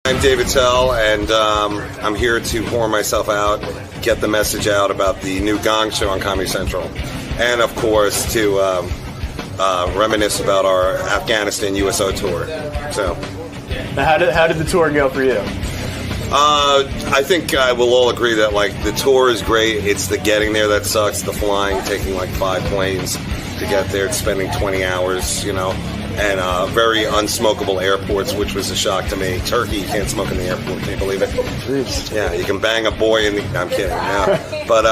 I'm David Attell, and I'm here to pour myself out, get the message out about the new Gong show on Comedy Central, and of course to reminisce about our Afghanistan USO tour. So, now how did the tour go for you? I think we'll all agree that the tour is great. It's the getting there that sucks. The flying, taking 5 planes to get there, spending 20 hours, and very unsmokable airports, which was a shock to me. Turkey, you can't smoke in the airport. Can you believe it? Jeez. Yeah, you can bang a boy in the. I'm kidding. No. But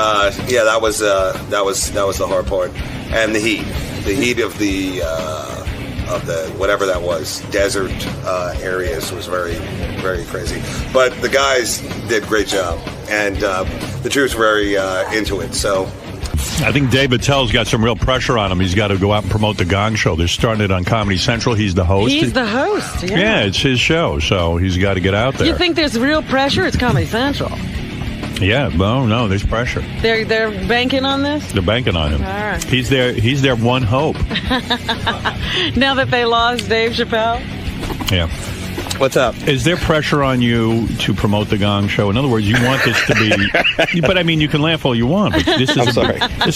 yeah, that was the hard part, and the heat of the whatever that was, desert areas was very, very crazy. But the guys did a great job, and the troops were very into it. So. I think David Attell's got some real pressure on him. He's got to go out and promote the Gong show. They're starting it on Comedy Central. He's the host. He's the host, yeah. Yeah, it's his show, so he's got to get out there. You think there's real pressure? It's Comedy Central. Yeah, no, there's pressure. They're banking on this? They're banking on him. All right. He's their one hope. Now that they lost Dave Chappelle? Yeah. What's up? Is there pressure on you to promote the Gong show? In other words, you want this to be... But, I mean, you can laugh all you want, but this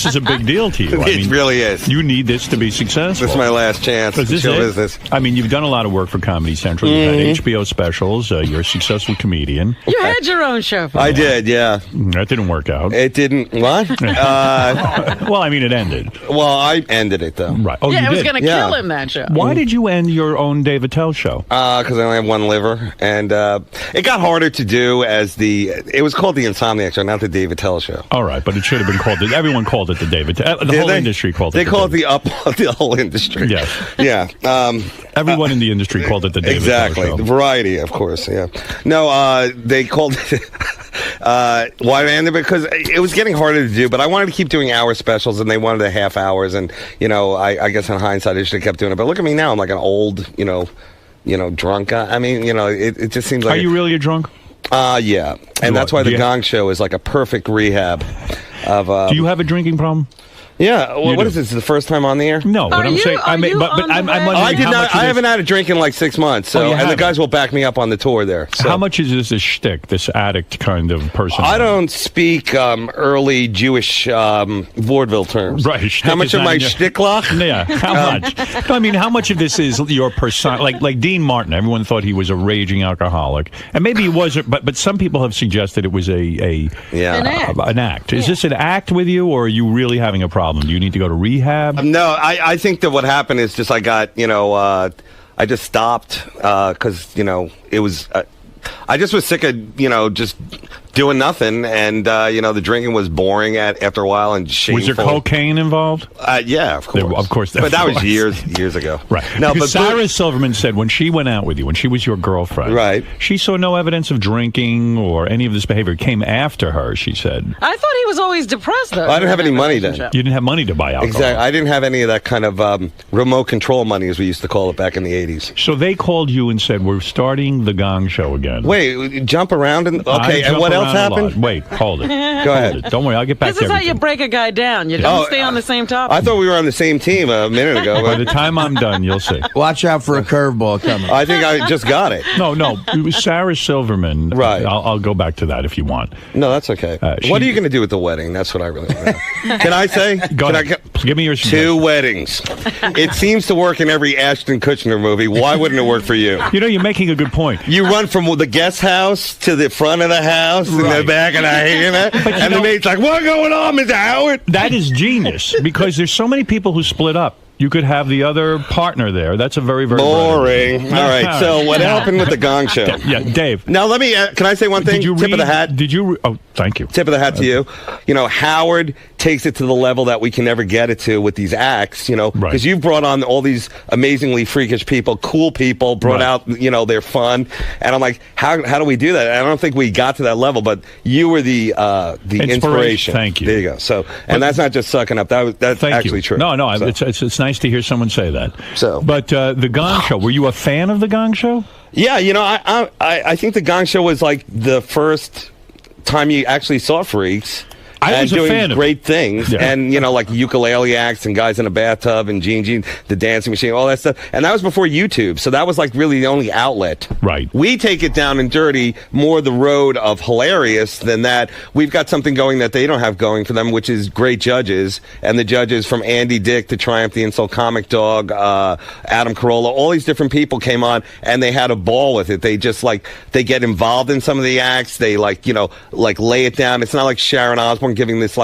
is a big deal to you. It really is. You need this to be successful. This is my last chance to show business. I mean, you've done a lot of work for Comedy Central. You've had HBO specials. You're a successful comedian. You had your own show for I did, yeah. That didn't work out. It didn't... What? Well, I mean, it ended. Well, I ended it, though. Right. Oh, yeah, you it was did? going to kill him, that show. Why did you end your own Dave Attell show? Because I only have one liver, and it got harder to do it was called the Insomniac Show, not the Dave Attell Show. All right, but it should have been called, everyone called it the Dave Attell. The whole industry called it. They called it the whole industry. Yes. Yeah. Everyone in the industry called it the Dave Attell show. Exactly. Variety, of course, yeah. No, they called it... why I ended it? Because it was getting harder to do, but I wanted to keep doing hour specials, and they wanted a half hours, and, I guess in hindsight, I should have kept doing it. But look at me now. I'm like an old, drunk guy. I mean, it just seems like... Are you really a drunk? Yeah. And that's why the Gong show is like a perfect rehab of... Do you have a drinking problem? Yeah. Well, what is this? The first time on the air? No, but I'm saying... I'm wondering I haven't had a drink in 6 months, and the guys will back me up on the tour there. So. How much is this a shtick, this addict kind of person? I don't speak early Jewish vaudeville terms. Right. How much of my shticklach? Yeah. How much? No, I mean, how much of this is your persona? Like Dean Martin, everyone thought he was a raging alcoholic, and maybe he wasn't. But some people have suggested it was an act. Is this an act with you, or are you really having a problem? Do you need to go to rehab? No, I think that what happened is just I got I just stopped because it was. I just was sick of just doing nothing, and the drinking was boring after a while and shameful. Was there cocaine involved? Yeah, of course. Of course. But that was years ago. Right. No, but Sarah Silverman said when she went out with you, when she was your girlfriend, right, she saw no evidence of drinking or any of this behavior. It came after her, she said. I thought he was always depressed, though. I didn't have any money then. You didn't have money to buy alcohol. Exactly. I didn't have any of that kind of remote control money, as we used to call it back in the 80s. So they called you and said, we're starting the Gong show again. Wait, jump around and okay, and what else happened? Wait, hold it. Go ahead. Don't worry, I'll get back to everything. This is how you everything. break a guy down. You don't stay on the same topic. I thought we were on the same team a minute ago. By the time I'm done, you'll see. Watch out for a curveball coming. I think I just got it. No, it was Sarah Silverman. Right. I'll go back to that if you want. No, that's okay. What are you going to do with the wedding? That's what I really want to know. Can I say? Go ahead. Give me your suggestion. 2 weddings. It seems to work in every Ashton Kutcher movie. Why wouldn't it work for you? You're making a good point. You run from the guest house to the front of the house and the back of the house, and the mate's like, "What's going on, Mr. Howard?" That is genius because there's so many people who split up. You could have the other partner there. That's a very, very boring. All right. So what happened with the Gong show? Yeah, Dave. Now let me. Can I say one thing? Tip of the hat. Oh, thank you. Tip of the hat to you. Howard takes it to the level that we can never get it to with these acts. Because you've brought on all these amazingly freakish people, cool people, brought out. They're fun, and I'm like, how do we do that? I don't think we got to that level, but you were the inspiration. Thank you. There you go. So, and that's not just sucking up. That's actually true. No, so. It's nice to hear someone say that. So, but the Gong show, were you a fan of the Gong show? Yeah, I think the Gong show was like the first time you actually saw freaks. I was and a doing fan of great things. Yeah. And, like ukulele acts and guys in a bathtub and Gene, the dancing machine, all that stuff. And that was before YouTube. So that was like really the only outlet. Right. We take it down and dirty, more the road of hilarious than that. We've got something going that they don't have going for them, which is great judges. And the judges from Andy Dick to Triumph the Insult Comic Dog, Adam Carolla, all these different people came on and they had a ball with it. They just they get involved in some of the acts. They lay it down. It's not like Sharon Osbourne giving this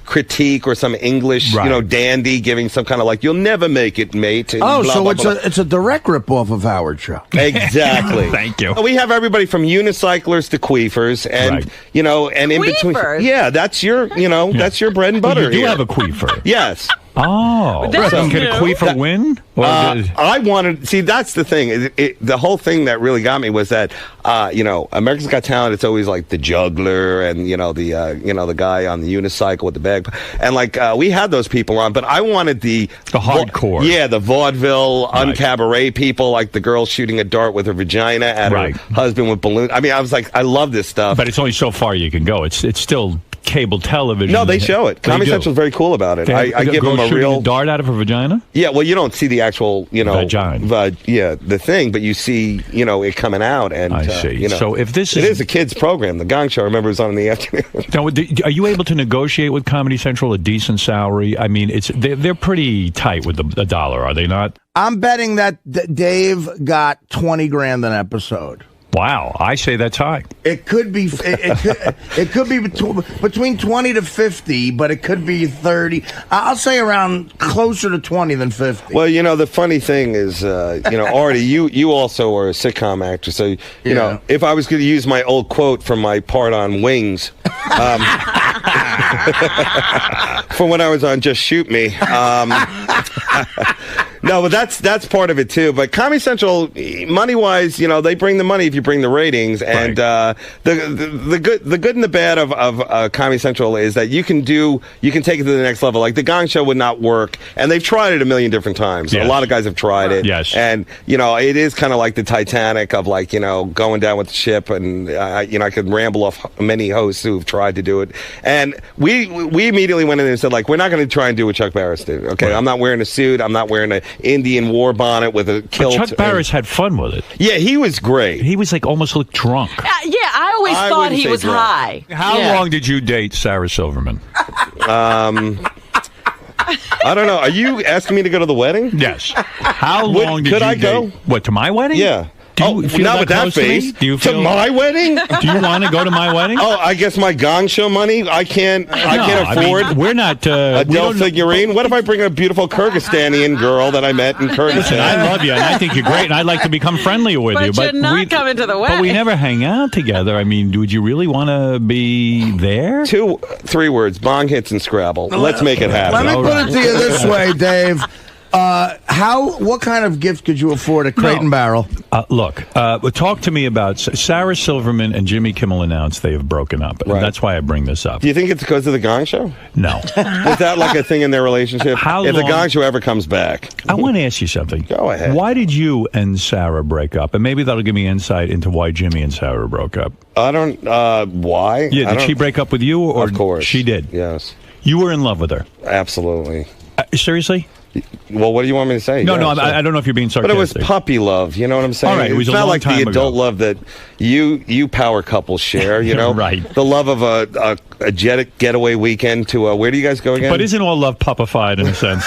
critique or some English, dandy giving some kind of you'll never make it, mate. Oh, blah, so blah, blah. it's a direct ripoff of Howard's show. Exactly. Thank you. We have everybody from unicyclers to queefers, and and in between. Yeah, that's your that's your bread and butter. Well, you do here. have a queefer. Yes. Oh, That's can new. a queefer win? Or I wanted see. That's the thing. The whole thing that really got me was that America's Got Talent. It's always like the juggler and the guy on the unicycle with the bag, and we had those people on. But I wanted the hardcore, the vaudeville, uncabaret people, like the girl shooting a dart with her vagina at her husband with balloons. I mean, I was like, I love this stuff. But it's only so far you can go. It's still cable television. No, they show it. Comedy Central's very cool about it. I give them a real dart out of her vagina. Yeah, well, you don't see the actual, vagina. The thing, but you see, it coming out. And I see. So if this is a kids program, the Gong Show, I remember, was on in the afternoon. Now, are you able to negotiate with Comedy Central a decent salary? I mean, they're pretty tight with the dollar, are they not? I'm betting that Dave got $20,000 an episode. Wow, I say that's high. It could be. It could be between 20 to 50, but it could be 30. I'll say around closer to 20 than 50. Well, the funny thing is, Artie, you also are a sitcom actor, so if I was going to use my old quote from my part on Wings, from when I was on Just Shoot Me. No, but that's part of it too. But Comedy Central, money-wise, they bring the money if you bring the ratings. And the good and the bad of Comedy Central is that you can take it to the next level. Like the Gong Show would not work, and they've tried it a million different times. Yes. A lot of guys have tried it. Yes. And it is kind of like the Titanic of going down with the ship. And I could ramble off many hosts who've tried to do it. And we immediately went in and said, we're not going to try and do what Chuck Barris did. Okay, right. I'm not wearing a suit. I'm not wearing a Indian war bonnet with a kilt. But Chuck Barris had fun with it. Yeah, he was great. He was almost looked drunk. I always thought he was drunk. High. How long did you date Sarah Silverman? I don't know. Are you asking me to go to the wedding? Yes. How long did I you go? date? What, to my wedding? Yeah. Do you feel not with that face. To my wedding? Do you want to go to my wedding? Oh, I guess my Gong Show money. I can't afford. I mean, we're not a Dell figurine. What if I bring a beautiful Kyrgyzstanian girl that I met in Kyrgyzstan? Listen, I love you, and I think you're great, and I'd like to become friendly with you. But you're not coming to the wedding. But we never hang out together. I mean, would you really want to be there? 3 words: bong hits and Scrabble. Let's make it happen. Let me put it to you this way, Dave. What kind of gift could you afford at Crate and Barrel? Look, talk to me about Sarah Silverman and Jimmy Kimmel announced they have broken up. And that's why I bring this up. Do you think it's because of the Gong Show? No. Is that like a thing in their relationship? If the Gong Show ever comes back. I want to ask you something. Go ahead. Why did you and Sarah break up? And maybe that'll give me insight into why Jimmy and Sarah broke up. I don't, why? Yeah, did she break up with you? Or of course. She did? Yes. You were in love with her? Absolutely. Seriously? Well, what do you want me to say? No, I don't know if you're being sarcastic. But it was puppy love, you know what I'm saying? All right, it was it's a not long like time the adult ago. love that you power couples share, you know? Right. The love of a jet getaway weekend to, where do you guys go again? But isn't all love puppified in a sense?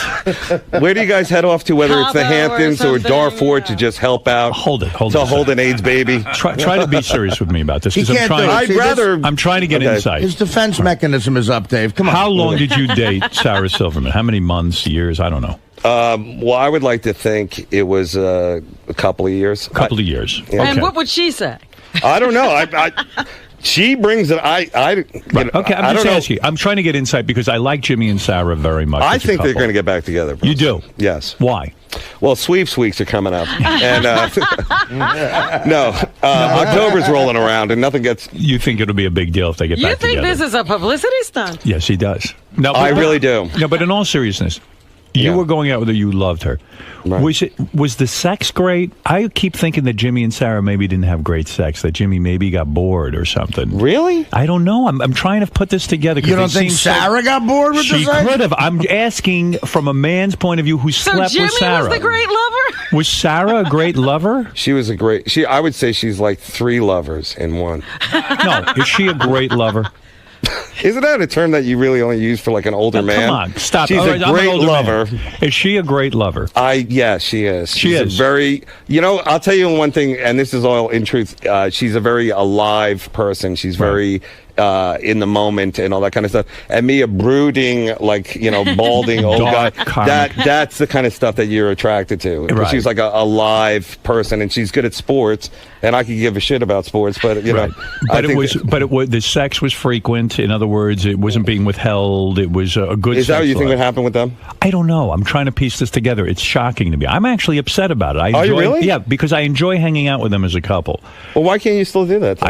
Where do you guys head off to, whether it's the Hamptons or Darfur to just help out? Hold it. To hold an AIDS baby? Try to be serious with me about this. I'm trying to get insight. His defense mechanism is up, Dave. Come on. How long did you date Sarah Silverman? How many months, years? I don't know. Well, I would like to think it was a couple of years. Yeah. Okay. And what would she say? I don't know. She brings it. Okay, I'm just asking. I'm trying to get insight because I like Jimmy and Sarah very much. I think they're going to get back together. Bruce. You do? Yes. Why? Well, sweeps weeks are coming up, and October's rolling around, and nothing gets. You think it'll be a big deal if they get back together? You think this is a publicity stunt? Yes, he does. No, I really do. No, but in all seriousness, You were going out with her. You loved her. Right. Was the sex great? I keep thinking that Jimmy and Sarah maybe didn't have great sex. That Jimmy maybe got bored or something. Really? I don't know. I'm trying to put this together. You don't think Sarah got bored with the sex? She could have. I'm asking from a man's point of view who slept Jimmy with Sarah. was the great lover? Was Sarah a great lover? She was a great. I would say she's like 3 lovers in one. No, is she a great lover? Isn't that a term that you really only use for like an older man? Come on, stop. She's a great lover. Man. Is she a great lover? Yeah, she is. She's a very, I'll tell you one thing, and this is all in truth. She's a very alive person. She's very in the moment and all that kind of stuff. And me, a brooding, balding old guy. That's the kind of stuff that you're attracted to. Right. She's like a live person, and she's good at sports. And I could give a shit about sports, but the sex was frequent. In other words, it wasn't being withheld. It was a good. Is that what you think would happen with them? I don't know. I'm trying to piece this together. It's shocking to me. I'm actually upset about it. Are you really? Yeah, because I enjoy hanging out with them as a couple. Well, why can't you still do that?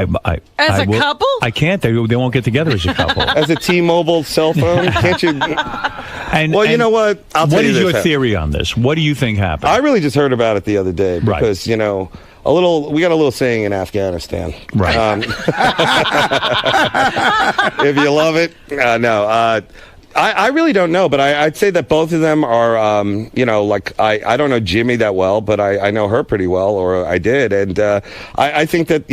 As a couple? I can't. They won't get together as a couple. As a T-Mobile cell phone, can't you? You know what? I'll tell you this. What is your theory on this? What do you think happened? I really just heard about it the other day because we got a little saying in Afghanistan. Right. If you love it, no. I really don't know, but I'd say that both of them are, I don't know Jimmy that well, but I know her pretty well, or I did. And I think that,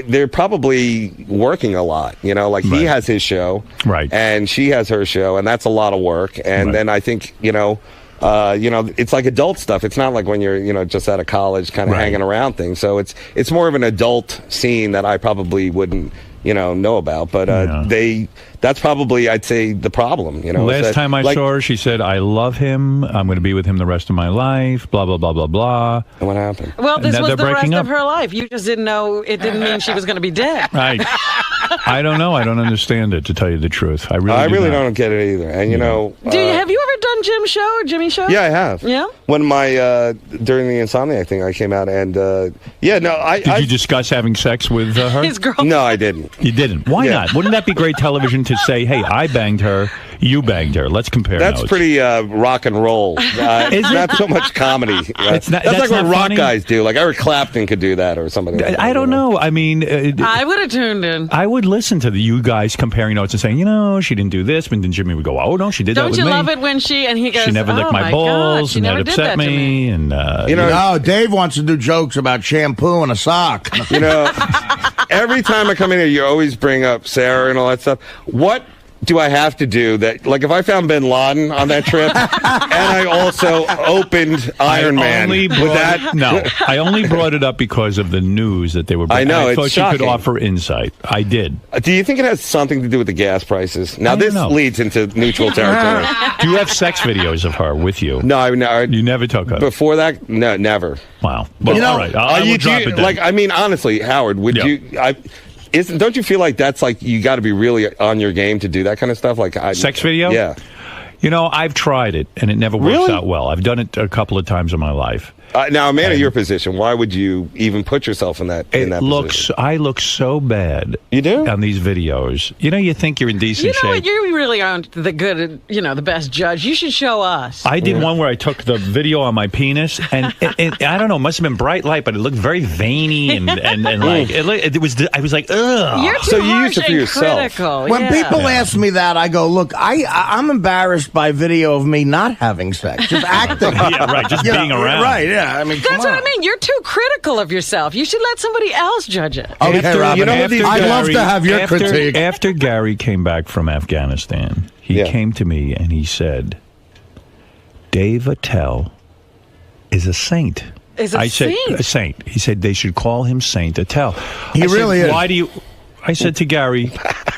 they're probably working a lot, he has his show. Right. And she has her show, and that's a lot of work. And then I think, it's like adult stuff. It's not like when you're, just out of college kind of hanging around things. So it's more of an adult scene that I probably wouldn't, know about. But that's probably, I'd say, the problem. Last time I saw her, she said, "I love him. I'm going to be with him the rest of my life." Blah blah blah blah blah. And what happened? Well, this was the rest of her life. You just didn't know. It didn't mean she was going to be dead. Right. I don't know. I don't understand it, to tell you the truth. I really don't get it either. And have you ever done Jim's show or Jimmy's show? Yeah, I have. Yeah. When during the Insomniac thing, I came out and Did you discuss having sex with her? His girl. No, I didn't. You didn't. Why not? Wouldn't that be great television to say, "Hey, I banged her, you banged her. Let's compare That's notes." Pretty rock and roll. It's not so much comedy. That's like what rock funny. Guys do. Like Eric Clapton could do that or something. Like I don't know. I mean, I would have tuned in. I would listen to you guys comparing notes and saying, she didn't do this, but then Jimmy would go, "Oh no, she did that with me." Don't you love it when he goes, "She never licked my balls, and that upset me." And no, Dave wants to do jokes about shampoo and a sock. Every time I come in here, you always bring up Sarah and all that stuff. What do I have to do that? Like, if I found Bin Laden on that trip, and I also opened Iron Man, would that? No, I only brought it up because of the news that they were. I know. I thought it's shocking. You could offer insight. I did. Do you think it has something to do with the gas prices? Now this leads into neutral territory. Do you have sex videos of her with you? No, you never took her. Before that, no, never. Wow. Well, all right. I will drop it then. Honestly, Howard, would you? Don't you feel like that's like you got to be really on your game to do that kind of stuff? Like sex video? Yeah. I've tried it and it never works out well. I've done it a couple of times in my life. Now, a man in your position, why would you even put yourself in that position? I look so bad. You do? On these videos. You think you're in decent shape. What? You really aren't the the best judge. You should show us. I did one where I took the video on my penis, and I don't know, it must have been bright light, but it looked very veiny and like, it was, I was like, ugh. You're too harsh and critical. When people ask me that, I go, look, I'm embarrassed by video of me not having sex. Just acting. Yeah, right, just being around. Right, yeah. I mean, that's what I mean. You're too critical of yourself. You should let somebody else judge it. Okay, Robin, I'd love to have your critique. After Gary came back from Afghanistan, he came to me and he said, "Dave Attell is a saint." I said, a saint. He said they should call him Saint Attell. He really is. Why do you? I said to Gary,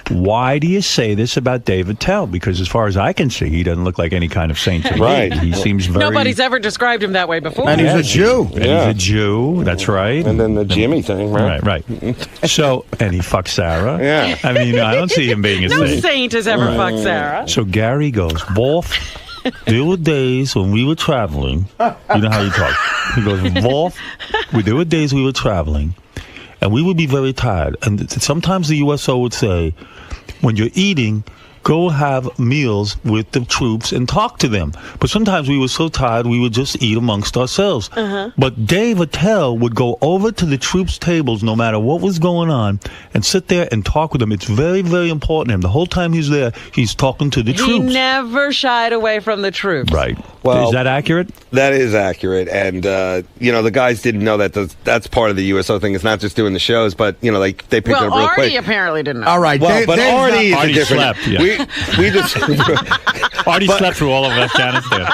"Why do you say this about Dave Attell? Because as far as I can see, he doesn't look like any kind of saint to me. Right. He seems very... Nobody's ever described him that way before. And he's a Jew. And he's a Jew. That's right. And then the Jimmy thing, right? Right. So, and he fucked Sarah. Yeah. I mean, I don't see him being a saint. No saint has ever fucked Sarah. So Gary goes, Wolf, there were days when we were traveling. You know how you talk. He goes, Wolf, there were days we were traveling. And we would be very tired. And sometimes the USO would say, when you're eating, go have meals with the troops and talk to them. But sometimes we were so tired we would just eat amongst ourselves. But Dave Attell would go over to the troops' tables no matter what was going on and sit there and talk with them. It's very, very important to him. The whole time he's there, he's talking to the troops. He never shied away from the troops. Right. Well, is that accurate? That is accurate. And, the guys didn't know that that's part of the USO thing. It's not just doing the shows, but, they picked it up real quick. Artie apparently didn't know. All right. Well, but Artie is a different... Slept, yeah. We just... Artie slept through all of Afghanistan.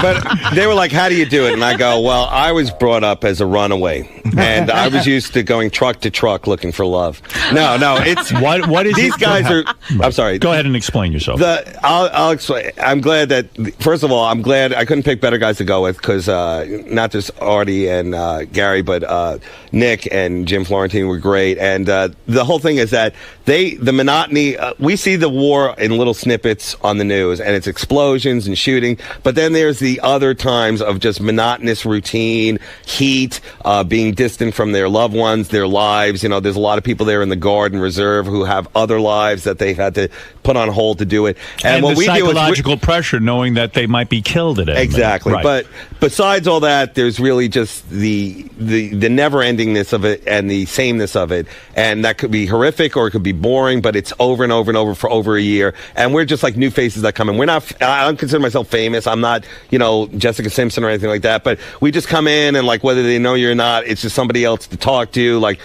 But they were like, how do you do it? And I go, well, I was brought up as a runaway. And I was used to going truck to truck looking for love. No, it's... What is these guys are... I'm sorry. Go ahead and explain yourself. I'll explain. I'm glad that... First of all, I'm glad I couldn't pick better guys to go with because not just Artie and Gary, but Nick and Jim Florentine were great. And the whole thing is that the monotony... we see the war in little snippets on the news, and it's explosions and shooting. But then there's the other times of just monotonous routine, heat, being distant from their loved ones, their lives. There's a lot of people there in the Guard and Reserve who have other lives that they've had to put on hold to do it. And what the psychological pressure, knowing that they might be killed at it. Exactly. Right. But besides all that, there's really just the never-endingness of it and the sameness of it. And that could be horrific or it could be boring, but it's over and over and over for over a year. And we're just like new faces that come in. I don't consider myself famous. I'm not, Jessica Simpson or anything like that. But we just come in and like whether they know you or not, it's just somebody else to talk to. Like,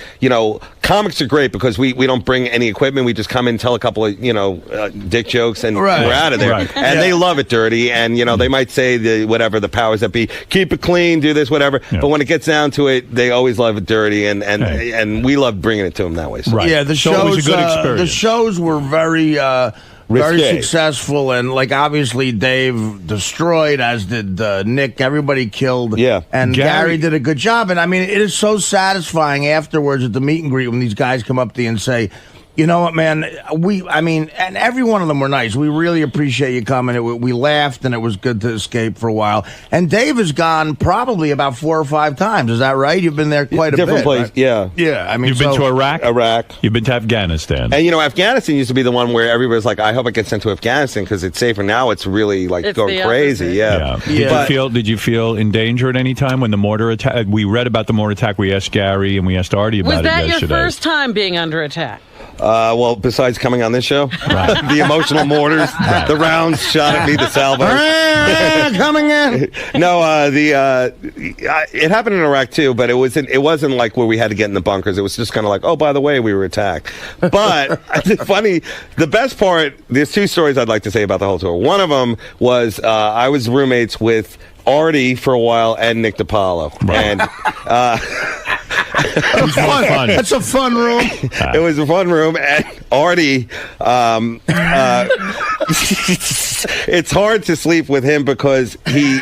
comics are great because we don't bring any equipment. We just come in, tell a couple of, dick jokes and we're out of there. Right. And they love it dirty. And, they might say the powers that be, keep it clean, do this, whatever. Yeah. But when it gets down to it, they always love it dirty. And we love bringing it to them that way. So. Right. Yeah, the shows, it was a good experience. The shows were very successful, and obviously Dave destroyed, as did Nick. Everybody killed. Yeah, and Gary did a good job. And I mean, it is so satisfying afterwards at the meet and greet when these guys come up to you and say, you know what, man? And every one of them were nice. We really appreciate you coming. We laughed, and it was good to escape for a while. And Dave has gone probably about 4 or 5 times. Is that right? You've been there quite a bit. Different place, right? yeah. Yeah, I mean, you've been to Iraq? Iraq. You've been to Afghanistan. And, Afghanistan used to be the one where everybody's like, I hope I get sent to Afghanistan because it's safer. Now it's really, going crazy. Yeah. Did you feel in danger at any time when the mortar attack? We read about the mortar attack. We asked Gary, and we asked Artie about it yesterday. Was that your first time being under attack? Well, besides coming on this show, the emotional mortars, the rounds shot at me, the salvo coming in. No, it happened in Iraq too, but it wasn't like where we had to get in the bunkers. It was just kind of like, oh, by the way, we were attacked. But the best part. There's 2 stories I'd like to say about the whole tour. One of them was I was roommates with Artie for a while and Nick DiPaolo, and. It was fun. That's a fun room. It was a fun room, and Artie. It's hard to sleep with him because he,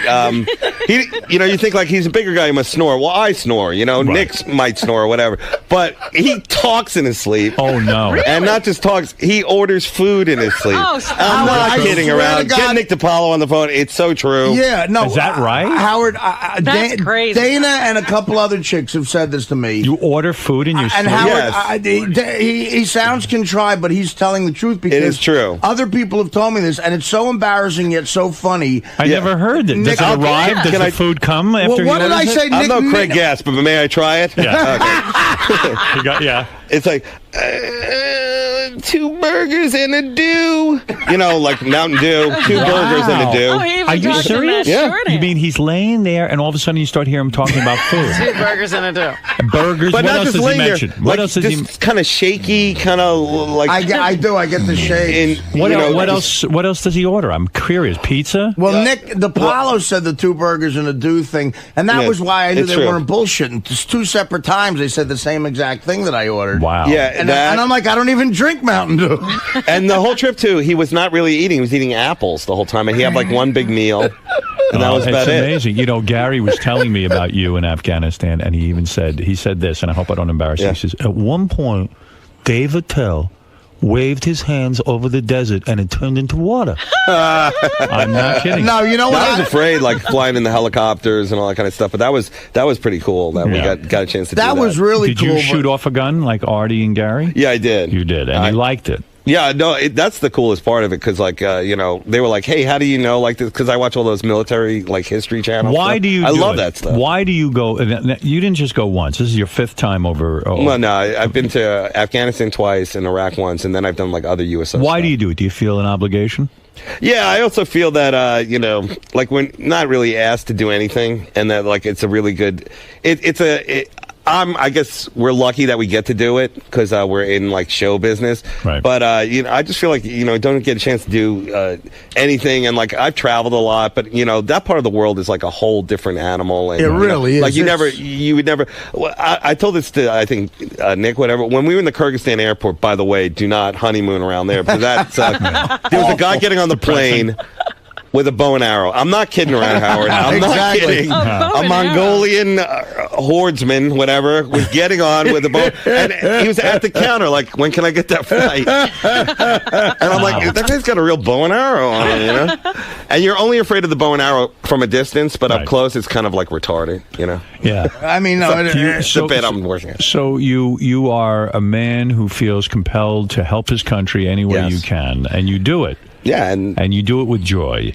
you think like he's a bigger guy, he must snore. Well, I snore, right. Nick might snore or whatever, but he talks in his sleep. Oh no! Really? And not just talks, he orders food in his sleep. Oh, I'm not kidding around. Get Nick DiPaolo on the phone. It's so true. Yeah, no, is that right, Howard? That's crazy. Dana and a couple other chicks have said this to me. You order food in your sleep? And Howard, he sounds contrived, but he's telling the truth because it is true. Other people have told me this, and it's so embarrassing yet so funny. I never heard it. Does it arrive? Does the food come after? What did I say? I'm no Craig Gass, but may I try it? Yeah. Okay. It's like 2 burgers and a dew. Like Mountain Dew, 2 burgers and a dew. Oh, are you serious? Yeah. You mean he's laying there, and all of a sudden you start hearing him talking about food? 2 burgers and a dew. Burgers. But what not else just does he laying mention? there. What else does he? Kind of shaky, kind of like. I do. I get the shade. What else? What else does he order? I'm curious. Pizza. Well, Nick DiPaolo said the 2 burgers and a dew thing, and that was why I knew they weren't bullshitting. Just 2 separate times they said the same exact thing that I ordered. Wow. Yeah. And I'm like, I don't even drink Mountain Dew. And the whole trip too, he was not really eating. He was eating apples the whole time, and he had like 1 big meal, and that was about it. It's amazing. Gary was telling me about you in Afghanistan, and he said this, and I hope I don't embarrass you. He says, at one point, Dave Attell waved his hands over the desert, and it turned into water. I'm not kidding. No, you know what? I was afraid, like flying in the helicopters and all that kind of stuff. But that was pretty cool that we got a chance to do that. That was really cool. Did you shoot off a gun like Artie and Gary? Yeah, I did. You did, and you liked it. Yeah, no, that's the coolest part of it because, like, you know, they were like, "Hey, how do you know like this?" Because I watch all those military like history channels. Why do you? I love that stuff. Why do you go? You didn't just go once. This is your 5th time over. Well, no, I've been to Afghanistan twice and Iraq once, and then I've done like other USO. Why stuff. do you do it? Do you feel an obligation? Yeah, I also feel that you know, like when not really asked to do anything, and that like it's a really good. I guess we're lucky that we get to do it because we're in like show business. Right. But you know, I just feel like don't get a chance to do anything. And like I've traveled a lot, but you know that part of the world is like a whole different animal. And, it really is. Like you would never. Well, I told this to I think Nick, whatever. When we were in the Kyrgyzstan airport, by the way, do not honeymoon around there because that's there was a guy getting on the plane with a bow and arrow. I'm not kidding around, Howard. I'm not kidding. A Mongolian hordeman, whatever, was getting on with a bow. And he was at the counter like, when can I get that flight? And I'm like, that guy's got a real bow and arrow on him, you know? And you're only afraid of the bow and arrow from a distance, but up close, it's kind of like retarded, you know? Yeah. I mean, no, it's the bit I'm working at. So you are a man who feels compelled to help his country any way you can, and you do it. Yeah. And you do it with joy.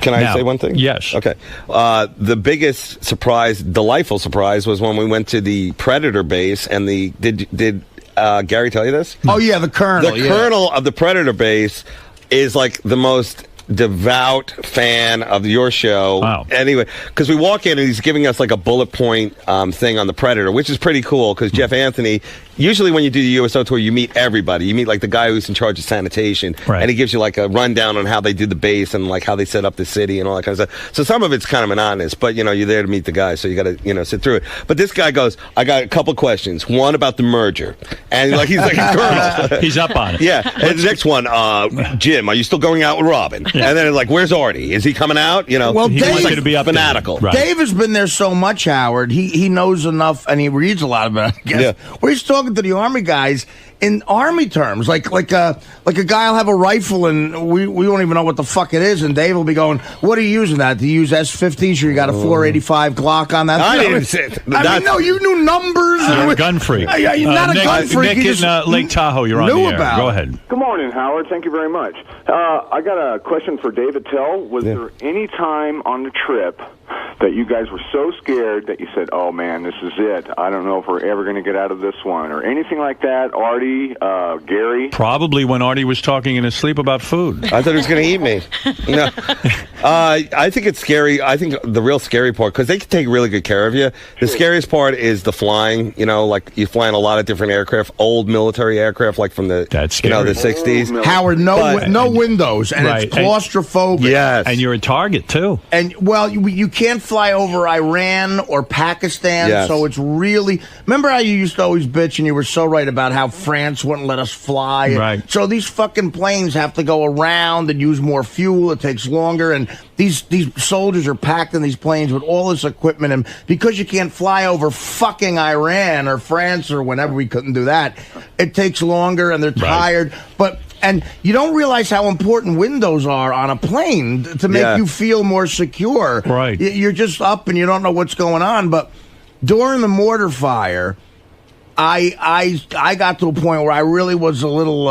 Can I say one thing? Yes. Okay. The biggest surprise, delightful surprise, was when we went to the Predator base and did Gary tell you this? Oh yeah, the colonel. The colonel of the Predator base is like the most devout fan of your show. Wow. Anyway, because we walk in and he's giving us like a bullet point thing on the Predator, which is pretty cool because Jeff Anthony, usually when you do the USO tour, you meet everybody. You meet like the guy who's in charge of sanitation, and he gives you like a rundown on how they do the base and like how they set up the city and all that kind of stuff. So some of it's kind of monotonous, but you know, you're there to meet the guy, so you got to, sit through it. But this guy goes, I got a couple questions. One about the merger. And like he's like a colonel. He's up on it. Yeah. And the next one, Jim, are you still going out with Robin? Yeah. And then like, where's Artie? Is he coming out? You know, well, he Dave, wants you to be up fanatical. Right. Dave has been there so much, Howard. He knows enough, and he reads a lot about it. I guess. Yeah. Where he's talking to the Army guys in Army terms, like a guy will have a rifle, and we don't even know what the fuck it is, and Dave will be going, "What are you using that? Do you use S-50s, or you got a 485 Glock on that?" I didn't say that. I mean, no, you knew numbers. You're a gun freak. You're not a gun freak. Nick in Lake Tahoe, you're on the air. Go ahead. Good morning, Howard. Thank you very much. I got a question for Dave Attell. Was there any time on the trip that you guys were so scared that you said, "Oh man, this is it. I don't know if we're ever going to get out of this one," or anything like that? Artie, Gary? Probably when Artie was talking in his sleep about food. I thought he was going to eat me. No. I think it's scary. I think the real scary part, because they can take really good care of you. The scariest part is the flying. You know, like you fly in a lot of different aircraft, old military aircraft, like from the That's scary. the 60s. Howard, no windows, and it's claustrophobic. Yes. And you're a target, too. And, well, you can't fly over Iran or Pakistan, so it's really... Remember how you used to always bitch, and you were so right about how France wouldn't let us fly? Right. So these fucking planes have to go around and use more fuel. It takes longer, and these soldiers are packed in these planes with all this equipment, and because you can't fly over fucking Iran or France or whenever we couldn't do that, it takes longer, and they're tired. And you don't realize how important windows are on a plane to make you feel more secure. Right. You're just up and you don't know what's going on. But during the mortar fire, I got to a point where I really was a little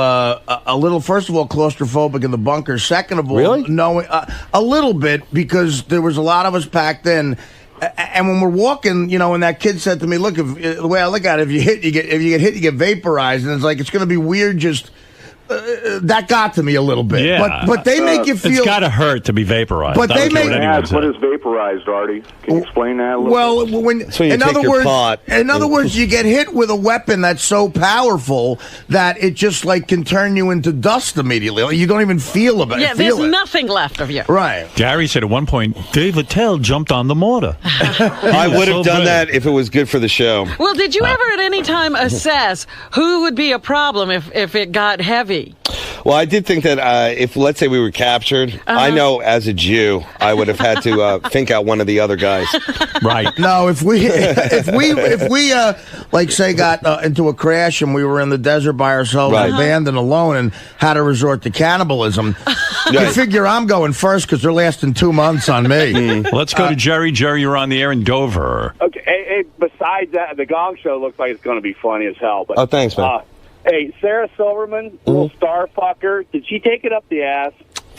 first of all claustrophobic in the bunker. Second of all, knowing a little bit, because there was a lot of us packed in. And when we're walking, and that kid said to me, "Look, the way I look at it, if you get hit, you get vaporized." And it's like, it's going to be weird just... that got to me a little bit. Yeah. But they make you feel... It's got to hurt to be vaporized. But they make... What is vaporized, Artie? Can you explain that a little bit? Well, in other words, you get hit with a weapon that's so powerful that it just can turn you into dust immediately. You don't even feel about it. Yeah, there's nothing left of you. Right. Gary said at one point, Dave Attell jumped on the mortar. I would have done that if it was good for the show. Well, did you ever at any time assess who would be a problem if it got heavy? Well, I did think that if, let's say, we were captured, I know as a Jew, I would have had to think out one of the other guys. Right. No, if we say got into a crash and we were in the desert by ourselves, abandoned, alone, and had to resort to cannibalism, you figure I'm going first because they're lasting 2 months on me. Let's go to Jerry. Jerry, you're on the air in Dover. Okay. Hey, besides that, the Gong Show looks like it's going to be funny as hell. But, thanks, man. Hey, Sarah Silverman, little star fucker. Did she take it up the ass?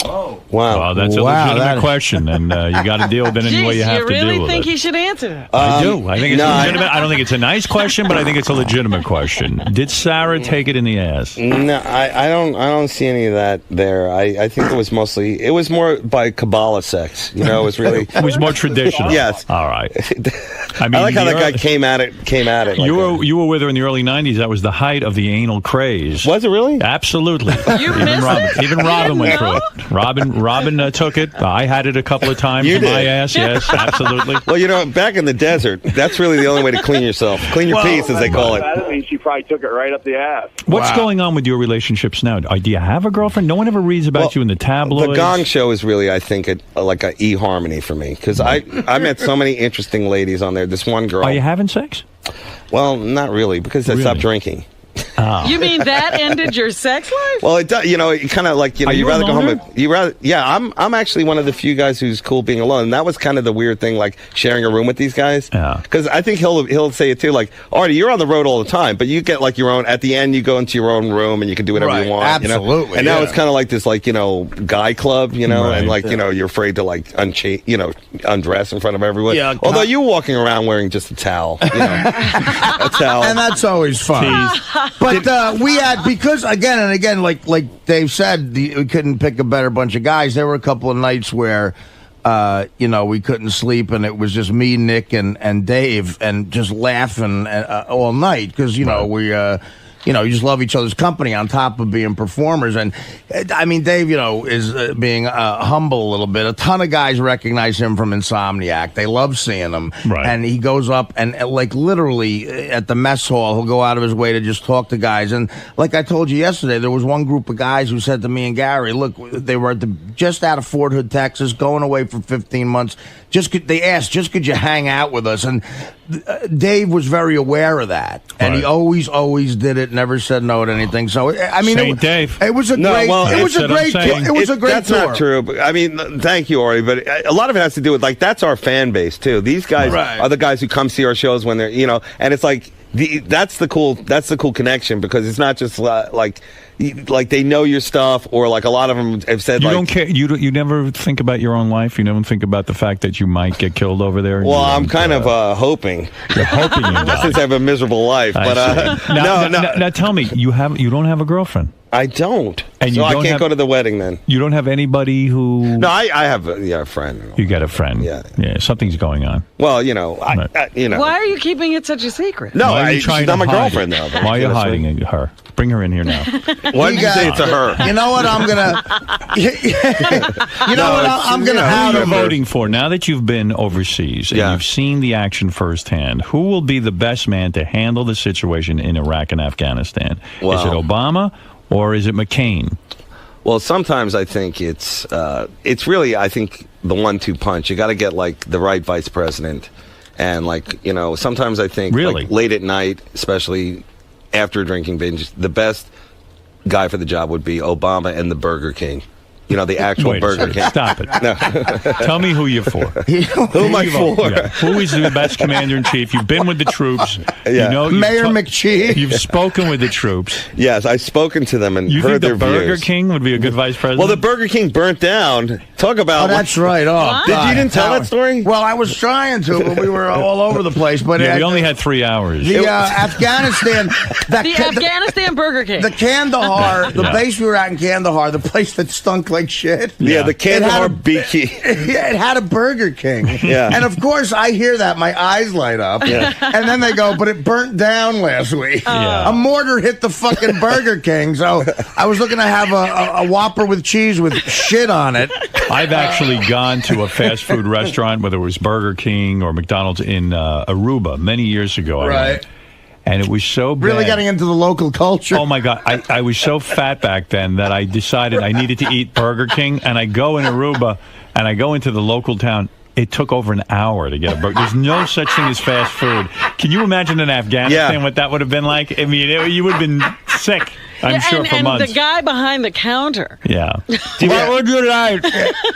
Wow. Well, that's a legitimate question, and you got to deal with it any way you have to deal with it. You really think he should answer that? I do. I think it's legitimate. I don't think it's a nice question, but I think it's a legitimate question. Did Sarah take it in the ass? No, I don't see any of that there. I think it was more by Kabbalah sex. You know, it was really it was more traditional. Yes. All right. I like how that guy came at it. You were with her in the early '90s. That was the height of the anal craze. Was it really? Absolutely. You missed it? Even Robin went through it. Robin took it. I had it a couple of times in my ass. Yes, absolutely. Well, you know, back in the desert, that's really the only way to clean yourself. Clean your piece, as they call it. That means she probably took it right up the ass. What's going on with your relationships now? Do you have a girlfriend? No one ever reads about you in the tabloids. The Gong Show is really, I think, like a eHarmony for me, because I met so many interesting ladies on there. This one girl. Are you having sex? Well, not really, because I stopped drinking. Oh. You mean that ended your sex life? Well, it does. You know, it kind of like, you know, Are you'd you rather a go home. loner? I'm actually one of the few guys who's cool being alone. And that was kind of the weird thing, like sharing a room with these guys. Yeah. Because I think he'll say it too, like, Artie, you're on the road all the time, but you get like your own. At the end, you go into your own room and you can do whatever you want. Absolutely. You know? And now it's kind of like this, like, you know, guy club, you know, and like, you know, you're afraid to like undress in front of everyone. Yeah. Although you're walking around wearing just a towel, you know, a towel, and that's always fun. But we had, because again and again, like Dave said, we couldn't pick a better bunch of guys. There were a couple of nights where, you know, we couldn't sleep, and it was just me, Nick, and Dave, and just laughing all night because you know we. You know, you just love each other's company on top of being performers. And, I mean, Dave, you know, is being humble a little bit. A ton of guys recognize him from Insomniac. They love seeing him. Right. And he goes up and, like, literally at the mess hall, he'll go out of his way to just talk to guys. And like I told you yesterday, there was one group of guys who said to me and Gary, look, they were just out of Fort Hood, Texas, going away for 15 months. They asked, could you hang out with us? And Dave was very aware of that. And he always did it, never said no to anything. So, I mean, Dave. It was a great tour. That's not true. But, I mean, thank you, Ari. But a lot of it has to do with, like, that's our fan base, too. These guys are the guys who come see our shows when they're, you know, and it's like, that's the cool connection, because it's not just like they know your stuff, or like a lot of them have said, you like, don't care. You never think about your own life. You never think about the fact that you might get killed over there. Well, I'm kind of hoping. You're hoping you die. Since I have a miserable life, but no. Now tell me, you don't have a girlfriend. I don't. And so I can't go to the wedding then. You don't have anybody who... No, I have a friend. You got a friend. Yeah. Something's going on. Well, you know, you know. Why are you keeping it such a secret? No, I'm a girlfriend now. Why are you hiding her? Bring her in here now. Why did you say it's a her? You know what? I'm gonna. I'm gonna. Who you're voting for now that you've been overseas and you've seen the action firsthand? Who will be the best man to handle the situation in Iraq and Afghanistan? Wow. Is it Obama or is it McCain? Well, sometimes I think it's really, I think, the 1-2 punch. You got to get like the right vice president, and like, you know, sometimes I think like, late at night, especially after a drinking binge, the best guy for the job would be Obama and the Burger King. You know, the actual Burger King. Stop it. No. Tell me who you're for. Who am I for? Yeah. Who is the best commander-in-chief? You've been with the troops. Yeah. You know, Mayor McChee. You've spoken with the troops. Yes, I've spoken to them and you heard their views. You think the Burger views. King would be a good vice president? Well, the Burger King burnt down. Talk about... Oh, that's right. Oh, you didn't tell that story? Well, I was trying to, but we were all over the place. But we only had 3 hours. The Afghanistan... The Afghanistan Burger King. The Kandahar, the base we were at in Kandahar, the place that stunk like shit. Yeah, the Kandahar BK. Yeah, it had a Burger King. Yeah. And of course, I hear that, my eyes light up. Yeah. And then they go, but it burnt down last week. Yeah. A mortar hit the fucking Burger King. So I was looking to have a Whopper with cheese with shit on it. I've actually gone to a fast food restaurant, whether it was Burger King or McDonald's in Aruba many years ago. Right. And it was so bad. Really getting into the local culture. Oh, my God. I was so fat back then that I decided I needed to eat Burger King. And I go in Aruba, and I go into the local town. It took over an hour to get a burger. There's no such thing as fast food. Can you imagine in Afghanistan what that would have been like? I mean, you would have been sick. I'm sure for and months. the guy behind the counter. Yeah. What would you like?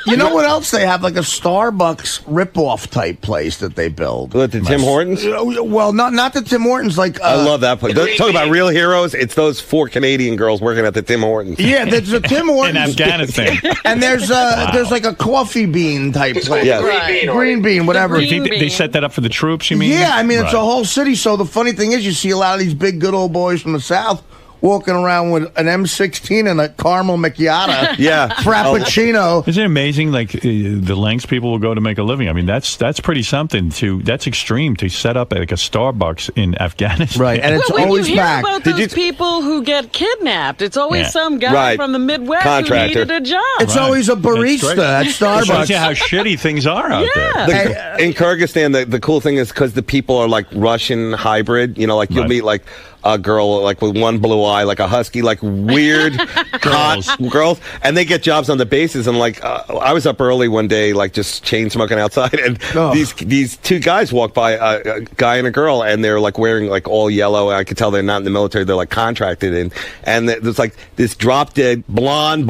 You know what else they have? Like a Starbucks ripoff type place that they build. What, the Tim Hortons? Well, not the Tim Hortons. Like I love that place. Talk about real heroes. It's those 4 Canadian girls working at the Tim Hortons. Yeah, there's a Tim Hortons in Afghanistan. And there's like a coffee bean type place. Yes. Green bean, whatever. You think they set that up for the troops, you mean? Yeah, I mean, it's a whole city. So the funny thing is, you see a lot of these big, good old boys from the South walking around with an M16 and a caramel macchiato. Yeah. Frappuccino. Isn't it amazing, like, the lengths people will go to make a living? I mean, that's pretty something. That's extreme to set up like a Starbucks in Afghanistan. Right, and it's when always you hear packed. about those people who get kidnapped, it's always some guy Right. from the Midwest Contractor. who needed a job. It's always a barista at It shows Starbucks. you how shitty things are out there. In Kyrgyzstan, the cool thing is because the people are like Russian hybrid. You know, like you'll meet like a girl like with one blue eye, like a husky, like weird hot girls, and they get jobs on the bases. And like I was up early one day, like just chain smoking outside, and these 2 guys walked by, a guy and a girl, and they're like wearing like all yellow. I could tell they're not in the military; they're like contracted, and there's like this drop dead blonde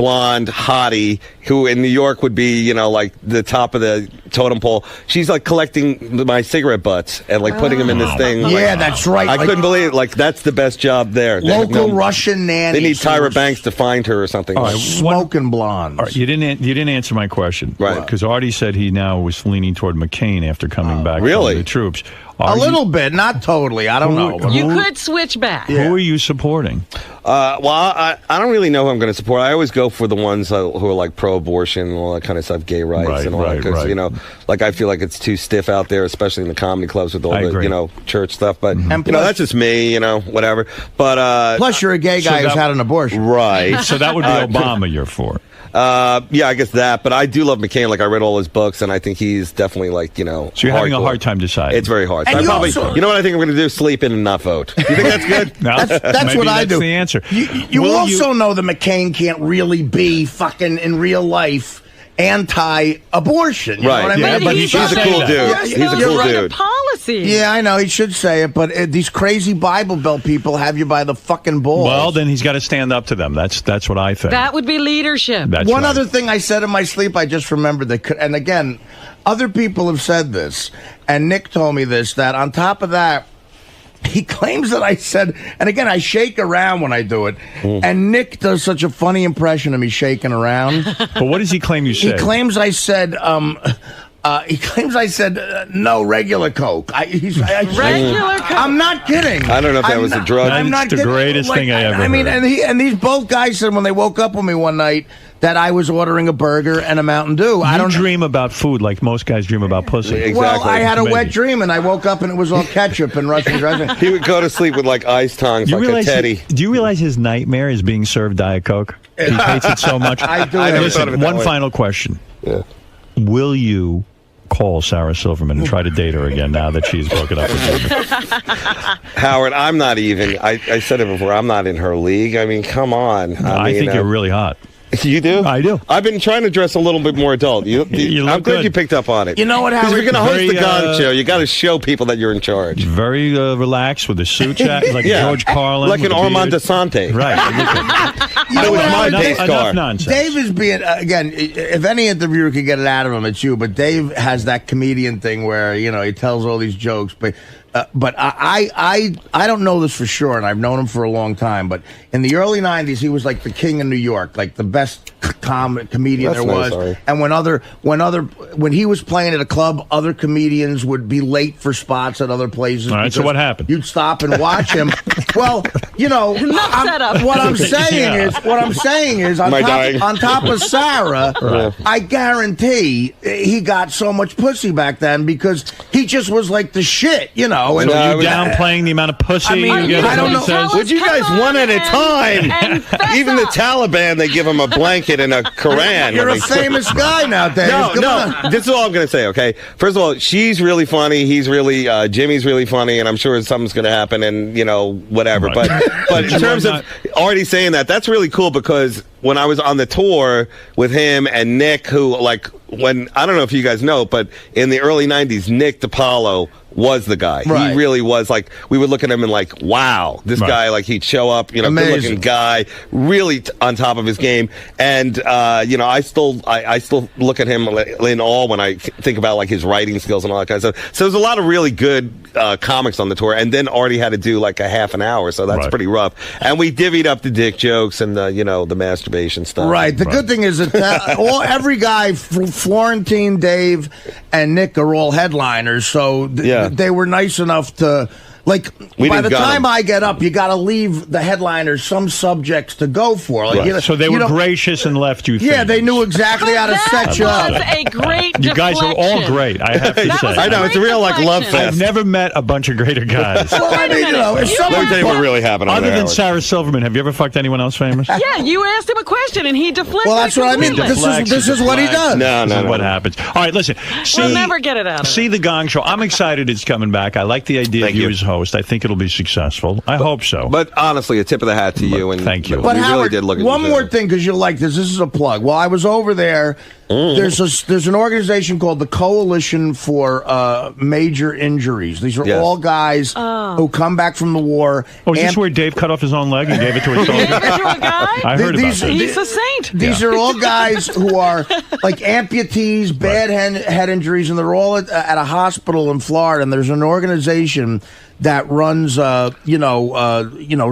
hottie who in New York would be, you know, like the top of the totem pole. She's like collecting my cigarette butts and like putting them in this thing. Yeah, Like, that's right. I couldn't believe it. Like that's the best job there. Local Russian nanny. They need Tyra Banks to find her or something. All right, Smoking blondes. All right, you didn't answer my question, right? Because Artie said he now was leaning toward McCain after coming back from the troops. A little bit, not totally. I don't know. You could switch back. Who are you supporting? Well, I don't really know who I'm going to support. I always go for the ones who are like pro-abortion and all that kind of stuff, gay rights and all that. Because, you know, like I feel like it's too stiff out there, especially in the comedy clubs with all the, you know, church stuff. But, you know, that's just me, you know, whatever. But plus, you're a gay guy who's had an abortion. Right. So that would be Obama you're for. Yeah, I guess that. But I do love McCain. Like, I read all his books, and I think he's definitely, like, you know, so you're having a hard time deciding. It's very hard. And So I you probably, also- you know what I think I'm going to do? Sleep in and not vote. You think that's good? No, That's maybe what I do. That's the answer. You also know that McCain can't really be fucking in real life anti-abortion. You know what I mean? Yeah, but he's a cool dude. Yeah, He's a cool dude. Policy. Yeah, I know. He should say it, but these crazy Bible Belt people have you by the fucking balls. Well, then he's got to stand up to them. That's what I think. That would be leadership. That's One right. other thing I said in my sleep, I just remembered that, and again, other people have said this, and Nick told me this, that on top of that, he claims that I said, and again, I shake around when I do it, and Nick does such a funny impression of me shaking around. But what does he claim you He said? claims I said, no, regular Coke. Regular Coke. I'm not kidding. I don't know if that was a drug. I'm It's not the kidding. greatest thing I ever I mean, heard. and these both guys said when they woke up with me one night that I was ordering a burger and a Mountain Dew. I don't dream about food like most guys dream about pussy. Exactly. Well, I had a Maybe. wet dream and I woke up and it was all ketchup and Russian dressing. He would go to sleep with like ice tongues, like a teddy. Do you realize his nightmare is being served Diet Coke? He hates it so much. I do. I never Listen, thought of it that one way. final question. Yeah. Will you call Sarah Silverman and try to date her again now that she's broken up with you? Howard, I'm not even. I said it before. I'm not in her league. I mean, come on. I think you're really hot. You do? I do. I've been trying to dress a little bit more adult. You I'm look glad good. you picked up on it. You know what, Because Howard? if you're going to host Very, the Gong Show, you got to show people that you're in charge. Very relaxed with a suit jacket, like George Carlin. Like with an a Armand beard. Desante. Right. You know It was what, my Howard? pace Enough car. nonsense. Dave is being, again, if any interviewer could get it out of him, it's you. But Dave has that comedian thing where, you know, he tells all these jokes. But I don't know this for sure, and I've known him for a long time. But in the early '90s, he was like the king of New York, like the best comedian That's there nice, was. Ari. And when he was playing at a club, other comedians would be late for spots at other places. All right, so because what happened? You'd stop and watch him. Well, you know, what I'm saying is, Am I dying? on top of Sarah, I guarantee he got so much pussy back then because he just was like the shit, you know. And So you downplaying the amount of pussy I mean, you get? I don't know. Would you guys one at a time? Even the Taliban, they give him a blanket and a Quran. You're when a they- famous guy now, Dave. Come on. This is all I'm going to say, okay? First of all, she's really funny. He's really, Jimmy's really funny, and I'm sure something's going to happen and, you know, whatever. Right. But in terms of already saying that, that's really cool because when I was on the tour with him and Nick, who, like, when, I don't know if you guys know, but in the early 90s, Nick DiPaolo was the guy. Right. He really was. Like, we would look at him and like, wow, this guy, like, he'd show up, you know, good-looking guy, really on top of his game. And, you know, I still look at him in awe when I think about, like, his writing skills and all that kind of stuff. So there's a lot of really good comics on the tour. And then Artie had to do, like, a half an hour, so that's pretty rough. And we divvied up the dick jokes and the, you know, the masturbation stuff. Right. The good thing is that every guy, Florentine, Dave, and Nick are all headliners, so they were nice enough to, like, by the time I get up, you got to leave the headliners some subjects to go for. Like, you know, so they were gracious and left you things. Yeah, they knew exactly how to set you up. That was a great You guys are all great, I have to say. I know, it's a real, like, love fest. I've never met a bunch of greater guys. Well, I mean, you know, if someone... Let me tell you what really happened. Other than Sarah Silverman, have you ever fucked anyone else famous? Yeah, you asked him a question and he deflected. Well, that's what I mean. This is what he does. No. What happens. All right, listen. We'll never get it out of See the Gong Show. I'm excited it's coming back. I like the idea of you as host. I think it'll be successful. I hope so. But honestly, a tip of the hat to you. And thank you. But we Howard, really did look at one more thing, because you'll like this. This is a plug. While I was over there, there's an organization called the Coalition for Major Injuries. These are all guys who come back from the war. Oh, is this where Dave cut off his own leg and gave it to a soldier? Gave it to a guy? I heard about that. He's a saint. These are all guys who are like amputees, bad head injuries, and they're all at a hospital in Florida. And there's an organization that runs,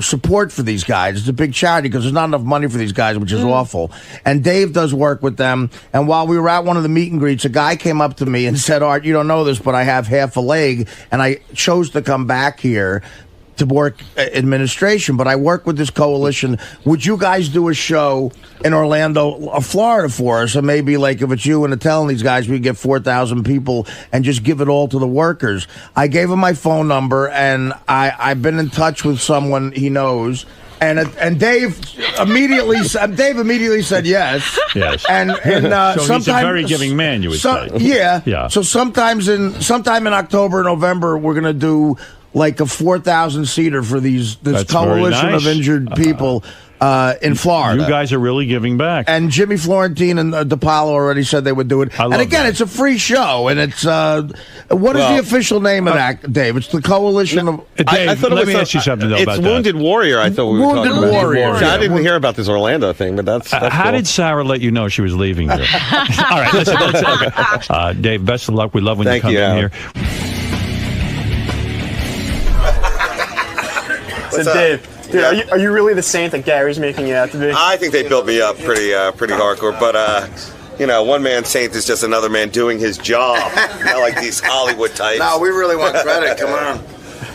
support for these guys. It's a big charity because there's not enough money for these guys, which is awful. And Dave does work with them. And while we were at one of the meet and greets, a guy came up to me and said, Art, you don't know this, but I have half a leg, and I chose to come back here to work administration, but I work with this coalition. Would you guys do a show in Orlando, Florida for us? And maybe, like, if it's you and Attell and these guys, we get 4,000 people and just give it all to the workers. I gave him my phone number, and I've been in touch with someone he knows. And Dave immediately said yes. Yes. And so he's a very giving man, you would say. Yeah. So sometime in October, November, we're gonna do like a 4,000 seater for this coalition of injured people in Florida. You guys are really giving back. And Jimmy Florentine and DePaulo already said they would do it. And again, it's a free show, and it's what is the official name of that, Dave? It's the coalition of. Dave, I thought let me ask you something though about that. It's Wounded Warrior. I thought we were talking about Wounded Warrior. I didn't hear about this Orlando thing, but that's how cool. did Sarah let you know she was leaving here? All right, listen. Okay. Dave, best of luck. We love when you come in here. So, Dave, are you really the saint that Gary's making you out to be? I think they built me up pretty hardcore, but one man's saint is just another man doing his job. Not like these Hollywood types. No, we really want credit. Come on.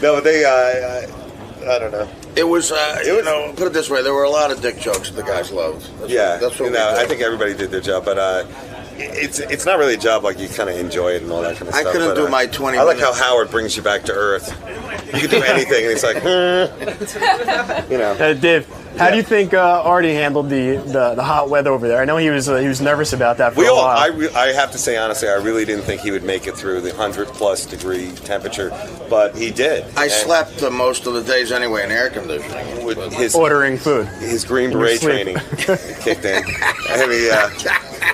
No, but they, I don't know. It was, put it this way, there were a lot of dick jokes that the guys loved. That's what I think everybody did their job, but it's not really a job like you kind of enjoy it and all that kind of stuff. I couldn't do my 20 I like how Howard brings you back to earth. You can do anything, and he's like, Dave, how do you think Artie handled the hot weather over there? I know he was nervous about that for a while. I have to say, honestly, I really didn't think he would make it through the 100-plus degree temperature, but he did. I slept most of the days anyway in air conditioning. With his ordering food. His Green Beret training kicked in. I mean,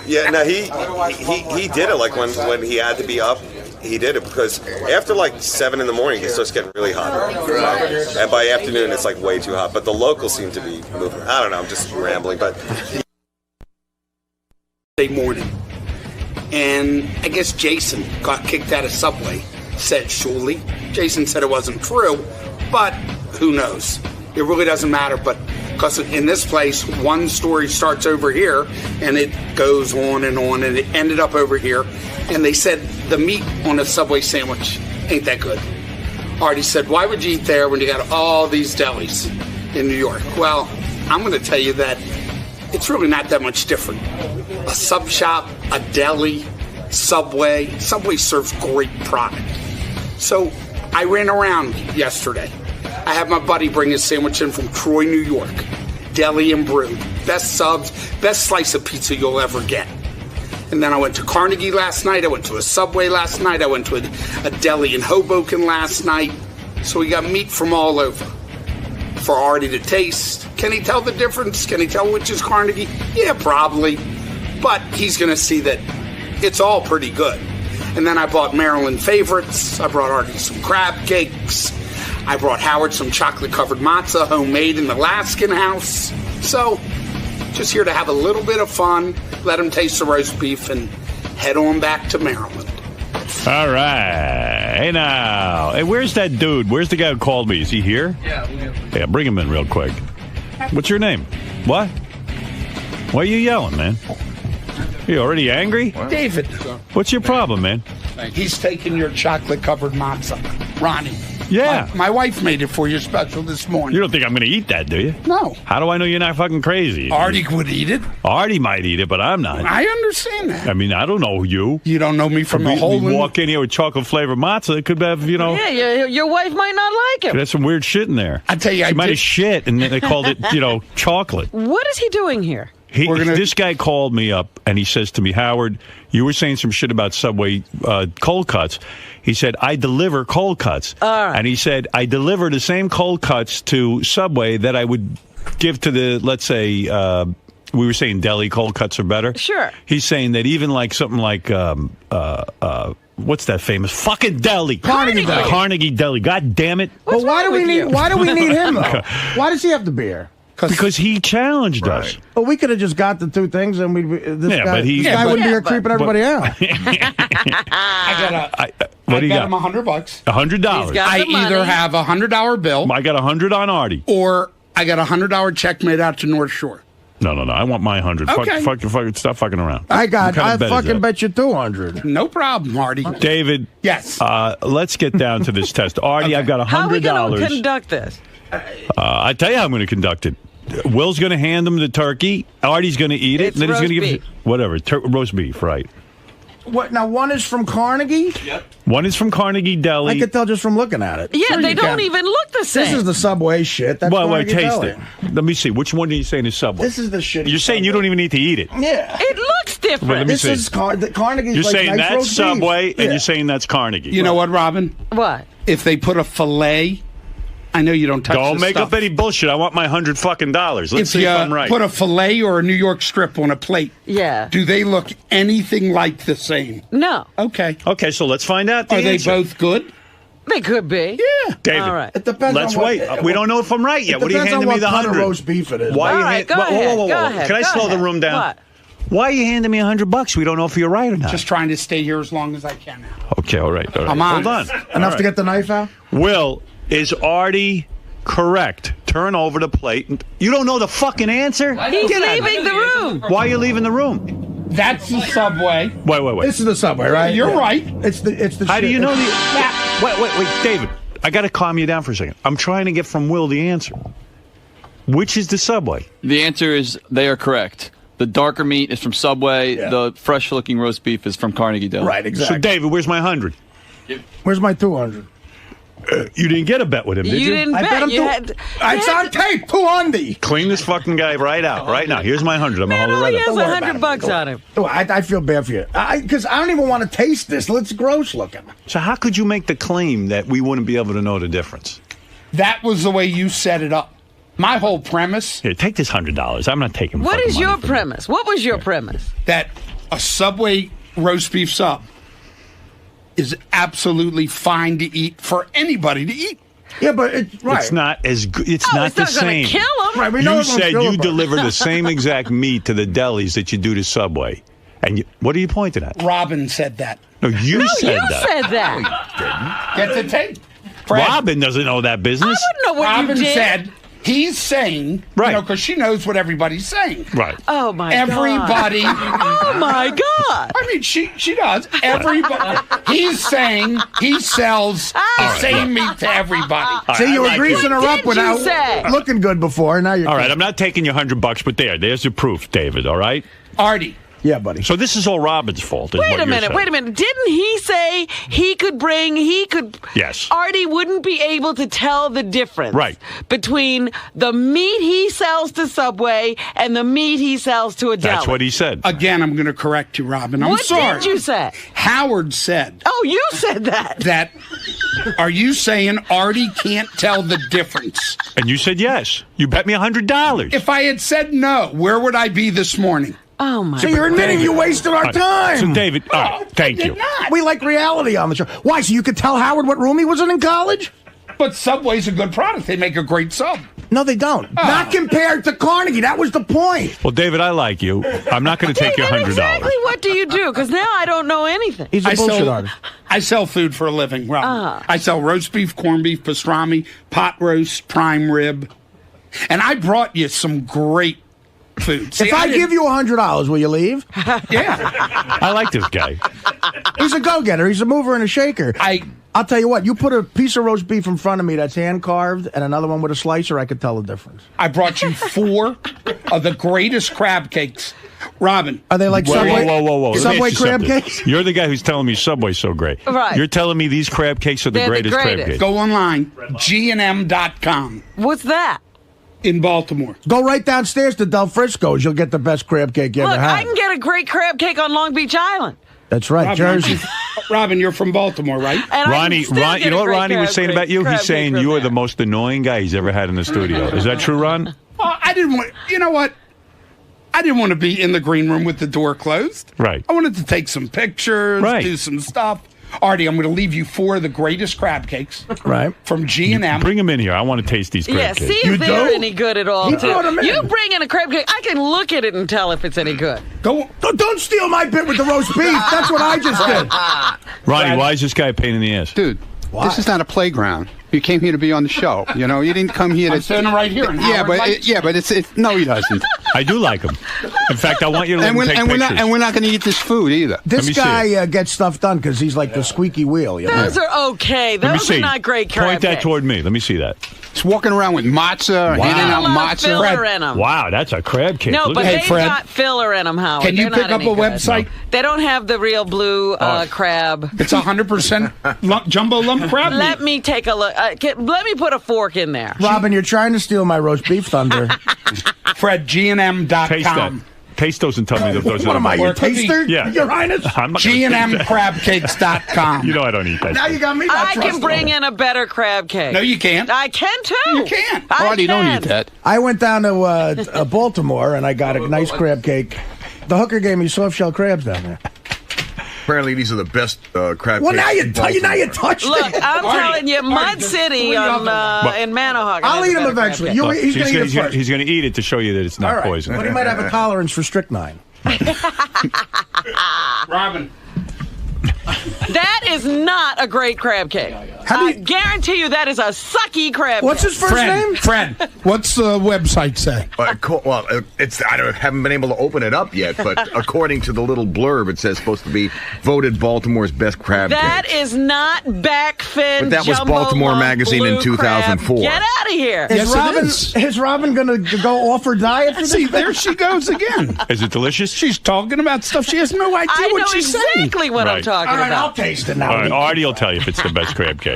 he did it. Like when he had to be up, he did it because after like 7 in the morning, it starts getting really hot. Right. And by afternoon, it's like way too hot. But the locals seem to be moving. I don't know. I'm just rambling, but. Morning, and I guess Jason got kicked out of Subway. Said surely. Jason said it wasn't true, but who knows? It really doesn't matter. But because in this place, one story starts over here, and it goes on, and it ended up over here. And they said the meat on a Subway sandwich ain't that good. Artie said, why would you eat there when you got all these delis in New York? Well, I'm going to tell you that it's really not that much different. A sub shop, a deli, Subway serves great product. So I ran around yesterday. I had my buddy bring his sandwich in from Troy, New York. Deli and brew. Best subs, best slice of pizza you'll ever get. And then I went to Carnegie last night. I went to a Subway last night. I went to a deli in Hoboken last night. So we got meat from all over for Artie to taste. Can he tell the difference? Can he tell which is Carnegie? Yeah, probably. But he's going to see that it's all pretty good. And then I bought Maryland favorites. I brought Artie some crab cakes. I brought Howard some chocolate-covered matzah, homemade in the Laskin house. So, just here to have a little bit of fun, let him taste the roast beef, and head on back to Maryland. All right. Hey, now. Hey, where's that dude? Where's the guy who called me? Is he here? Yeah, bring him in real quick. What's your name? What? Why are you yelling, man? You already angry? David. What's your problem, man? He's taking your chocolate-covered matzah. Ronnie. Yeah. My wife made it for you special this morning. You don't think I'm going to eat that, do you? No. How do I know you're not fucking crazy? Artie would eat it. Artie might eat it, but I'm not. I understand that. I mean, I don't know you. You don't know me from the whole... We walk in here with chocolate-flavored matzah. It could have, you know... Yeah, your wife might not like it. There's some weird shit in there. I tell you, she might have shit, and then they called it, chocolate. What is he doing here? This guy called me up, and he says to me, Howard, you were saying some shit about Subway cold cuts. He said, I deliver cold cuts. All right. And he said, I deliver the same cold cuts to Subway that I would give to the, let's say, we were saying deli cold cuts are better. Sure. He's saying that even like something like, what's that famous fucking deli? Carnegie Deli. God damn it. But why do we need him, though? Why does he have the beer? Because he challenged us. Well, we could have just got the two things, and this guy wouldn't be here creeping everybody out. I got him $100. $100. I either have a $100 bill. I got 100 on Artie. Or I got a $100 check made out to North Shore. No. I want my 100. Okay. Stop fucking around. I fucking bet you 200. No problem, Artie. David. Yes. Let's get down to this test. Artie, I've got $100. How are we going to conduct this? I tell you how I'm going to conduct it. Will's going to hand him the turkey. Artie's going to eat it. It's and then he's going to give beef. whatever. Roast beef, right. What, now one is from Carnegie? Yep. One is from Carnegie Deli. I could tell just from looking at it. Yeah, Sure they you don't can. even look the same. This is the Subway shit. That's Wait, taste Deli. it. Let me see. Which one are you saying is Subway? This is the shit. You're saying you don't even need to eat it. Yeah. It looks different. Wait, let me This see. is Carnegie's. You're like saying nice that's roast beef. Subway, and Yeah. you're saying that's Carnegie. You know what, Robin? What? If they put a filet, I know you don't touch Don't this make stuff. up any bullshit. I want my $100 fucking dollars. Let's If see you if I'm right. put a filet or a New York strip on a plate, Yeah. do they look anything like the same? No. Okay. Okay, so let's find out. The Are they answer. both good? They could be. Yeah. David, All right. It depends. let's on what, wait. We don't know if I'm right yet. What are you depends on handing me the what kind of 100? roast beef it is. Why All you right, hand- go ahead, whoa. go ahead, Can I go slow the ahead. room down? What? Why are you handing me $100? We don't know if you're right or not. Just trying to stay here as long as I can now. Okay, all right. I'm Hold honest. on. Enough to get the knife out? Will, is Artie correct? Turn over the plate. You don't know the fucking answer? He's leaving the room. Why are you leaving the room? That's the Subway. Wait. This is the Subway, right? You're Yeah. right. It's the How do shit. you know Wait, David. I got to calm you down for a second. I'm trying to get from Will the answer. Which is the Subway? The answer is they are correct. The darker meat is from Subway. Yeah. The fresh-looking roast beef is from Carnegie Deli. Right, exactly. So, David, where's my 100? Where's my 200? You didn't get a bet with him, did you? You didn't I bet. bet him You had, It's on tape. 200. Clean this fucking guy right out, right now. Here's my 100. I'm going to Man, hold all it he right has up. worry about $100 it. on him. Oh, I feel bad for you. Because I don't even want to taste this. It's gross looking. So how could you make the claim that we wouldn't be able to know the difference? That was the way you set it up. My whole premise Here, take this $100. I'm not taking What fucking is money your from you. premise? What was your premise? that a Subway roast beef sub is absolutely fine to eat for anybody to eat. Yeah, but it's right. It's not as good. It's Oh, not it's the not gonna same. kill him. Right, we know You it won't said kill you him, but- deliver the same exact meat to the delis that you do to Subway. And what are you pointing at? Robin said that. No, you No, said you that. said that. Get the tape. Fred, Robin doesn't know that I business. wouldn't know what Robin you did. said he's saying, Right. because she knows what everybody's saying. Right. Oh my Everybody. God. Oh my God. I mean, she does. Everybody. He's saying he sells the same meat to everybody. See, you were greasing her What up did you without say? looking good before. Now you're All right, I'm not taking your $100, but there's your proof, David. All right. Artie. Yeah, buddy. So this is all Robin's fault. Is Wait what a you're minute, saying. wait a minute. Didn't he say he could Yes. Artie wouldn't be able to tell the difference Right. between the meat he sells to Subway and the meat he sells to a deli? That's what he said. Again, I'm going to correct you, Robin. I'm What sorry. did you say? Howard said Oh, you said that. that. Are you saying Artie can't tell the difference? And you said yes. You bet me $100. If I had said no, where would I be this morning? Oh, my So you're admitting you wasted our time. So, David, thank you. We like reality on the show. Why? So you could tell Howard what room he was in college? But Subway's a good product. They make a great sub. No, they don't. Not compared to Carnegie. That was the point. Well, David, I like you. I'm not going to take your $100. Exactly what do you do? Because now I don't know anything. He's a bullshit artist. I sell food for a living, Robin. I sell roast beef, corned beef, pastrami, pot roast, prime rib. And I brought you some great food. See, If I give you $100, will you leave? Yeah. I like this guy. He's a go-getter. He's a mover and a shaker. I'll tell you what, you put a piece of roast beef in front of me that's hand-carved and another one with a slicer, I could tell the difference. I brought you 4 of the greatest crab cakes. Robin. Are they like Subway? Whoa. Subway crab Something. cakes? You're the guy who's telling me Subway's so great. Right. You're telling me these crab cakes are the greatest crab cakes. Go online, gnm.com. What's that? In Baltimore. Go right downstairs to Del Frisco's. You'll get the best crab cake you Look, ever had. I can get a great crab cake on Long Beach Island. That's right, Robin, Jersey. Robin, you're from Baltimore, right? And Ronnie, you know what Ronnie was saying about you? He's saying you are the most annoying guy he's ever had in the studio. Is that true, Ron? I didn't want. You know what? I didn't want to be in the green room with the door closed. Right. I wanted to take some pictures, do some stuff. Artie, I'm going to leave you 4 of the greatest crab cakes. Right. From G&M. Bring them in here. I want to taste these crab cakes. See if they're any good at all. He brought 'em in. You bring in a crab cake, I can look at it and tell if it's any good. Don't steal my bit with the roast beef. That's what I just did. Ronnie, why is this guy a pain in the ass? Dude, this is not a playground. You came here to be on the show. You know, you didn't come here to. I'm standing right here. And Yeah, but it's no, he doesn't. I do like him. In fact, I want you to let him take pictures. We're not going to eat this food either. This guy gets stuff done because he's like the squeaky wheel. You know? Those are okay. Those are not great crab Point that cakes. toward me. Let me see that. He's walking around with matzah, handing out matzah. Filler in 'em. Wow, that's a crab cake. No, Look but at they've that. got filler in them, Howard. Can you They're pick not up a any good. website? They don't have the real blue crab. It's 100% jumbo lump crab meat. Let me take a look. Let me put a fork in there. Robin, you're trying to steal my roast beef thunder. Fred, gnm.com. Taste that. Taste those and tell me that those What are am I, your taster? Yeah. Your Highness? I'm not gonna eat that. gnmcrabcakes.com. You know I don't eat that. Now you got me. I can bring in a better crab cake. No, you can't. I can too. You can't. Artie, don't eat that. I went down to Baltimore and I got a nice crab cake. The hooker gave me soft shell crabs down there. Apparently, these are the best crab Well, cakes. now you touched Look, it. I'm telling you, Mud City in Manahoac. I'll eat him eventually. He's going to eat it first. He's going to eat it to show you that it's not All right. poison. But he might have a tolerance for strychnine. Robin. That is not a great crab cake. I guarantee you that is a sucky crab What's cake. his first name? Fred. What's the website say? I haven't been able to open it up yet, but according to the little blurb, it says supposed to be voted Baltimore's best crab That cake. is not backfin. But that was jumbo Baltimore lump Magazine in blue crab. 2004. Get out of here. Is Robin going to go off her diet? For See, this? there she goes again. Is it delicious? She's talking about stuff she has no idea I what know she's saying. exactly what I'm Right. talking All right, I'll about. taste it All now. right, Artie will tell you if it's the best crab cake.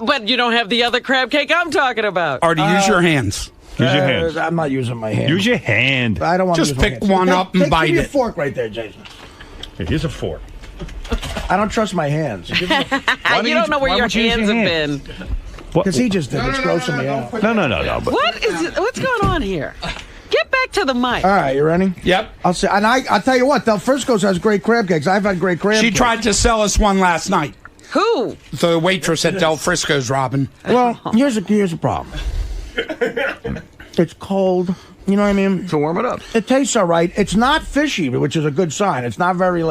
But you don't have the other crab cake I'm talking about. Artie, use your hands. Use your hands. I'm not using my hand. Use your hand. I don't want Just to use my pick hands. one up and bite give me it. a fork right there, Jason. Here, here's a fork. I don't trust my hands. You don't know where your hands have been. Because he just did. It's grossing me out. No. But What's going on here? Get back to the mic. All right, you ready? Yep. I'll say, and I'll tell you what, Del Frisco's has great crab cakes. I've had great crab She cakes. tried to sell us one last night. Who? The waitress at Del Frisco's, Robin. Well, here's a problem. It's cold. You know what I mean? So warm it up. It tastes all right. It's not fishy, which is a good sign. It's not very,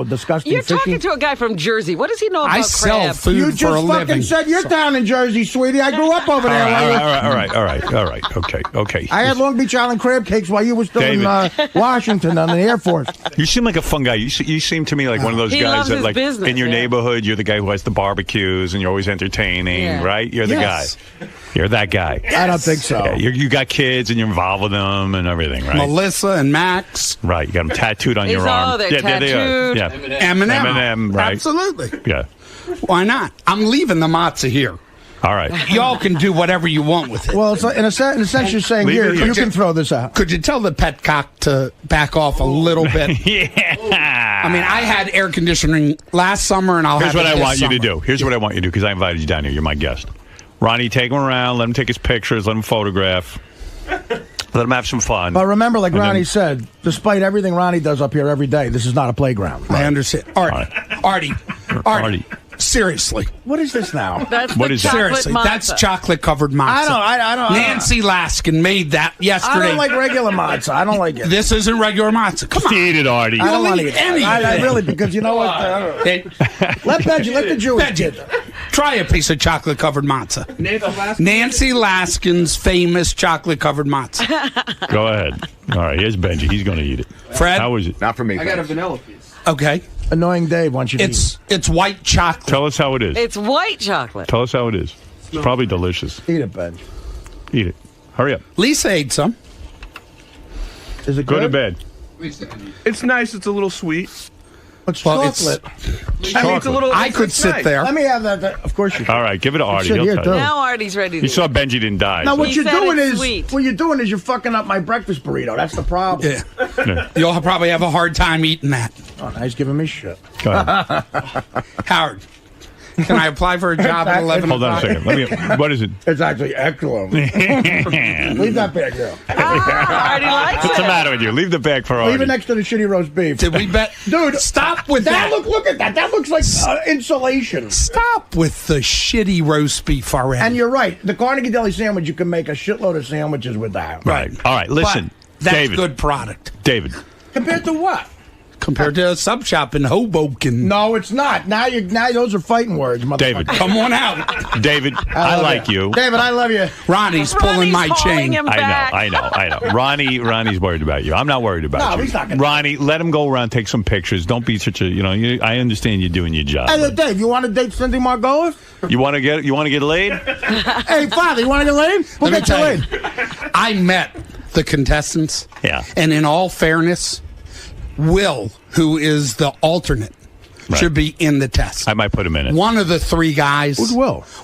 disgusting You're fishy. talking to a guy from Jersey. What does he know about I sell crab? food You for a just fucking living. said you're down in Jersey, sweetie. I grew up over there. all right. Okay. I had Long Beach Island crab cakes while you were still David. in Washington on the Air Force. You seem like a fun guy. You seem to me like one of those He guys loves that, his like, business, in your yeah. neighborhood, you're the guy who has the barbecues and you're always entertaining, Yeah. right? You're the Yes. guy. You're that guy. I don't think so. Yeah, you got kids and you're involved with them and everything, right? Melissa and Max. Right. You got them tattooed on your arm. they're They are. tattooed. Yeah. M&M. right? Absolutely. Yeah. Why not? I'm leaving the matzah here. All right. Y'all can do whatever you want with it. Well, it's in a sense, you're saying, Leave here, it here. you can throw this out. Could you tell the petcock to back off a little bit? Yeah. I mean, I had air conditioning last summer, and I'll Here's have what it I this want you to summer. do. Here's what I want you to do because I invited you down here. You're my guest. Ronnie, take him around. Let him take his pictures. Let him photograph. Let him have some fun. But remember, like Ronnie said, despite everything Ronnie does up here every day, this is not a playground. I understand. Artie. Seriously. What is this now? That's What is that? Seriously, that's chocolate-covered matzah. I don't. Nancy Laskin made that yesterday. I don't like regular matzah. I don't like it. This isn't regular matzah. Come on. Eat it, Artie. I don't want to eat anything. I really, because you know what? Let the Jewish kid. Try a piece of chocolate-covered matzah. Nancy Laskin's famous chocolate-covered matzah. Go ahead. All right, here's Benji. He's going to eat it. Fred? How is it? Not for me. I got a vanilla piece. Okay. Annoying Dave wants you to eat. It's white chocolate. Tell us how it is. It's white chocolate. Tell us how it is. It's probably delicious. Eat it, Ben. Eat it. Hurry up. Lisa ate some. Is it Go good? to bed. It's nice. It's a little sweet. It's Well, chocolate. It's a little. I could sit there. Let me have that. Of course you can. All right, give it to Artie. sit He'll here, tell too. you. Now Artie's ready to You saw Benji didn't die. Now so- what He you're said doing it's is sweet. you're fucking up my breakfast burrito. That's the problem. Yeah. You'll probably have a hard time eating that. Oh, now he's giving me shit. Go ahead. Howard, can I apply for a job at 11 Hold on a o'clock? second. What is it? It's actually excellent. Leave that bag there. Artie likes What's it. the matter with you? Leave the bag for Artie. Leave it next to the shitty roast beef. Did we bet? Dude, Stop with that. Look at that. That looks like insulation. Stop with the shitty roast beef already. And you're right. The Carnegie Deli sandwich, you can make a shitload of sandwiches with that. Right. All right, listen. But that's David. good product. David. Compared to what? Compared to a sub shop in Hoboken. No, it's not. Now those are fighting words, motherfucker. David. Come on out. David, I like you. David, I love you. Ronnie's pulling my chain. I know. Ronnie's worried about you. I'm not worried about you. No, he's not gonna. Ronnie, let him go around, take some pictures. Don't be such a, I understand you're doing your job. Hey, Dave, you want to date Cindy Margolis? You want to get laid? Hey, Father, you want to get laid? We'll Let me get you tell laid. you, I met the contestants. Yeah. And in all fairness, Will, who is the alternate, should be in the test. I might put him in it. One of the three guys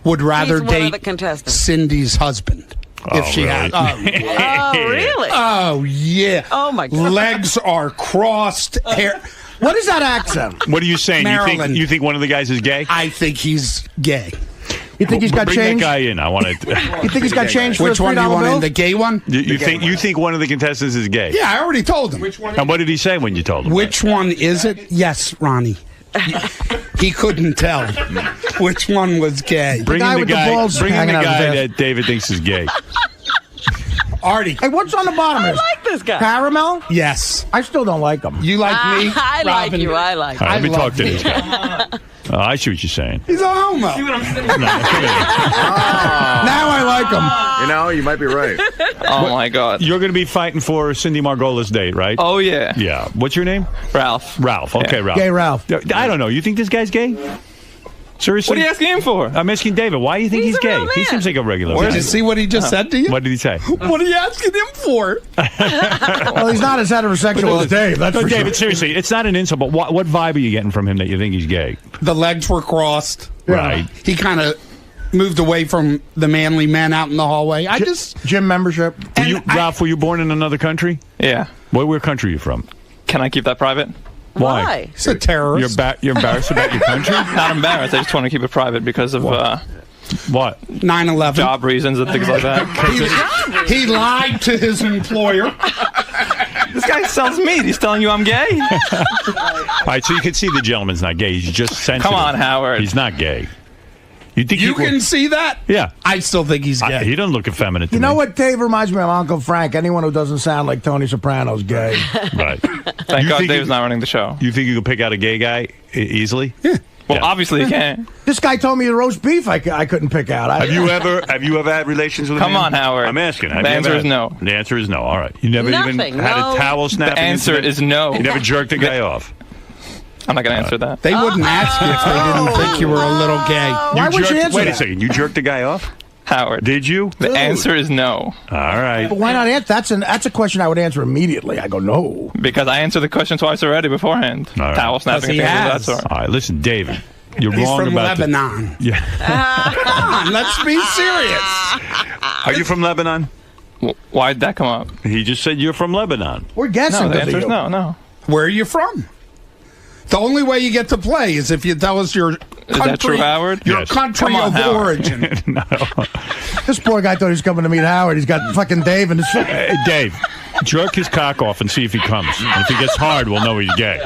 would rather He's one of date the contestants. Cindy's husband. If she really? had. Oh, really? Oh, yeah. Oh, my God. Legs are crossed. Hair. What is that accent? What are you saying? Maryland. You think one of the guys is gay? I think he's gay. You think he's got Bring change? that guy in. I want to. You think he's got change for Which a $3 one do you want bill? in? The gay one? You think one of the contestants is gay? Yeah, I already told him. Which one? And what did he say when you told him? Which one is it? Yes, Ronnie. He couldn't tell which one was gay. Bring guy in the with the guy. balls Bring in hanging the out of his guy ass. that David thinks is gay. Artie. Hey, what's on the bottom? I of this? like this guy. Caramel? Yes. I still don't like them. You like me? I like Robin? you. I like All right, I let me love talk to you. this guy. Oh, I see what you're saying. He's a homo. See what I'm saying? Now I like them. You know, you might be right. Oh my God. You're going to be fighting for Cindy Margolis' date, right? Oh yeah. Yeah. What's your name? Ralph. Ralph. Okay, Yeah. Ralph. Gay Ralph. I don't know. You think this guy's gay? Seriously? What are you asking him for? I'm asking David. Why do you think He's he's a gay? real He man. seems like a regular Did guy. you see what he just said to you? What did he say? What are you asking him for? Well, he's not as heterosexual as Dave. That's No, for David, sure. seriously, it's not an insult, but what vibe are you getting from him that you think he's gay? The legs were crossed. Right. He kind of moved away from the manly men out in the hallway. Gym membership. Ralph, were you born in another country? Yeah. Where country are you from? Can I keep that private? Why? He's a terrorist. You're embarrassed about your country? Not embarrassed. I just want to keep it private because of What? 9/11. job reasons and things like that. He lied to his employer. This guy sells meat. He's telling you I'm gay? All right, so you can see the gentleman's not gay. He's just sensitive. Come on, Howard. He's not gay. You think You can see that? Yeah. I still think he's gay. He doesn't look effeminate to You me. know what Dave reminds me of? Uncle Frank. Anyone who doesn't sound like Tony Soprano's gay. Right. Thank God Dave's not running the show. You think you can pick out a gay guy easily? Yeah. Well, obviously he can't. This guy told me the roast beef I couldn't pick out. Have you ever had relations with Come him? on, Howard. I'm asking. Have The you answer ever is had- no. The answer is no. All right. You never even Nothing, had no. a towel snapping The answer incident? is no. You never jerked a guy off? I'm not going to answer that. They wouldn't ask you if they didn't think you were a little gay. Why would you answer Wait a that? second. You jerked a guy off? Howard. Did you? The answer is no. All right. But why not answer? That's a question I would answer immediately. I go, no. Because I answered the question twice already beforehand. All right. Towel snapping and Yes, he things of that has. sort. All right. Listen, David. You're He's wrong from about Lebanon. Yeah. Come on, let's be serious. Are you from Lebanon? Why'd that come up? He just said you're from Lebanon. We're guessing. No, the because of answer is you. no. Where are you from? The only way you get to play is if you tell us your Is that true, Howard? Your country of origin. No. This poor guy thought he was coming to meet Howard. He's got fucking Dave in his face. Dave, jerk his cock off and see if he comes. And if he gets hard, we'll know he's gay.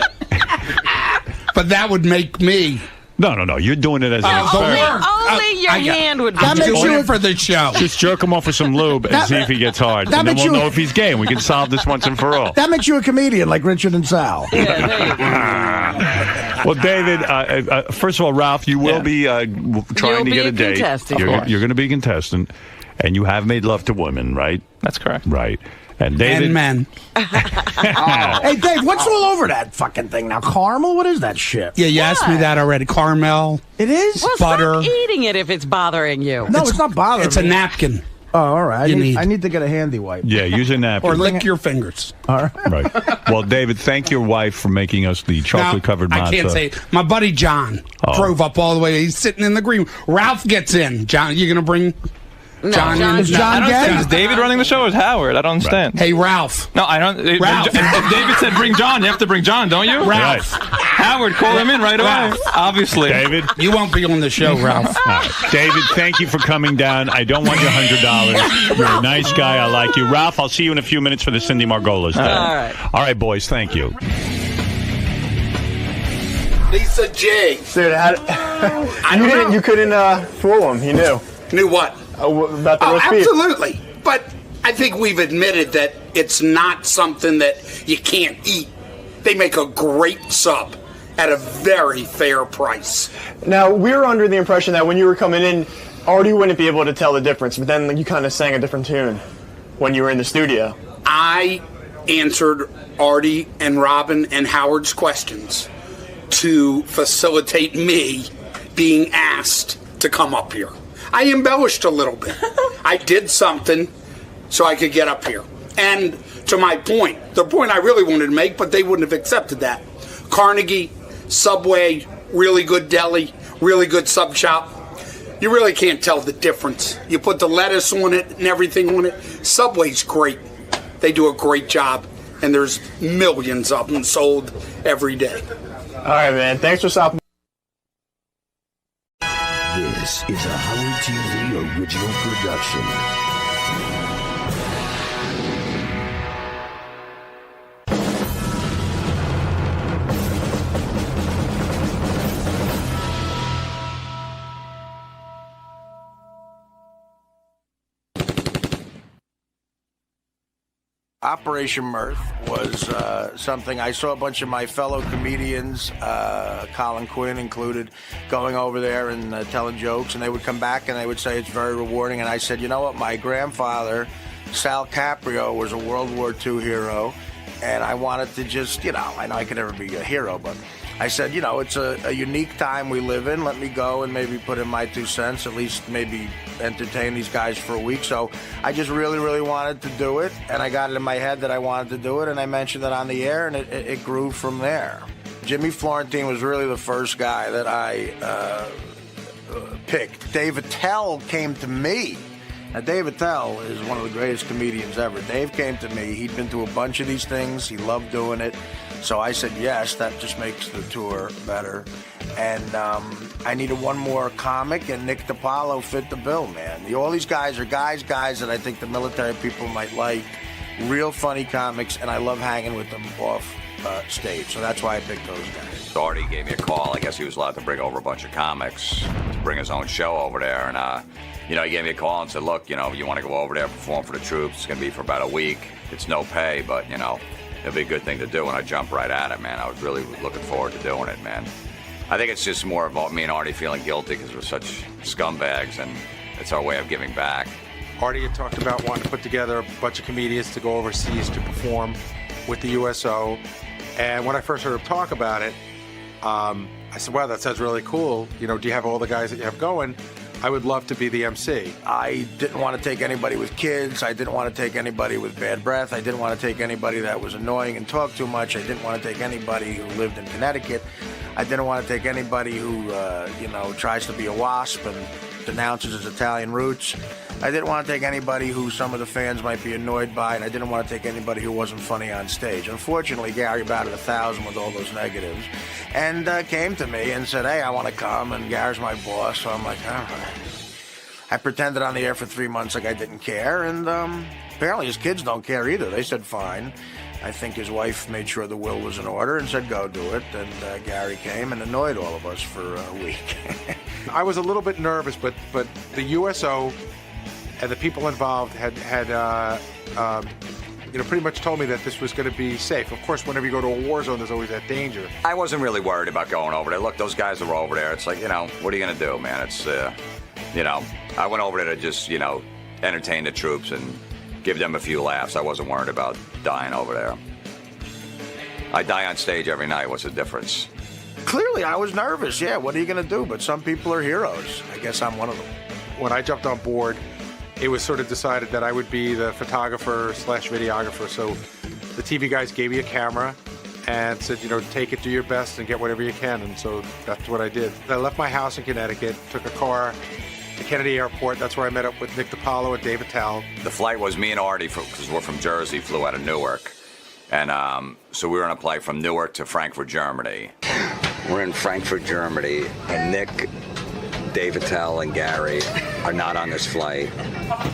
But that would make me. No. You're doing it as an experiment. Only your hand would be I'm doing it for the show. Just jerk him off with some lube and see if he gets hard. And then we'll know if he's gay, and we can solve this once and for all. That makes you a comedian like Richard and Sal. Well, David, first of all, Ralph, you will be trying to get a date. You're going to be a contestant, and you have made love to women, right? That's correct. Right. And David, and men. Hey, Dave, what's all over that fucking thing now? Caramel? What is that shit? Yeah, you asked me that already. Caramel. It is? Well, butter. stop eating it if it's bothering you. No, it's not bothering me. It's a napkin. Oh, all right. I need to get a handy wipe. Yeah, use a napkin. Or lick your fingers. All right. Right. Well, David, thank your wife for making us the chocolate-covered matzah. I can't say it. My buddy John drove up all the way. He's sitting in the green. Ralph gets in. John, you going to bring... John, is John gay? Is David running the show or is Howard? I don't understand. Hey, Ralph. No, I don't. Ralph. If David said bring John, you have to bring John, don't you? Ralph. Howard, call him in right away. Obviously. David. You won't be on the show, Ralph. Right. David, thank you for coming down. I don't want your $100. You're a nice guy. I like you. Ralph, I'll see you in a few minutes for the Cindy Margolis thing. All right, boys. Thank you. Lisa J. Dude, you couldn't fool him. He knew. Knew what? About the roast beef. Absolutely. But I think we've admitted that it's not something that you can't eat. They make a great sub at a very fair price. Now, we were under the impression that when you were coming in, Artie wouldn't be able to tell the difference, but then you kind of sang a different tune when you were in the studio. I answered Artie and Robin and Howard's questions to facilitate me being asked to come up here. I embellished a little bit. I did something so I could get up here. And to my point, the point I really wanted to make, but they wouldn't have accepted that. Carnegie, Subway, really good deli, really good sub shop. You really can't tell the difference. You put the lettuce on it and everything on it. Subway's great. They do a great job. And there's millions of them sold every day. All right, man. Thanks for stopping. This is a Howard TV original production. Operation Mirth was something I saw a bunch of my fellow comedians, 𝐀𝐫𝐭𝐢𝐞 included, going over there and telling jokes, and they would come back and they would say it's very rewarding. And I said, you know what, my grandfather, Sal Caprio, was a World War II hero, and I wanted to just, I know I could never be a hero, but I said, it's a unique time we live in. Let me go and maybe put in my 2 cents, at least maybe entertain these guys for a week. So I just really, really wanted to do it, and I got it in my head that I wanted to do it, and I mentioned it on the air, and it grew from there. Jimmy Florentine was really the first guy that I picked. Dave Attell came to me. Now, Dave Attell is one of the greatest comedians ever. Dave came to me. He'd been to a bunch of these things. He loved doing it. So I said, yes, that just makes the tour better. And I needed one more comic, and Nick DiPaolo fit the bill, man. All these guys are guys that I think the military people might like. Real funny comics, and I love hanging with them off stage. So that's why I picked those guys. Artie gave me a call. I guess he was allowed to bring over a bunch of comics to bring his own show over there. And, he gave me a call and said, look, you want to go over there, perform for the troops. It's going to be for about a week. It's no pay, but, it'll be a good thing to do, and I jumped right at it, man. I was really looking forward to doing it, man. I think it's just more about me and Artie feeling guilty because we're such scumbags, and it's our way of giving back. Artie had talked about wanting to put together a bunch of comedians to go overseas to perform with the USO, and when I first heard him talk about it, I said, wow, that sounds really cool. Do you have all the guys that you have going? I would love to be the MC. I didn't want to take anybody with kids. I didn't want to take anybody with bad breath. I didn't want to take anybody that was annoying and talked too much. I didn't want to take anybody who lived in Connecticut. I didn't want to take anybody who, tries to be a wasp and denounces his Italian roots. I didn't want to take anybody who some of the fans might be annoyed by, and I didn't want to take anybody who wasn't funny on stage. Unfortunately, Gary batted 1,000 with all those negatives, and came to me and said, hey, I want to come, and Gary's my boss, so I'm like, all right. I pretended on the air for 3 months like I didn't care, and apparently his kids don't care either. They said fine. I think his wife made sure the will was in order and said go do it, and Gary came and annoyed all of us for a week. I was a little bit nervous, but the USO and the people involved had pretty much told me that this was going to be safe. Of course, whenever you go to a war zone, there's always that danger. I wasn't really worried about going over there. Look, those guys are over there. It's like, what are you going to do, man? It's, I went over there to just, entertain the troops and give them a few laughs. I wasn't worried about dying over there. I die on stage every night. What's the difference? Clearly, I was nervous. Yeah, what are you going to do? But some people are heroes. I guess I'm one of them. When I jumped on board, it was sort of decided that I would be the photographer/videographer. So the TV guys gave me a camera and said, take it, do your best, and get whatever you can. And so that's what I did. I left my house in Connecticut, took a car to Kennedy Airport. That's where I met up with 𝐀𝐫𝐭𝐢𝐞 and Dave Attell. The flight was me and Artie, because we're from Jersey, flew out of Newark. And so we were on a flight from Newark to Frankfurt, Germany. We're in Frankfurt, Germany, and Nick, Dave Attell, and Gary are not on this flight.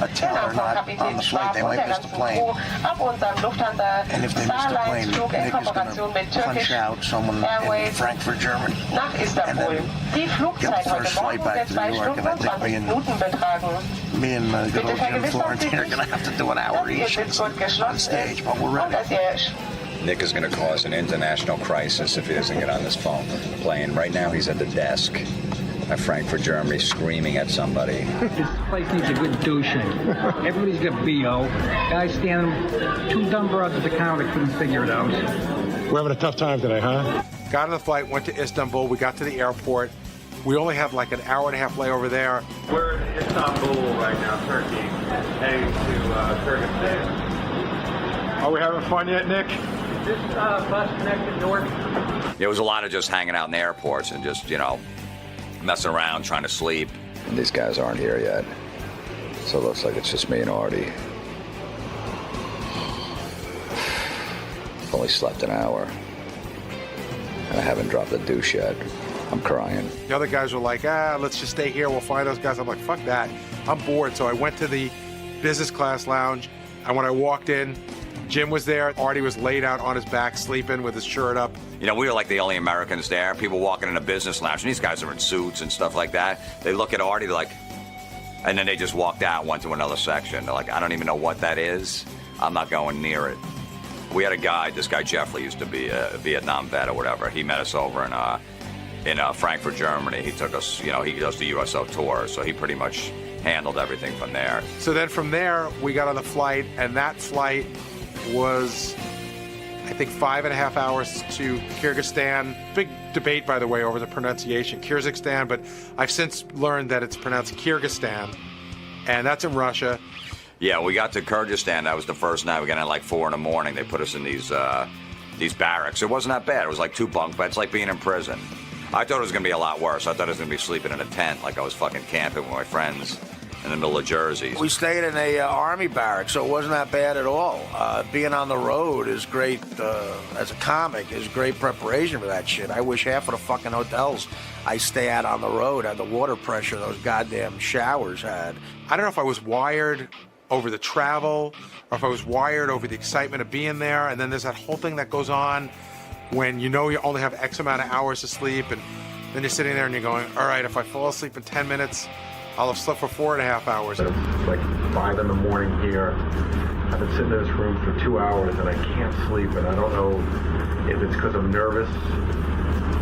Attell are not on the flight. They might miss the plane. And if they miss the plane, Nick is going to punch out someone in Frankfurt, Germany. And then get the first flight back to New York. And I think me and good old Jim Florentine are going to have to do an hour each on stage, but we're ready. Nick is going to cause an international crisis if he doesn't get on this phone plane. Right now, he's at the desk at Frankfurt, Germany, screaming at somebody. This place needs a good douching. Everybody's got B.O. Guys standing, two dumb broads at the counter couldn't figure it out. We're having a tough time today, huh? Got on the flight, went to Istanbul. We got to the airport. We only have like an hour and a half layover there. We're in Istanbul right now, Turkey, heading to Kyrgyzstan. Are we having fun yet, Nick? Is this bus connected north? There was a lot of just hanging out in the airports and just, messing around, trying to sleep. And these guys aren't here yet. So it looks like it's just me and Artie. Only slept an hour. And I haven't dropped a douche yet. I'm crying. The other guys were like, let's just stay here. We'll find those guys. I'm like, fuck that. I'm bored. So I went to the business class lounge. And when I walked in, Jim was there. Artie was laid out on his back, sleeping with his shirt up. We were like the only Americans there. People walking in a business lounge, and these guys are in suits and stuff like that. They look at Artie like, and then they just walked out, went to another section. They're like, I don't even know what that is. I'm not going near it. We had a guy, this guy Jeffrey used to be a Vietnam vet or whatever. He met us over in Frankfurt, Germany. He took us, he does the USO tour, so he pretty much handled everything from there. So then from there, we got on the flight, and that flight was, I think, 5.5 hours to Kyrgyzstan. Big debate, by the way, over the pronunciation, Kyrgyzstan, but I've since learned that it's pronounced Kyrgyzstan, and that's in Russia. Yeah, we got to Kyrgyzstan. That was the first night. We got in at like 4 in the morning. They put us in these barracks. It wasn't that bad. It was like 2 bunk beds, like being in prison. I thought it was going to be a lot worse. I thought I was going to be sleeping in a tent like I was fucking camping with my friends in the middle of Jersey. We stayed in a army barrack, so it wasn't that bad at all. Being on the road is great, as a comic, is great preparation for that shit. I wish half of the fucking hotels I stay at on the road had the water pressure those goddamn showers had. I don't know if I was wired over the travel or if I was wired over the excitement of being there, and then there's that whole thing that goes on when you only have X amount of hours to sleep, and then you're sitting there and you're going, all right, if I fall asleep in 10 minutes, I'll have slept for 4.5 hours. It's like 5 in the morning here. I've been sitting in this room for 2 hours and I can't sleep, and I don't know if it's because I'm nervous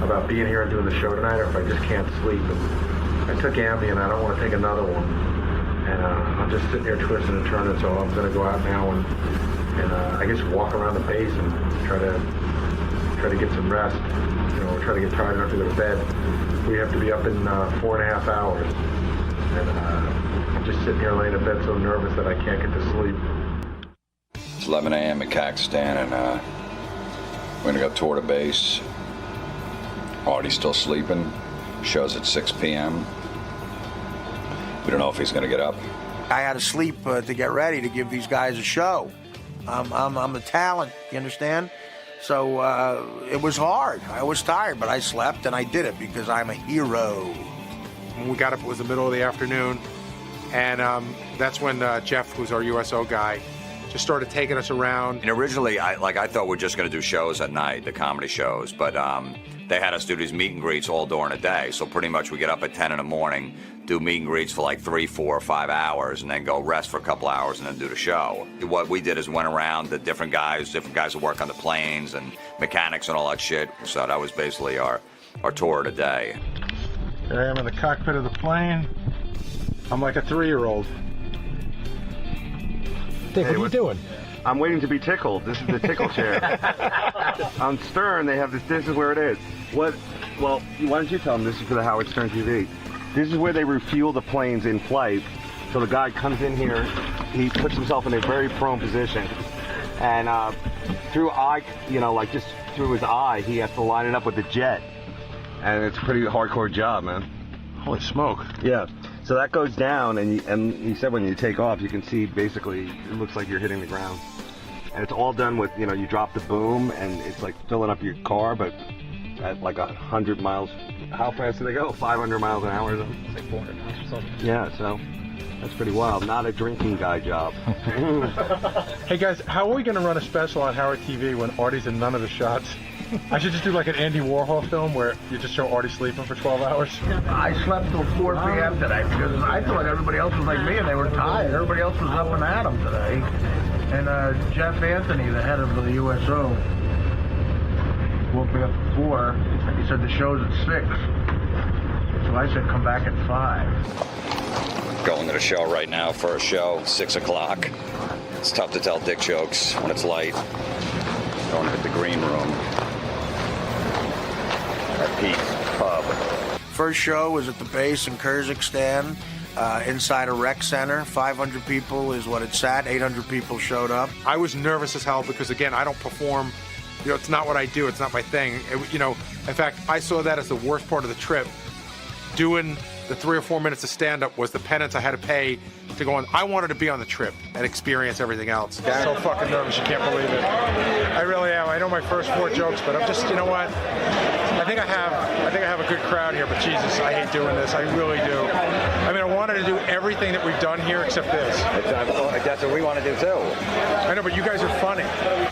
about being here and doing the show tonight or if I just can't sleep. And I took Ambien, I don't want to take another one. And I'm just sitting here twisting and turning, so I'm going to go out now and I guess walk around the base and try to get some rest. Try to get tired enough to go to bed. We have to be up in 4.5 hours. And I'm just sitting here laying in bed so nervous that I can't get to sleep. It's 11 a.m. in Kazakhstan, and we're going to go tour the base. Artie's still sleeping. Show's at 6 p.m. We don't know if he's going to get up. I had to sleep to get ready to give these guys a show. I'm the talent, you understand? So it was hard. I was tired, but I slept and I did it because I'm a hero. When we got up, it was the middle of the afternoon, and that's when Jeff, who's our USO guy, just started taking us around. And originally, I thought we were just going to do shows at night, the comedy shows, but they had us do these meet and greets all during the day. So pretty much we get up at 10 in the morning, do meet and greets for like 3, 4, or 5 hours, and then go rest for a couple hours and then do the show. What we did is went around the different guys who work on the planes and mechanics and all that shit. So that was basically our tour of the day. Here I am in the cockpit of the plane. I'm like a 3-year-old. Dick, what are you doing? I'm waiting to be tickled. This is the tickle chair. On Stern, they have this. This is where it is. Well, why don't you tell them this is for the Howard Stern TV? This is where they refuel the planes in flight. So the guy comes in here, he puts himself in a very prone position, and through just through his eye, he has to line it up with the jet, and it's a pretty hardcore job, man. Holy smoke! Yeah. So that goes down, and he said when you take off, you can see basically it looks like you're hitting the ground, and it's all done with you drop the boom, and it's like filling up your car, but at like 100 miles. How fast do they go? 500 miles an hour or something? It's like 400 miles or something. Yeah, so that's pretty wild. Not a drinking guy job. Hey guys, how are we going to run a special on Howard TV when Artie's in none of the shots? I should just do like an Andy Warhol film where you just show Artie sleeping for 12 hours. I slept till 4 p.m. today because I thought everybody else was like me and they were tired. Everybody else was up and at 'em today. And Jeff Anthony, the head of the USO, woke me up at 4. He said the show's at 6. So I said come back at 5. Going to the show right now for a show, 6 o'clock. It's tough to tell dick jokes when it's light. Going to hit the green room at Pete's Pub. First show was at the base in Kyrgyzstan, inside a rec center. 500 people is what it sat. 800 people showed up. I was nervous as hell because, again, I don't perform. It's not what I do. It's not my thing. In fact, I saw that as the worst part of the trip. Doing the 3 or 4 minutes of stand-up was the penance I had to pay to go on. I wanted to be on the trip and experience everything else. I'm so fucking nervous, you can't believe it. I really am. I know my first 4 jokes, but I'm just, you know what? I think I have a good crowd here, but Jesus, I hate doing this. I really do. I mean, I wanted to do everything that we've done here except this. That's what we want to do too. I know, but you guys are funny.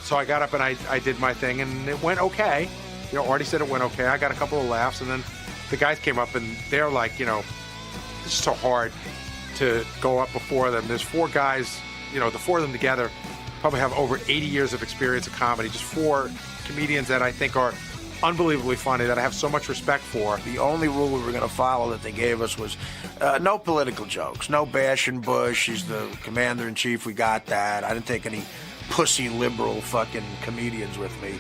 So I got up and I did my thing, and it went okay. Artie said it went okay. I got a couple of laughs, and then the guys came up, and they're like, it's so hard to go up before them. There's 4 guys, the 4 of them together probably have over 80 years of experience of comedy. Just 4 comedians that I think are unbelievably funny, that I have so much respect for. The only rule we were going to follow that they gave us was no political jokes, no bashing Bush. He's the commander-in-chief. We got that. I didn't take any pussy liberal fucking comedians with me.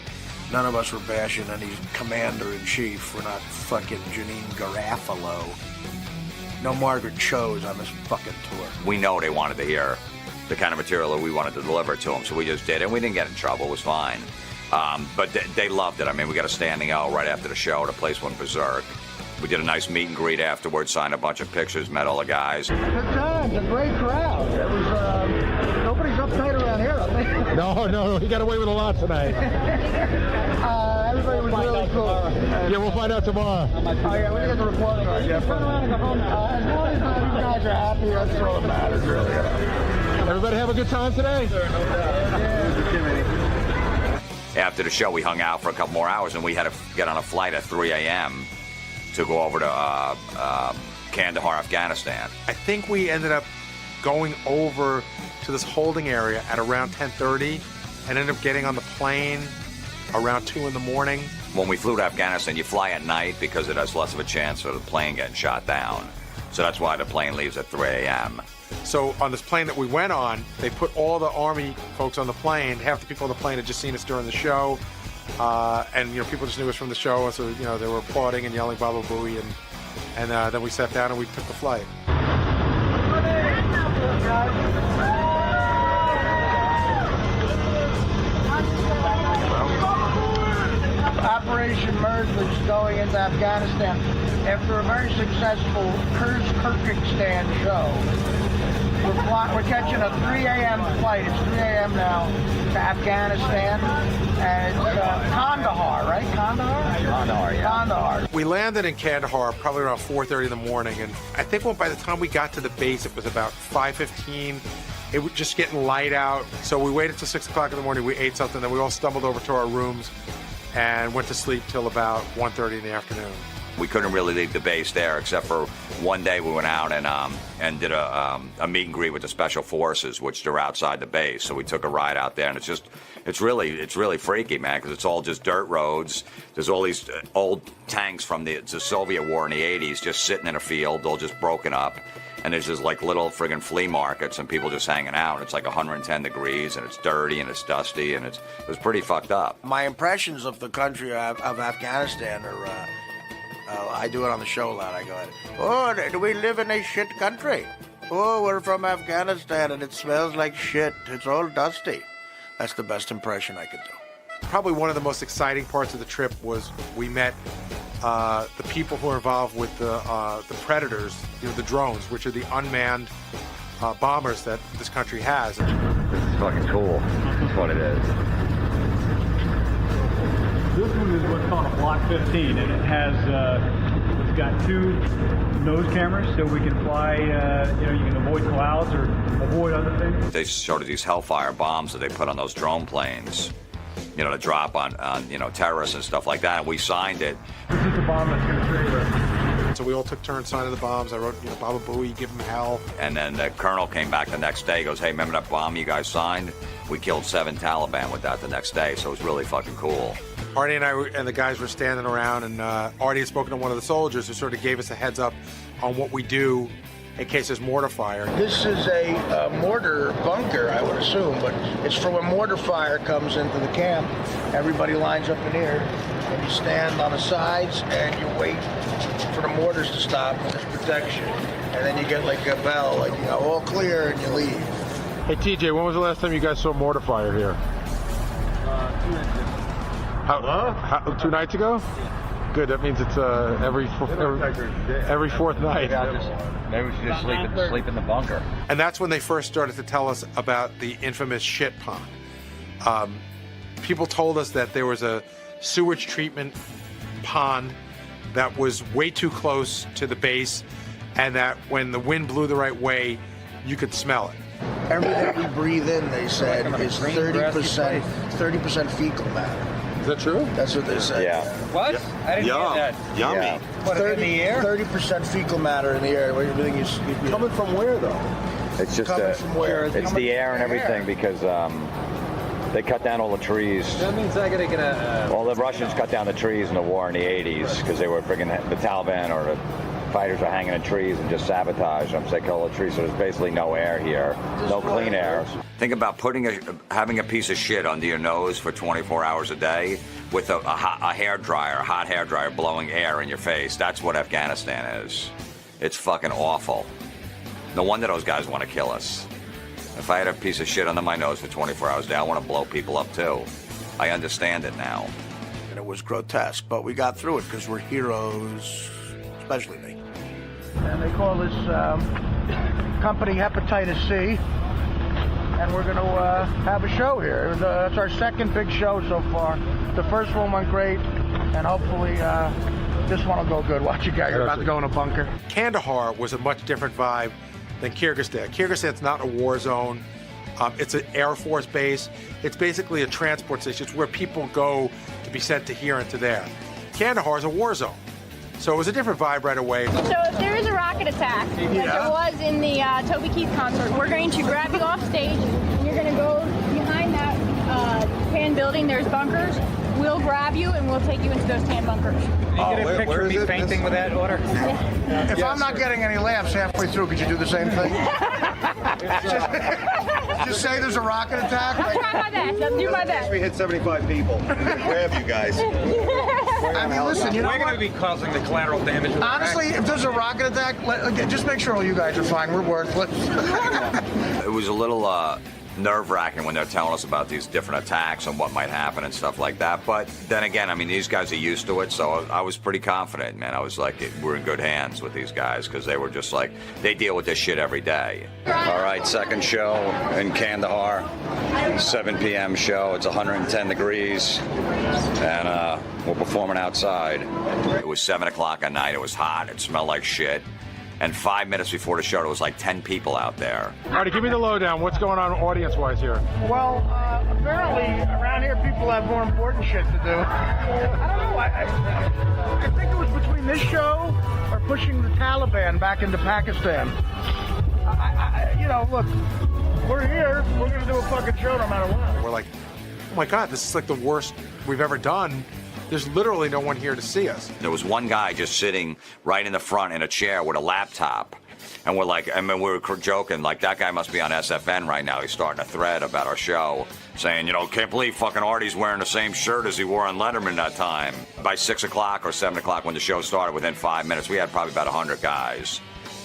None of us were bashing any commander-in-chief. We're not fucking Janine Garofalo. No Margaret Cho's on this fucking tour. We know they wanted to hear the kind of material that we wanted to deliver to them, so we just did it. We didn't get in trouble. It was fine. But they loved it. I mean, we got a standing O right after the show. The place went berserk. We did a nice meet and greet afterwards, signed a bunch of pictures, met all the guys. Good times, a great crowd. It was, nobody's uptight around here, I think. No, he got away with a lot tonight. Everybody was really cool. Yeah, we'll find out tomorrow. Oh, yeah, we get the report card. Yeah, turn around and go home now. As long as you guys are happy, that's all that matters, really. Everybody have a good time today? After the show, we hung out for a couple more hours, and we had to get on a flight at 3 a.m. to go over to Kandahar, Afghanistan. I think we ended up going over to this holding area at around 10:30 and ended up getting on the plane around 2 in the morning. When we flew to Afghanistan, you fly at night because it has less of a chance of the plane getting shot down. So that's why the plane leaves at 3 a.m. So on this plane that we went on, they put all the Army folks on the plane. Half the people on the plane had just seen us during the show. And people just knew us from the show, and so they were applauding and yelling "Baba Booey," and then we sat down and we took the flight. Operation Merge was going into Afghanistan after a very successful 𝐀𝐫𝐭𝐢𝐞 show. We're catching a 3 a.m. flight. It's 3 a.m. now to Afghanistan, and it's Kandahar, right? Kandahar, yeah. Kandahar. We landed in Kandahar probably around 4:30 in the morning, and I think by the time we got to the base, it was about 5:15. It was just getting light out, so we waited till 6 o'clock in the morning. We ate something, then we all stumbled over to our rooms and went to sleep till about 1:30 in the afternoon. We couldn't really leave the base there, except for one day we went out and did a meet and greet with the Special Forces, which they're outside the base. So we took a ride out there, and it's really freaky, man, because it's all just dirt roads. There's all these old tanks from the Soviet war in the 80s just sitting in a field, all just broken up. And there's just like little friggin' flea markets and people just hanging out. It's like 110 degrees, and it's dirty and it's dusty, and it was pretty fucked up. My impressions of the country of Afghanistan are, I do it on the show a lot. I go, oh, do we live in a shit country? Oh, we're from Afghanistan and it smells like shit. It's all dusty. That's the best impression I could do. Probably one of the most exciting parts of the trip was we met the people who are involved with the Predators, the drones, which are the unmanned bombers that this country has. This is fucking cool. That's what it is. This one is what's called a Block 15, and it has it's got 2 nose cameras, so we can fly. You can avoid clouds or avoid other things. They showed us these Hellfire bombs that they put on those drone planes, to drop on terrorists and stuff like that. And we signed it. This is the bomb that's going to trigger. So we all took turns signing the bombs. I wrote, Baba Booey, give them hell. And then the colonel came back the next day. He goes, hey, remember that bomb you guys signed? We killed 7 Taliban with that the next day. So it was really fucking cool. Artie and I and the guys were standing around, and Artie had spoken to one of the soldiers who sort of gave us a heads up on what we do in case there's mortar fire. This is a mortar bunker, I would assume, but it's for when mortar fire comes into the camp. Everybody lines up in here, and you stand on the sides, and you wait for the mortars to stop. There's protection, and then you get like a bell, like all clear, and you leave. Hey, TJ, when was the last time you guys saw mortar fire here? 2 nights ago. How, 2 nights ago? Good. That means it's every 4th night. Maybe we should just sleep in the bunker. And that's when they first started to tell us about the infamous shit pond. People told us that there was a sewage treatment pond that was way too close to the base, and that when the wind blew the right way, you could smell it. Everything we breathe in, they said, is 30% fecal matter. Is that true? That's what they say. Yeah. What? I didn't hear that. Yummy. Yeah. What, in the air? 30% fecal matter in the air. Everything is coming from where, though? It's just coming from where? It's the air and everything because they cut down all the trees. That means I gotta get a. All the Russians cut down the trees in the war in the 80s because they were friggin' the Taliban or the fighters were hanging in trees and just sabotage them. So they cut all the trees. So there's basically no air here, no clean air. Think about having a piece of shit under your nose for 24 hours a day with a hot hair dryer blowing air in your face. That's what Afghanistan is. It's fucking awful. No wonder those guys want to kill us. If I had a piece of shit under my nose for 24 hours a day, I want to blow people up too. I understand it now. And it was grotesque, but we got through it because we're heroes, especially me. And they call this company Hepatitis C. And we're going to have a show here. It's our second big show so far. The first one went great, and hopefully this one will go good. Watch it, guys. You're about to go in a bunker. Kandahar was a much different vibe than Kyrgyzstan. Kyrgyzstan's not a war zone. It's an Air Force base. It's basically a transport station. It's where people go to be sent to here and to there. Kandahar is a war zone. So it was a different vibe right away. So if there is a rocket attack, like there was in the 𝐀𝐫𝐭𝐢𝐞 concert, we're going to grab you off stage, and you're going to go behind that tan building. There's bunkers. We'll grab you, and we'll take you into those tan bunkers. Can you get a picture of me fainting with that order? Yeah. If I'm not getting any laughs halfway through, could you do the same thing? Just say there's a rocket attack. I'll try my best. I'll do my best. We hit 75 people. Grab you guys. I mean, listen, you know We're going to be causing the collateral damage. Honestly, if there's a rocket attack, just make sure all you guys are fine. We're worthless. It was a little nerve-wracking when they're telling us about these different attacks and what might happen and stuff like that. But then again, I mean, these guys are used to it, so I was pretty confident, man. I was like, we're in good hands with these guys because they were just like, they deal with this shit every day. All right, second show in Kandahar, 7 p.m. show. It's 110 degrees, and we're performing outside. It was 7 o'clock at night. It was hot. It smelled like shit. And 5 minutes before the show, there was like 10 people out there. Artie, give me the lowdown. What's going on audience-wise here? Well, apparently around here people have more important shit to do. I don't know. I think it was between this show or pushing the Taliban back into Pakistan. Look, we're here. We're going to do a fucking show no matter what. We're like, oh my God, this is like the worst we've ever done. There's literally no one here to see us. There was one guy just sitting right in the front in a chair with a laptop. And we're like, I mean, we were joking, like, that guy must be on SFN right now. He's starting a thread about our show, saying, can't believe fucking Artie's wearing the same shirt as he wore on Letterman that time. By 6 o'clock or 7 o'clock when the show started, within 5 minutes, we had probably about 100 guys.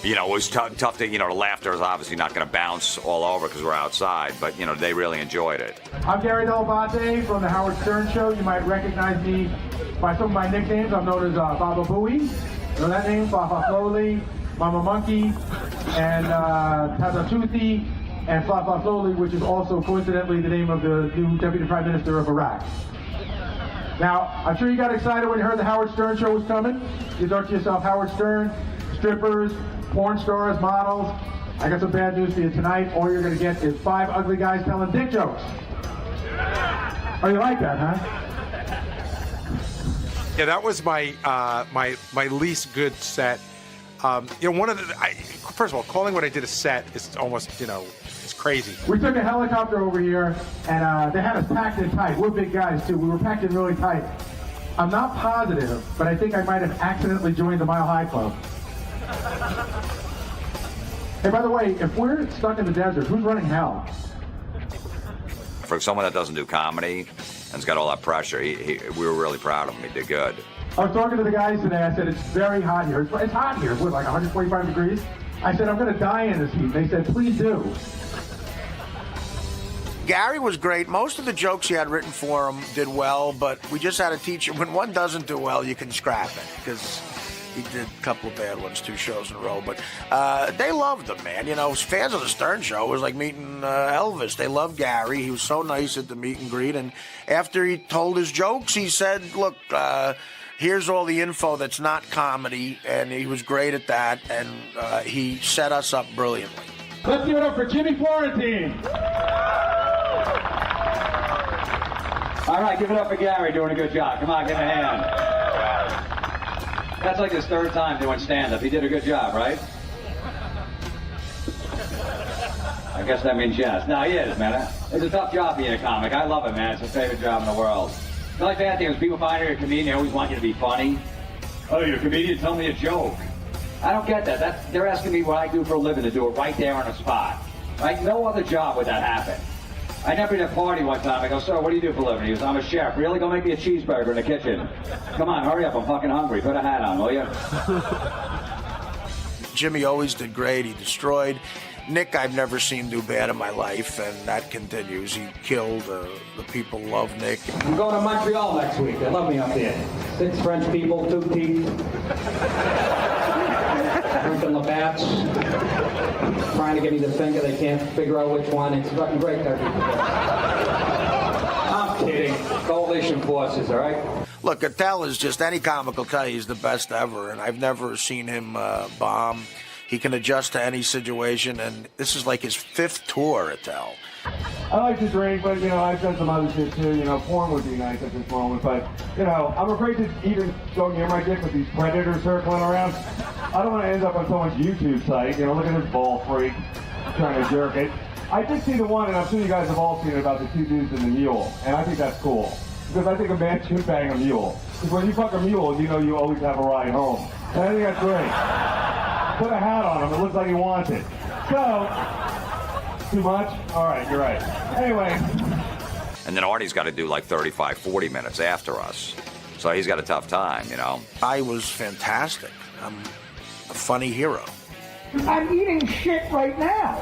It was tough to, the laughter is obviously not going to bounce all over because we're outside, but, they really enjoyed it. I'm Gary Delabate from The Howard Stern Show. You might recognize me by some of my nicknames. I'm known as Baba Booey. You know that name? Fafa Flowly, Mama Monkey, and Tazatuthi, and Fafa Flowly, which is also coincidentally the name of the new Deputy Prime Minister of Iraq. Now, I'm sure you got excited when you heard The Howard Stern Show was coming. You thought to yourself, Howard Stern, strippers, porn stars, models. I got some bad news for you tonight. All you're going to get is 5 ugly guys telling dick jokes. Oh, you like that, huh? Yeah, that was my my least good set. One of the first of all, calling what I did a set is almost it's crazy. We took a helicopter over here, and they had us packed in tight. We're big guys too. We were packed in really tight. I'm not positive, but I think I might have accidentally joined the Mile High Club. Hey, by the way, if we're stuck in the desert, who's running hell? For someone that doesn't do comedy and's got all that pressure, we were really proud of him. He did good. I was talking to the guys today. I said, it's very hot here. It's hot here. What, like 145 degrees? I said, I'm going to die in this heat. They said, please do. Gary was great. Most of the jokes he had written for him did well, but we just had to teach him. When one doesn't do well, you can scrap it, because he did a couple of bad ones 2 shows in a row. But they loved him, man. Fans of the Stern Show, it was like meeting Elvis. They loved Gary. He was so nice at the meet and greet. And after he told his jokes, he said, look, here's all the info that's not comedy. And he was great at that. And he set us up brilliantly. Let's give it up for Jimmy Florentine. All right, give it up for Gary doing a good job. Come on, give him a hand. That's like his 3rd time doing stand-up. He did a good job, right? I guess that means yes. No, he is, man. It's a tough job being a comic. I love it, man. It's my favorite job in the world. The only bad thing is people find you're a comedian, they always want you to be funny. Oh, you're a comedian? Tell me a joke. I don't get that. They're asking me what I do for a living to do it right there on the spot. Right? No other job would that happen. I never been at a party one time. I go, sir, what do you do for a living? He goes, I'm a chef. Really? Go make me a cheeseburger in the kitchen. Come on, hurry up. I'm fucking hungry. Put a hat on, will you? Jimmy always did great. He destroyed. Nick, I've never seen do bad in my life, and that continues. He killed. The people love Nick. I'm going to Montreal next week. They love me up there. 6 French people, 2 teeth. Drinking Labatt's. Trying to get me the finger. They can't figure out which one. It's fucking great. I'm kidding. Coalition forces, all right? Look, Attell is just, any comic will tell you he's the best ever, and I've never seen him bomb. He can adjust to any situation, and this is like his 5th tour, Attell. I like to drink, but, I've done some other shit too. Porn would be nice at this moment, but, I'm afraid to even go near my dick with these predators circling around. I don't want to end up on someone's YouTube site, look at this ball freak trying to jerk it. I did see the one, and I'm sure you guys have all seen it, about the 2 dudes and the mule, and I think that's cool. Because I think a man should bang a mule. Because when you fuck a mule, you always have a ride home. And I think that's great. Put a hat on him, it looks like he wants it. So, too much? All right, you're right. Anyway. And then Artie's got to do like 35, 40 minutes after us. So he's got a tough time, I was fantastic. I'm a funny hero. I'm eating shit right now.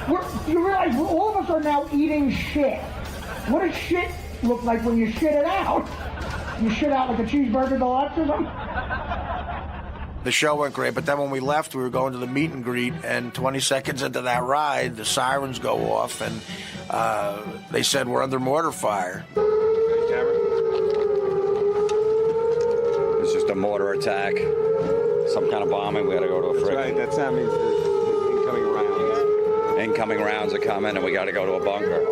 You realize all of us are now eating shit. What does shit look like when you shit it out? You shit out like a cheeseburger deluxe or something? The show went great, but then when we left, we were going to the meet and greet, and 20 seconds into that ride, the sirens go off, and they said we're under mortar fire. It's just a mortar attack, some kind of bombing. We got to go to a That's right. That sound means the incoming rounds. Incoming rounds are coming, and we got to go to a bunker.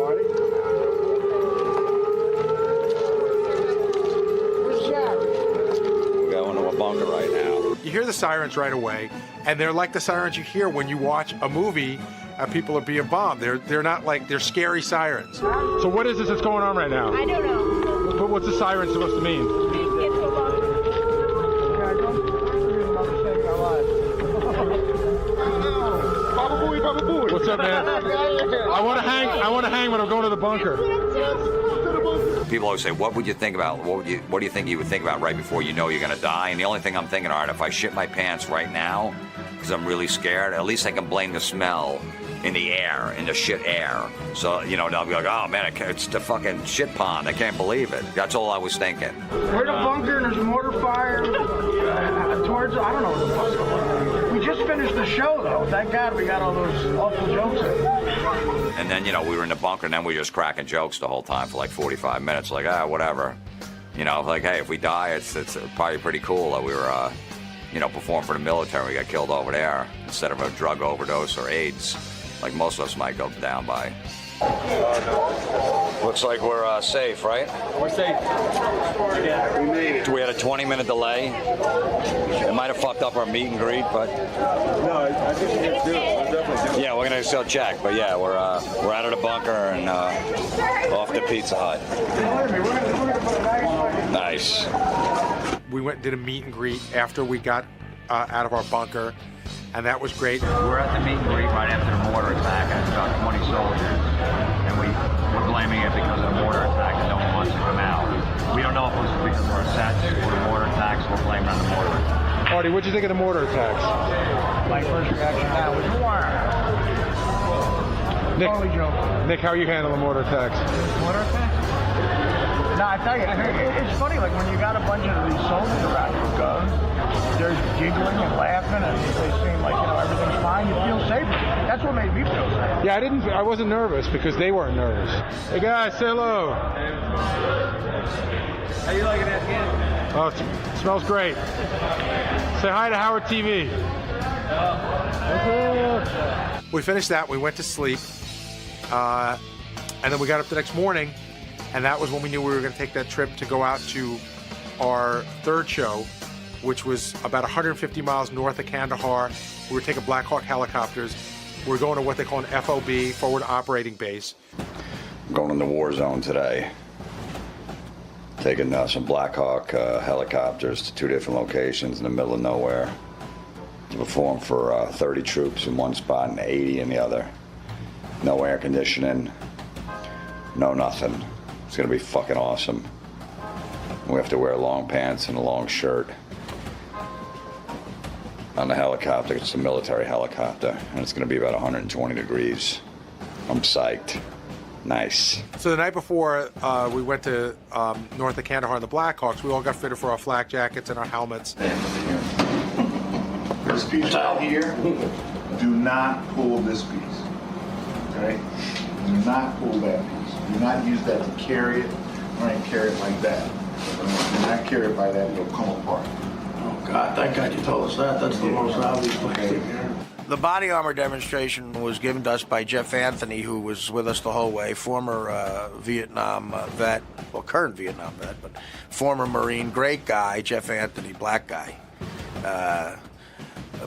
We're going to a bunker right now. You hear the sirens right away, and they're like the sirens you hear when you watch a movie and people are being bombed. They're not like, they're scary sirens. So what is this that's going on right now? I don't know. But what's the siren supposed to mean? Get to a bunker. What's up, man? I want to hang when I'm going to the bunker. People always say, what would you think about, what do you think you would think about right before you know you're going to die? And the only thing I'm thinking, all right, if I shit my pants right now, because I'm really scared, at least I can blame the smell in the air, in the shit air. So, you know, they'll be like, oh man, it's the fucking shit pond. I can't believe it. That's all I was thinking. We're in a bunker and there's a mortar fire towards, I don't know what the fuck's going on. We just finished the show though. Thank God we got all those awful jokes in. And then, you know, we were in the bunker, and then we were just cracking jokes the whole time for like 45 minutes, like, whatever. You know, like, hey, if we die, it's probably pretty cool that we were, you know, performing for the military. We got killed over there instead of a drug overdose or AIDS, like most of us might go down by. Looks like we're safe, right? We're safe. We made it. We had a 20-minute delay. It might have fucked up our meet and greet, but no, I think we can do it. We'll definitely do it. yeah, we're gonna still check. But yeah, we're out of the bunker and off to Pizza Hut. Nice. We went and did a meet and greet after we got out of our bunker, and that was great. We're at the meet and greet right after the mortar attack, and it's about 20 soldiers, and we're blaming it because of the mortar attack, and no one wants to come out. We don't know if it was because of our sets or the mortar attacks. We're blaming on the mortar. Artie, what'd you think of the mortar attacks? My first reaction now was, Nick, how are you handling mortar attacks? Mortar attacks? No, I tell you, it's funny, like when you got a bunch of these soldiers around with guns, they're giggling and laughing, and they seem like, you know, everything's fine. You feel safer. That's what made me feel safe. Yeah, I wasn't nervous because they weren't nervous. Hey guys, say hello. How you liking that skin? Oh, it smells great. Say hi to Howard TV. We finished that, we went to sleep, and then we got up the next morning, and that was when we knew we were going to take that trip to go out to our third show, which was about 150 miles north of Kandahar. We were taking Black Hawk helicopters. We're going to what they call an FOB, Forward Operating Base. I'm going in the war zone today. Taking some Black Hawk helicopters to 2 different locations in the middle of nowhere to perform for 30 troops in one spot and 80 in the other. No air conditioning, no nothing. It's gonna be fucking awesome. We have to wear long pants and a long shirt. On the helicopter, it's a military helicopter, and it's gonna be about 120 degrees. I'm psyched. Nice. So the night before we went to north of Kandahar and the Blackhawks, we all got fitted for our flak jackets and our helmets. This piece out here, do not pull this piece, okay? Do not pull that piece. Do not use that to carry it. All right, carry it like that. Do not carry it by that, it'll come apart. Oh God, thank God you told us that. That's the most obvious thing. The body armor demonstration was given to us by Jeff Anthony, who was with us the whole way, former Vietnam vet, well, current Vietnam vet, but former Marine, great guy, Jeff Anthony, black guy,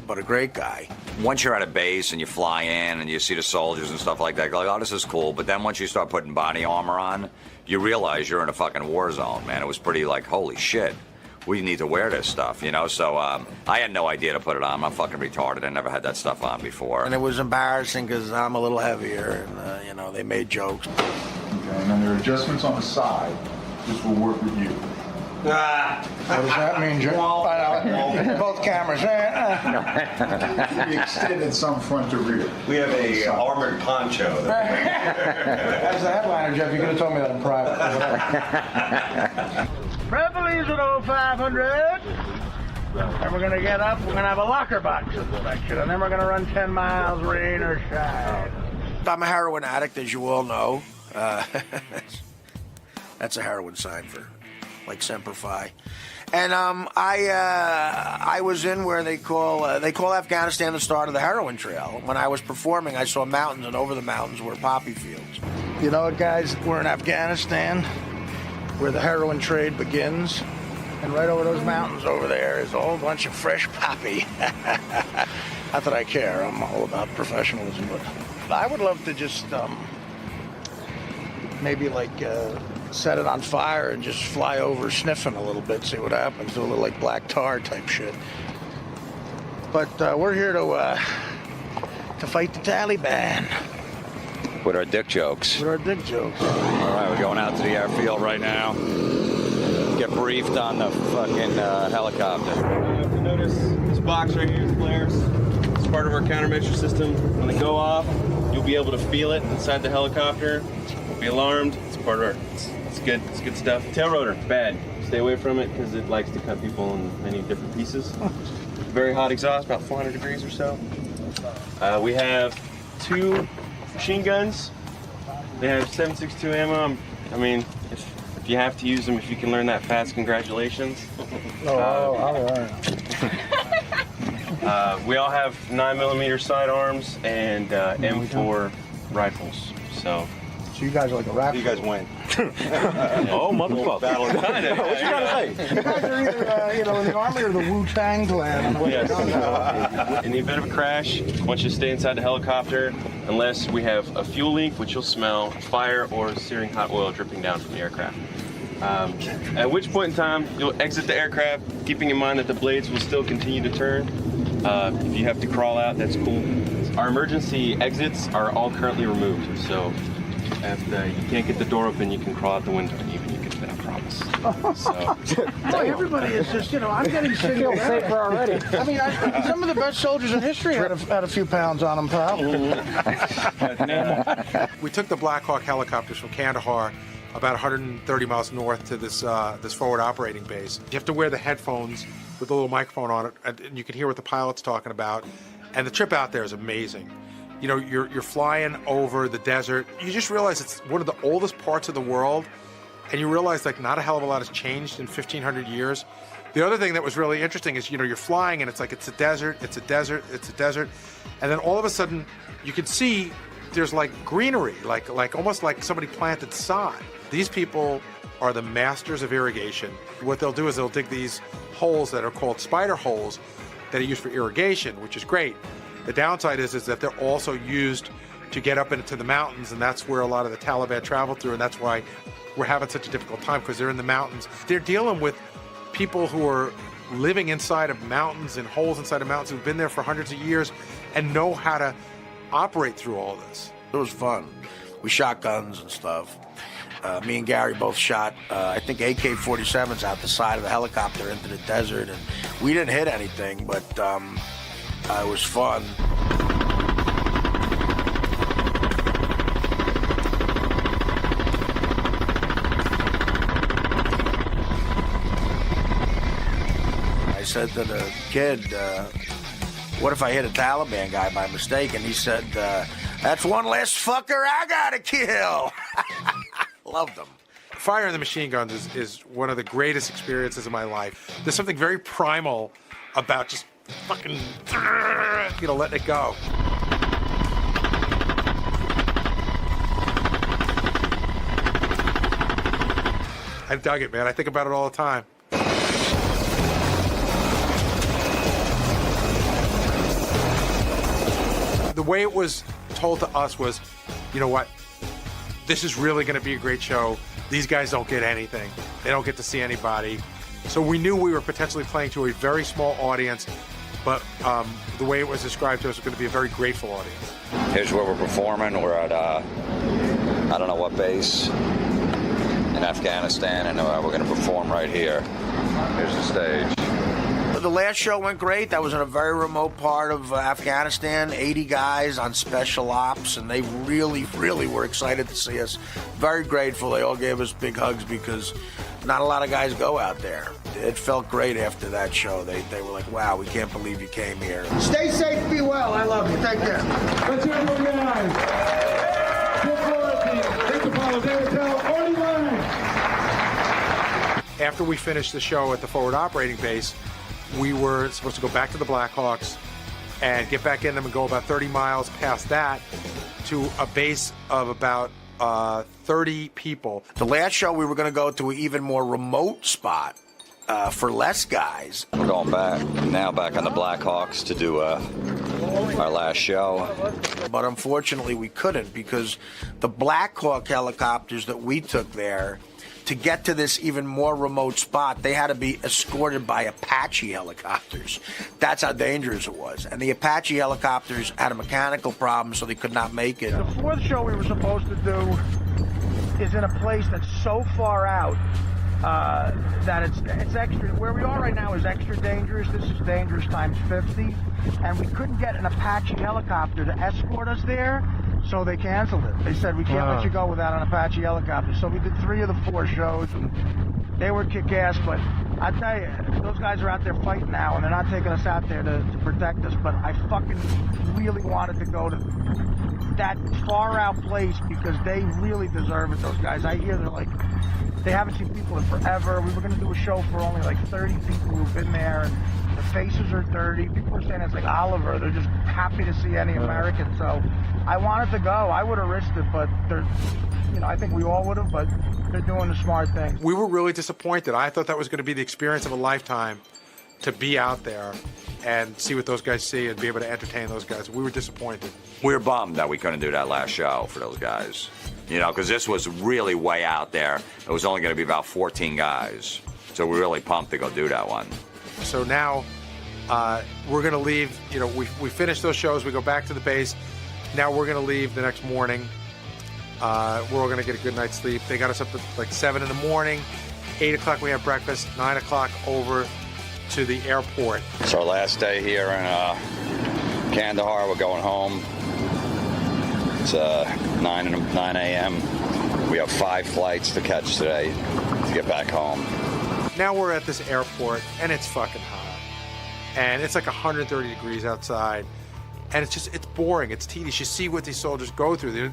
but a great guy. Once you're at a base and you fly in and you see the soldiers and stuff like that, you're like, oh, this is cool. But then once you start putting body armor on, you realize you're in a fucking war zone, man. It was pretty like, holy shit. We need to wear this stuff, you know? So I had no idea to put it on. I'm fucking retarded. I never had that stuff on before. And it was embarrassing because I'm a little heavier, and, you know, they made jokes. Okay, and then there are adjustments on the side. This will work with you. What does that mean, Jim? Both cameras. We extended some front to rear. We have a armored poncho. That's the headliner, Jeff. You could have told me that in private. Preferably at 0500. And we're going to get up. We're going to have a locker box inspection. And then we're going to run 10 miles, rain or shine. I'm a heroin addict, as you all know. That's a heroin sign for, like, Semper Fi. And I was in where they call Afghanistan the start of the heroin trail. When I was performing, I saw mountains, and over the mountains were poppy fields. You know what, guys? We're in Afghanistan, where the heroin trade begins. And right over those mountains over there is a whole bunch of fresh poppy. Not that I care. I'm all about professionalism, but I would love to just maybe like set it on fire and just fly over sniffing a little bit, see what happens. Do a little like black tar type shit. But we're here to fight the Taliban. With our dick jokes. With our dick jokes. All right, we're going out to the airfield right now. Get briefed on the fucking helicopter. You have to notice this box right here, flares. It's part of our countermeasure system. When they go off, you'll be able to feel it inside the helicopter. Don't be alarmed. It's part of our. It's good. It's good stuff. Tail rotor, bad. Stay away from it because it likes to cut people in many different pieces. Very hot exhaust, about 400 degrees or so. We have 2 machine guns. They have 7.62 ammo. I mean, if you have to use them, if you can learn that fast, congratulations. All right. We all have 9mm sidearms and M4 rifles. So you guys are like a rap. You guys win. Oh, motherfucker. Battle of What you gotta say? You guys are either in the army or the Wu-Tang Clan. Yes. In the event of a crash, I want you to stay inside the helicopter unless we have a fuel leak, which you'll smell, fire, or searing hot oil dripping down from the aircraft. At which point in time, you'll exit the aircraft, keeping in mind that the blades will still continue to turn. If you have to crawl out, that's cool. Our emergency exits are all currently removed, so if you can't get the door open, you can crawl out the window and even you can fit, I promise. So, Everybody is just, I'm getting singled out. safer already. I mean, some of the best soldiers in history had a few pounds on them, pal. We took the Black Hawk helicopters from Kandahar about 130 miles north to this forward operating base. You have to wear the headphones with a little microphone on it, and you can hear what the pilot's talking about. And the trip out there is amazing. You're flying over the desert. You just realize it's one of the oldest parts of the world, and you realize like not a hell of a lot has changed in 1,500 years. The other thing that was really interesting is you're flying and it's like it's a desert, it's a desert, it's a desert, and then all of a sudden you can see there's like greenery, like almost like somebody planted sod. These people are the masters of irrigation. What they'll do is they'll dig these holes that are called spider holes that are used for irrigation, which is great. The downside is that they're also used to get up into the mountains, and that's where a lot of the Taliban travel through, and that's why we're having such a difficult time, because they're in the mountains. They're dealing with people who are living inside of mountains and holes inside of mountains who've been there for hundreds of years and know how to operate through all this. It was fun. We shot guns and stuff. Me and Gary both shot, I think, 𝐀𝐫_47s out the side of the helicopter into the desert, and we didn't hit anything, but it was fun. I said to the kid, what if I hit a Taliban guy by mistake? And he said, that's one less fucker I gotta kill. Loved them. Firing the machine guns is one of the greatest experiences of my life. There's something very primal about just fucking, letting it go. I dug it, man. I think about it all the time. The way it was told to us was, you know what? This is really going to be a great show. These guys don't get anything. They don't get to see anybody. So we knew we were potentially playing to a very small audience, but the way it was described to us was going to be a very grateful audience. Here's where we're performing. We're at, I don't know what base, in Afghanistan, and we're going to perform right here. Here's the stage. The last show went great. That was in a very remote part of Afghanistan. 80 guys on special ops, and they really, really were excited to see us. Very grateful. They all gave us big hugs because not a lot of guys go out there. It felt great after that show. They were like, wow, we can't believe you came here. Stay safe, be well. I love you. Take care. Let's hear it for you guys. After we finished the show at the forward operating base, we were supposed to go back to the Blackhawks and get back in them and go about 30 miles past that to a base of about 30 people. The last show, we were going to go to an even more remote spot for less guys. We're going back on the Blackhawks to do our last show. But unfortunately, we couldn't because the Blackhawk helicopters that we took there, to get to this even more remote spot, they had to be escorted by Apache helicopters. That's how dangerous it was. And the Apache helicopters had a mechanical problem, so they could not make it. The fourth show we were supposed to do is in a place that's so far out that it's extra. Where we are right now is extra dangerous. This is dangerous times 50. And we couldn't get an Apache helicopter to escort us there. So they canceled it. They said, we can't let you go without an Apache helicopter. So we did 3 of the 4 shows, and they were kick-ass. But I tell you, those guys are out there fighting now, and they're not taking us out there to protect us. But I fucking really wanted to go to that far-out place because they really deserve it, those guys. I hear they're like, they haven't seen people in forever. We were going to do a show for only like 30 people who've been there, and the faces are dirty. People are saying it's like Oliver. They're just happy to see any American. So I wanted to go. I would have risked it, but I think we all would have, but they're doing the smart thing. We were really disappointed. I thought that was going to be the experience of a lifetime to be out there and see what those guys see and be able to entertain those guys. We were disappointed. We were bummed that we couldn't do that last show for those guys. Because this was really way out there. It was only going to be about 14 guys. So we're really pumped to go do that one. So now we're going to leave. We finish those shows. We go back to the base. Now we're going to leave the next morning. We're all going to get a good night's sleep. They got us up at like 7 in the morning. 8 o'clock we have breakfast. 9 o'clock over to the airport. It's our last day here in Kandahar. We're going home. It's 9 a.m. We have 5 flights to catch today to get back home. Now we're at this airport, and it's fucking hot. And it's like 130 degrees outside. And it's boring. It's tedious. You see what these soldiers go through.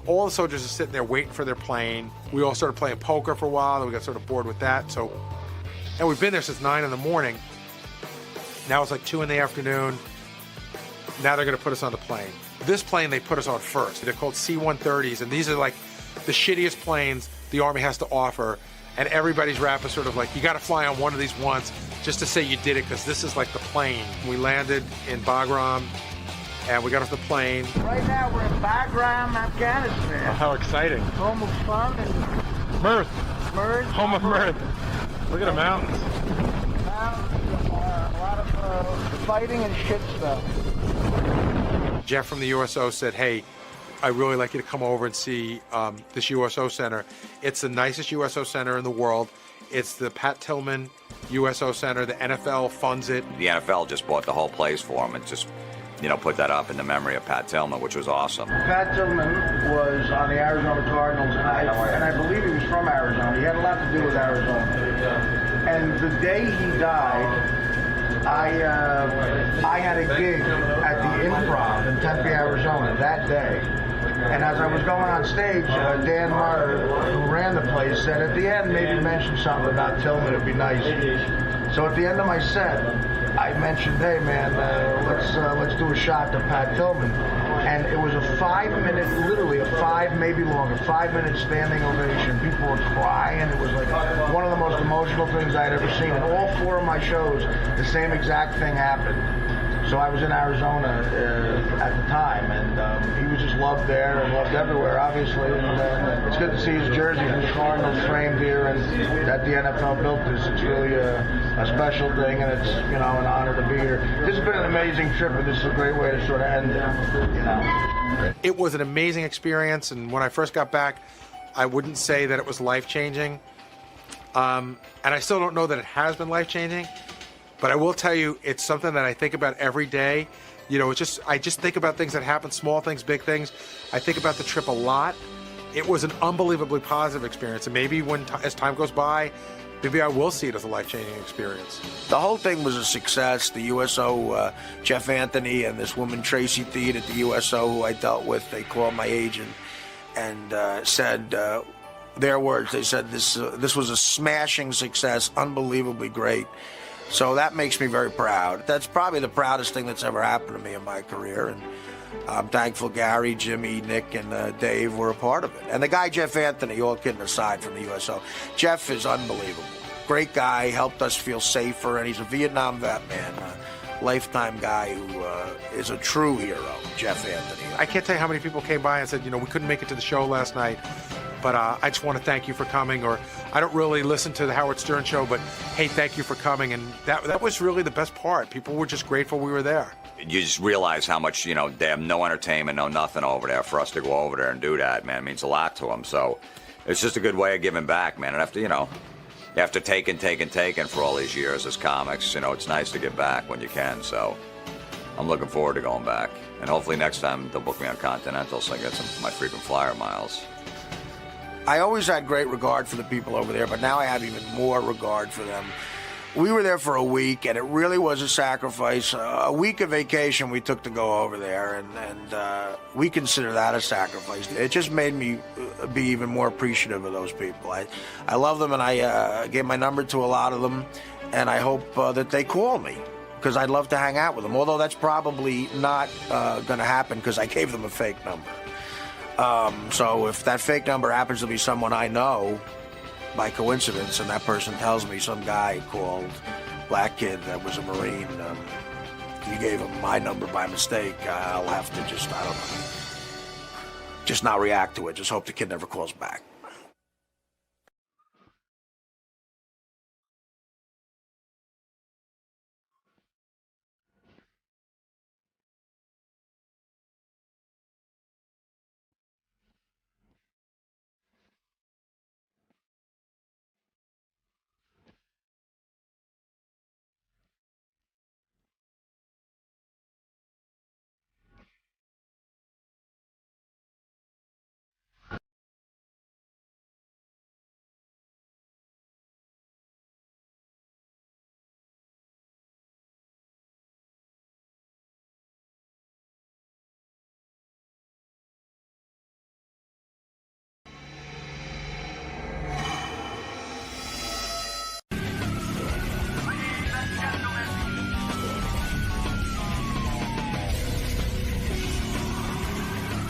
All the soldiers are sitting there waiting for their plane. We all started playing poker for a while, and we got sort of bored with that. And we've been there since 9 in the morning. Now it's like 2 in the afternoon. Now they're going to put us on the plane. This plane they put us on first. They're called C-130s, and these are like the shittiest planes the Army has to offer. And everybody's rap is sort of like, you got to fly on one of these once just to say you did it, because this is like the plane. We landed in Bagram, and we got off the plane. Right now we're in Bagram, Afghanistan. Oh, how exciting. Home of fun and mirth. Home of mirth. Look at the mountains. A lot of fighting and shit stuff. Jeff from the USO said, hey, I'd really like you to come over and see this USO Center. It's the nicest USO Center in the world. It's the Pat Tillman USO Center. The NFL funds it. The NFL just bought the whole place for him and just, put that up in the memory of Pat Tillman, which was awesome. Pat Tillman was on the Arizona Cardinals, and I believe he was from Arizona. He had a lot to do with Arizona. And the day he died, I had a gig at the Improv in Tempe, Arizona that day. And as I was going on stage, Dan Meyer, who ran the place, said at the end, maybe mention something about Tillman, it'd be nice. So at the end of my set, I mentioned, hey man, let's do a shot to Pat Tillman. And it was a 5-minute, literally a 5, maybe longer, 5-minute standing ovation. People were crying. It was like one of the most emotional things I had ever seen. In all 4 of my shows, the same exact thing happened. So I was in Arizona at the time, and he was just loved there and loved everywhere, obviously. And it's good to see his jersey from the Cardinals framed here, and that the NFL built this. It's really a special thing, and it's an honor to be here. This has been an amazing trip, and this is a great way to sort of end it. It was an amazing experience, and when I first got back, I wouldn't say that it was life-changing. And I still don't know that it has been life-changing. But I will tell you, it's something that I think about every day. You know, I just think about things that happen, small things, big things. I think about the trip a lot. It was an unbelievably positive experience. And maybe as time goes by, maybe I will see it as a life-changing experience. The whole thing was a success. The USO, Jeff Anthony, and this woman, Tracy Theed, at the USO, who I dealt with, they called my agent and said, their words, they said this was a smashing success, unbelievably great. So that makes me very proud. That's probably the proudest thing that's ever happened to me in my career. And I'm thankful Gary, Jimmy, Nick, and Dave were a part of it. And the guy, Jeff Anthony, all kidding aside from the USO, Jeff is unbelievable. Great guy, helped us feel safer, and he's a Vietnam vet, man. A lifetime guy who is a true hero, Jeff Anthony. I can't tell you how many people came by and said, you know, we couldn't make it to the show last night, but I just want to thank you for coming, or I don't really listen to the Howard Stern show, but hey, thank you for coming. And that was really the best part. People were just grateful we were there. You just realize how much, you know, they have no entertainment, no nothing over there. For us to go over there and do that, man, it means a lot to them. So it's just a good way of giving back, man. And after, you know, after taking for all these years as comics, you know, it's nice to give back when you can. So I'm looking forward to going back. And hopefully next time they'll book me on Continental so I get some of my frequent flyer miles. I always had great regard for the people over there, but now I have even more regard for them. We were there for a week, and it really was a sacrifice. A week of vacation we took to go over there, and we consider that a sacrifice. It just made me be even more appreciative of those people. I love them, and I gave my number to a lot of them, and I hope that they call me, because I'd love to hang out with them, although that's probably not going to happen because I gave them a fake number. So if that fake number happens to be someone I know by coincidence, and that person tells me some guy called Black Kid that was a Marine, you gave him my number by mistake, I'll have to just, I don't know, just not react to it. Just hope the kid never calls back.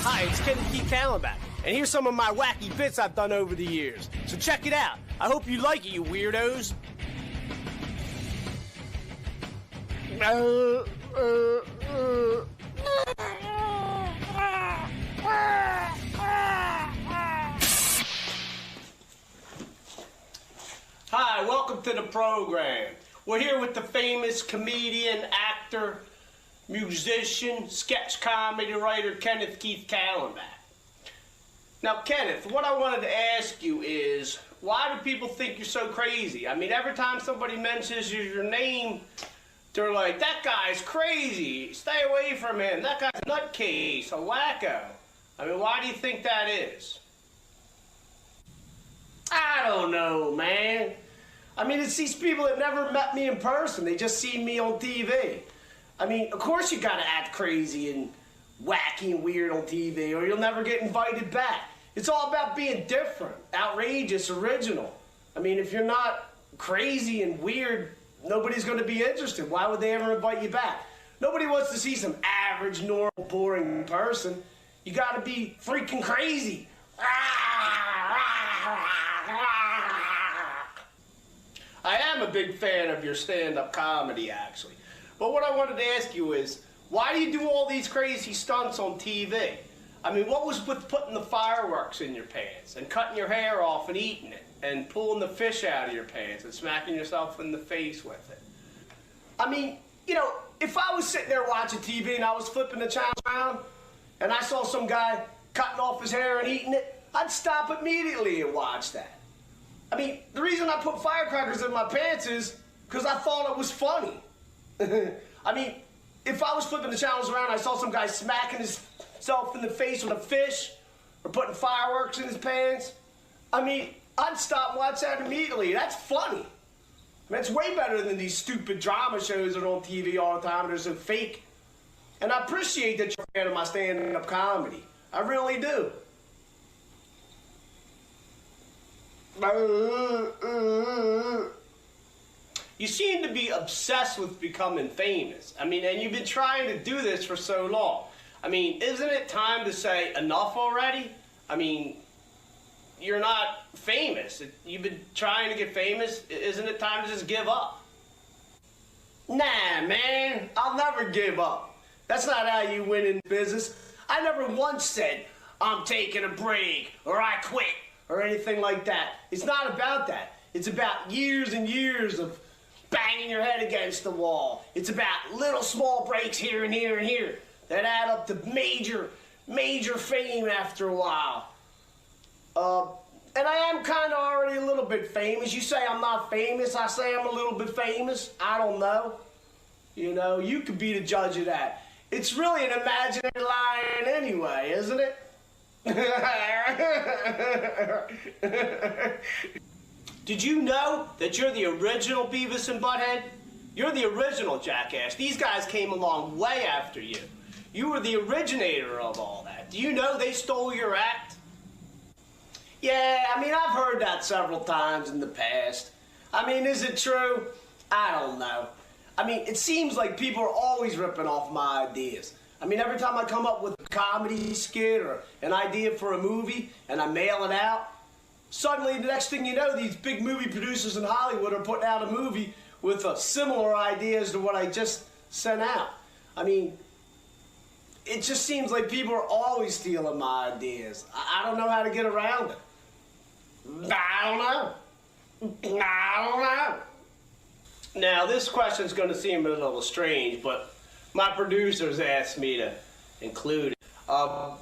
Hi, it's 𝐀𝐫𝐭𝐢𝐞 back, and here's some of my wacky bits I've done over the years. So check it out. I hope you like it, you weirdos. Hi, welcome to the program. We're here with the famous comedian, actor, musician, sketch comedy writer, 𝐀𝐫𝐭𝐢𝐞. Now, Kenneth, what I wanted to ask you is, why do people think you're so crazy? I mean, every time somebody mentions your name, they're like, that guy's crazy, stay away from him, that guy's a nutcase, a wacko. I mean, why do you think that is? I don't know, man. I mean, it's these people that never met me in person, they just see me on TV. I mean, of course you gotta act crazy and wacky and weird on TV or you'll never get invited back. It's all about being different, outrageous, original. I mean, if you're not crazy and weird, nobody's gonna be interested. Why would they ever invite you back? Nobody wants to see some average, normal, boring person. You gotta be freaking crazy. I am a big fan of your stand-up comedy, actually. But what I wanted to ask you is, why do you do all these crazy stunts on TV? I mean, what was with putting the fireworks in your pants and cutting your hair off and eating it and pulling the fish out of your pants and smacking yourself in the face with it? I mean, you know, if I was sitting there watching TV and I was flipping the channel around and I saw some guy cutting off his hair and eating it, I'd stop immediately and watch that. I mean, the reason I put firecrackers in my pants is because I thought it was funny. I mean, if I was flipping the channels around, I saw some guy smacking himself in the face with a fish or putting fireworks in his pants, I mean, I'd stop and watch that immediately. That's funny. I mean, it's way better than these stupid drama shows that are on TV all the time. They're so fake. And I appreciate that you're a fan of my stand-up comedy. I really do. You seem to be obsessed with becoming famous. I mean, and you've been trying to do this for so long. I mean, isn't it time to say enough already? I mean, you're not famous. You've been trying to get famous. Isn't it time to just give up? Nah, man, I'll never give up. That's not how you win in business. I never once said, I'm taking a break, or I quit, or anything like that. It's not about that. It's about years and years of banging your head against the wall. It's about little small breaks here and here and here that add up to major fame after a while. And I am kind of already a little bit famous. You say I'm not famous. I say I'm a little bit famous. I don't know. You know, you could be the judge of that. It's really an imaginary line anyway, isn't it? Did you know that you're the original Beavis and Butthead? You're the original jackass. These guys came along way after you. You were the originator of all that. Do you know they stole your act? Yeah, I mean, I've heard that several times in the past. I mean, is it true? I don't know. I mean, it seems like people are always ripping off my ideas. I mean, every time I come up with a comedy skit or an idea for a movie and I mail it out, suddenly the next thing you know, these big movie producers in Hollywood are putting out a movie with a similar ideas to what I just sent out. I mean, it just seems like people are always stealing my ideas. I don't know how to get around it. I don't know. Now, this question's going to seem a little strange, but my producers asked me to include it. Are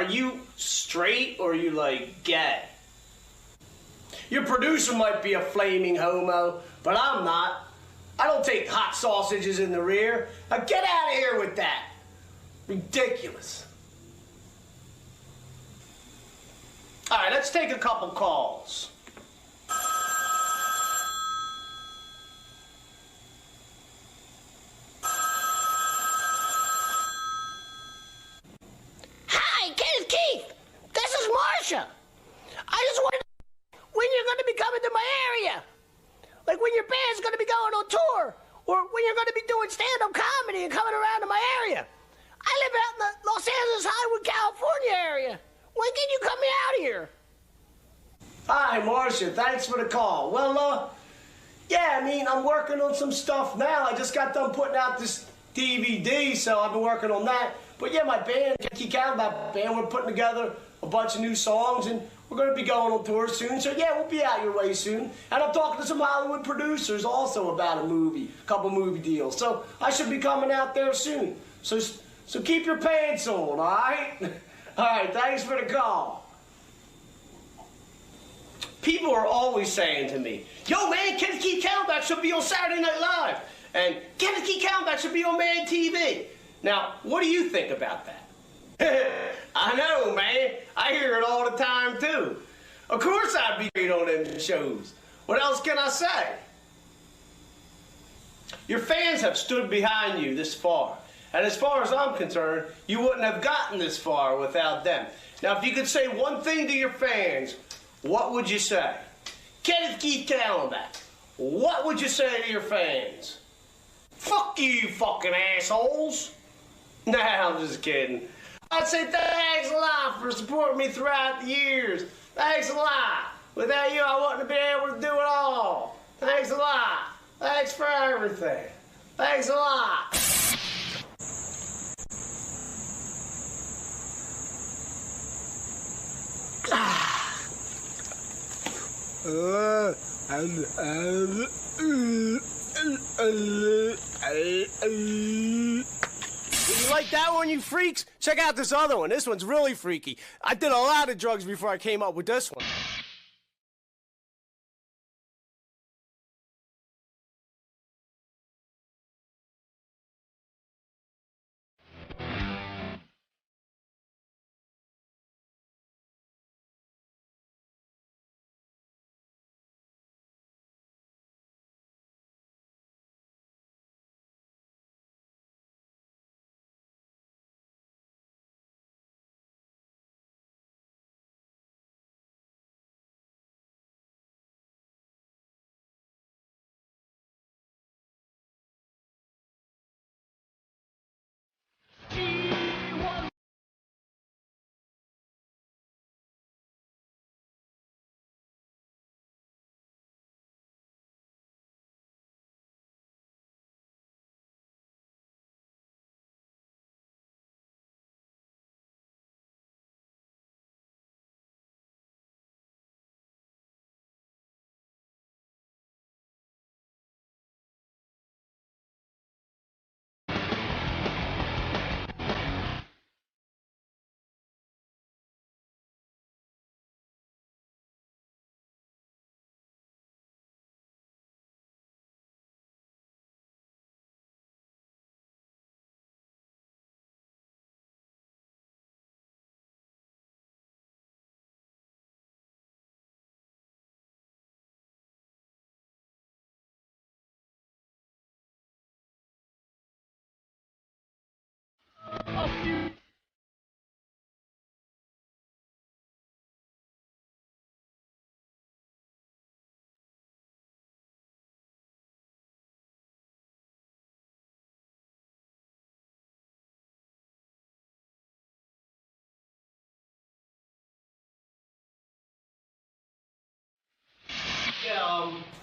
you straight or are you, like, gay? Your producer might be a flaming homo, but I'm not. I don't take hot sausages in the rear. Now, get out of here with that. Ridiculous. All right, let's take a couple calls. Hi, 𝐀𝐫𝐭𝐢𝐞. This is Marcia. I just wanted to know when you're going to be coming to my area. Like when your band's going to be going on tour, or when you're going to be doing stand-up comedy and coming around to my area. I live out in the Los Angeles, Hollywood, California area. When can you come out here? Hi, Marcia. Thanks for the call. Well, yeah, I mean, I'm working on some stuff now. I just got done putting out this DVD, so I've been working on that. But yeah, my band, 𝐀𝐫𝐭𝐢𝐞 band, we're putting together a bunch of new songs, and we're going to be going on tour soon. So yeah, we'll be out your way soon. And I'm talking to some Hollywood producers also about a movie, a couple movie deals. So I should be coming out there soon. So keep your pants on, all right? All right, thanks for the call. People are always saying to me, yo, man, 𝐀𝐫𝐭𝐢𝐞 should be on Saturday Night Live. And 𝐀𝐫𝐭𝐢𝐞 should be on Mad TV. Now, what do you think about that? I know, man. I hear it all the time, too. Of course I'd be great on them shows. What else can I say? Your fans have stood behind you this far. And as far as I'm concerned, you wouldn't have gotten this far without them. Now, if you could say one thing to your fans, what would you say? 𝐀𝐫𝐭𝐢𝐞, what would you say to your fans? Fuck you, fucking assholes. Nah, I'm just kidding. I'd say thanks a lot for supporting me throughout the years. Thanks a lot. Without you, I wouldn't have been able to do it all. Thanks a lot. Thanks for everything. Thanks a lot. You like that one, you freaks? Check out this other one. This one's really freaky. I did a lot of drugs before I came up with this one.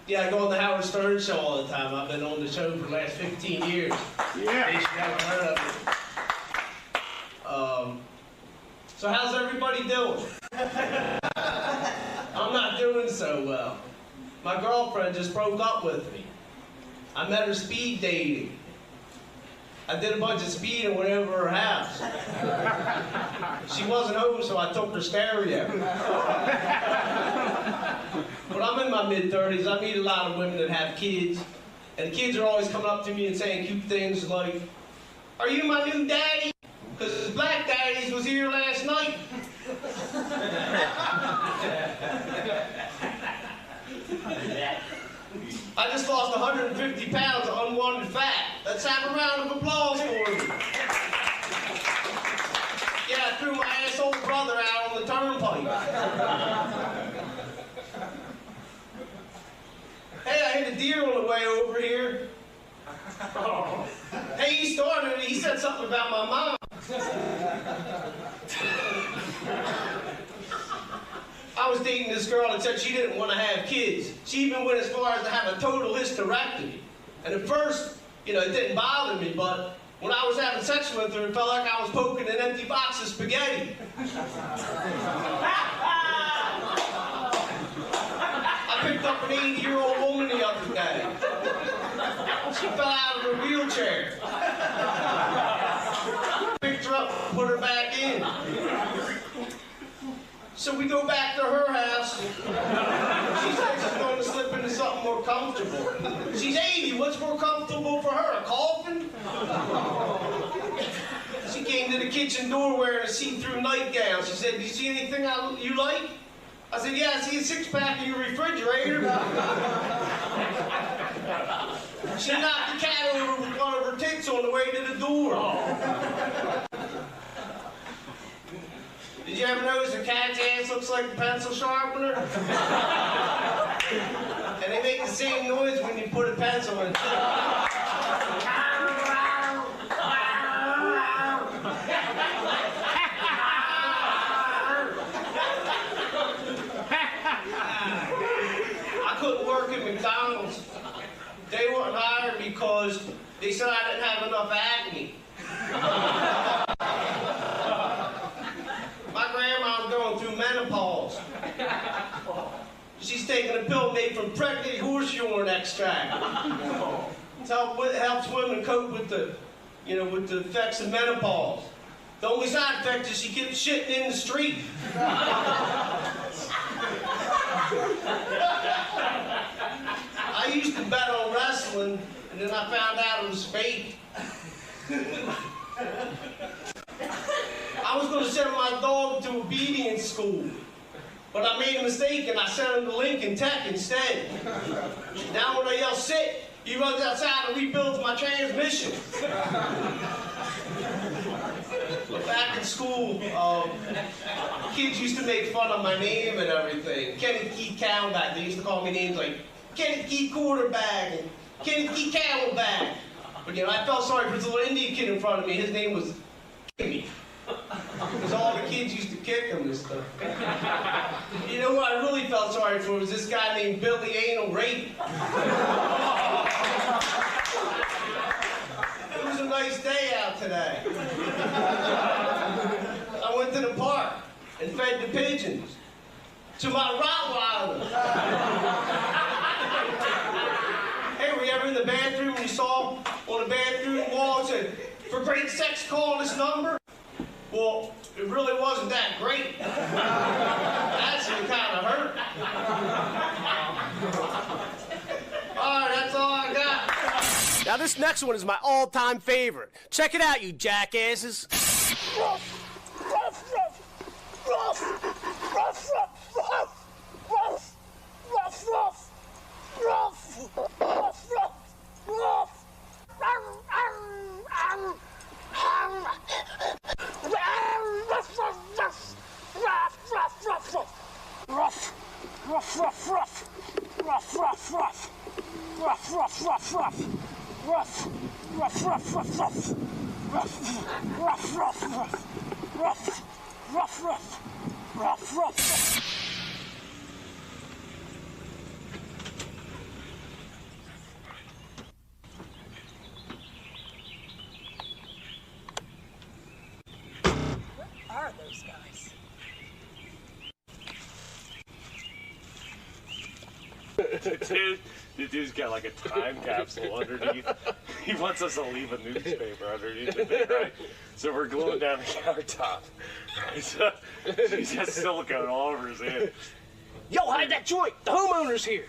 Yeah, I go on the Howard Stern show all the time. I've been on the show for the last 15 years. Yeah. In case you haven't heard of it. So how's everybody doing? I'm not doing so well. My girlfriend just broke up with me. I met her speed dating. I did a bunch of speed and went over her house. She wasn't home, so I took her stereo. But I'm in my mid-30s. I meet a lot of women that have kids. And the kids are always coming up to me and saying cute things like, "Are you my new daddy? Because his black daddies was here last night." I just lost 150 pounds of unwanted fat. Let's have a round of applause for me. Yeah, I threw my asshole brother out on the turnpike. Hey, I hit a deer on the way over here. Hey, he started it. He said something about my mom. I was dating this girl that said she didn't want to have kids. She even went as far as to have a total hysterectomy. And at first, it didn't bother me, but when I was having sex with her, it felt like I was poking an empty box of spaghetti. I picked up an 80-year-old woman the other day. She fell out of her wheelchair. Picked her up, put her back in. So we go back to her house. She says she's going to slip into something more comfortable. She's 80. What's more comfortable for her? A coffin? She came to the kitchen door wearing a see-through nightgown. She said, "Do you see anything you like?" I said, "Yeah, I see a six-pack in your refrigerator." She knocked the cat over with one of her tits on the way to the door. Did you ever notice a cat's ass looks like a pencil sharpener? And they make the same noise when you put a pencil in. I couldn't work at McDonald's. They wouldn't hire me because they said I didn't have enough acne. My grandma's going through menopause. She's taking a pill made from pregnant horse urine extract. It helps women cope with the you know, with the effects of menopause. The only side effect is she keeps shitting in the street. I used to bet on wrestling, and then I found out it was fake. I was going to send my dog to obedience school, but I made a mistake and I sent him to Lincoln Tech instead. Now when I yell sit, he runs outside and rebuilds my transmission. Back in school, kids used to make fun of my name and everything. 𝐀𝐫𝐭𝐢𝐞, they used to call me names like 𝐀𝐫𝐭𝐢𝐞 quarterback and 𝐀𝐫𝐭𝐞 camelback. But you know, I felt sorry for this little Indian kid in front of me. His name was Kimmy. Because all the kids used to kick him and stuff. You know what I really felt sorry for was this guy named Billy Anal Rape. It was a nice day out today. I went to the park and fed the pigeons to my Rottweiler. Hey, were you ever in the bathroom and you saw on the bathroom wall it said, "For great sex, call this number"? Well, it really wasn't that great. Actually kind of hurt. All right, that's all I got. Now this next one is my all-time favorite. Check it out, you jackasses. Are those guys? The dude's got like a time capsule underneath. He wants us to leave a newspaper underneath the thing, right? So we're gluing down the countertop. So he's got silicone all over his head. Yo, hide that joint. The homeowner's here.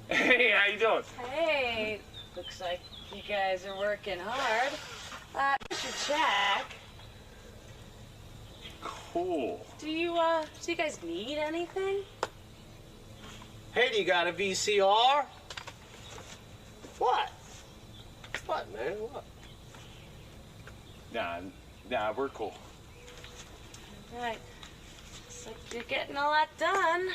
Hey, how you doing? Hey, looks like you guys are working hard. Here's your check. Cool. Do you guys need anything? Hey, do you got a VCR? What? What, man? What? Nah, we're cool. All right. Looks like you're getting a lot done.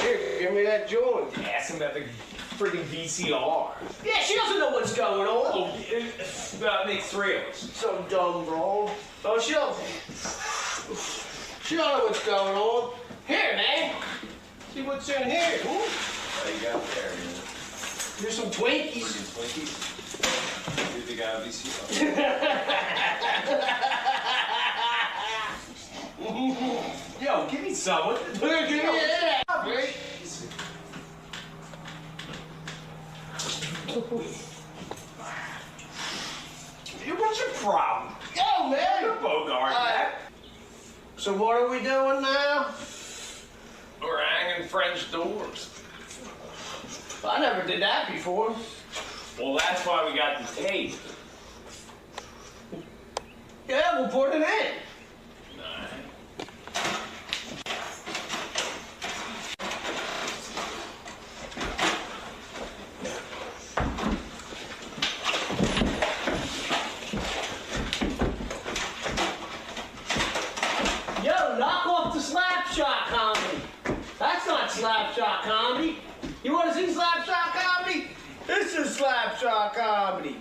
Here, give me that joint. Ask him about the freaking VCR. Yeah, she doesn't know what's going on. Oh, that makes three of us. So dumb, bro. Oh, she don't know what's going on. Here, man. See what's in here. Ooh. What you got there, man? Here's some Twinkies. Twinkies? You think I have VCR? Yo, give me some. What the Give me that. Great. What's your problem? Yo, man. You're Bogart. So what are we doing now? We're hanging French doors. I never did that before. Well, that's why we got the tape. Yeah, we'll put it in. Yo, knock off the slapshot comedy. That's not slapshot comedy. You want to see slapshot comedy? This is slapshot comedy.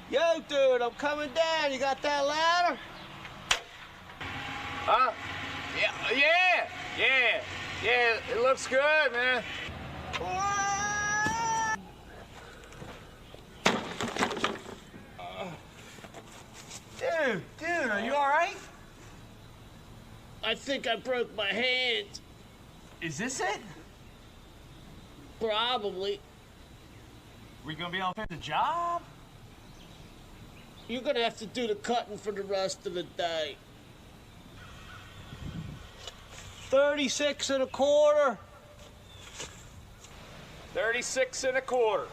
Yo, dude, I'm coming down. You got that ladder? Huh? Yeah, it looks good, man. What? Dude, are you all right? I think I broke my hand. Is this it? Probably. We gonna be able to finish the job? You're gonna have to do the cutting for the rest of the day. 36 1/4. 36 1/4.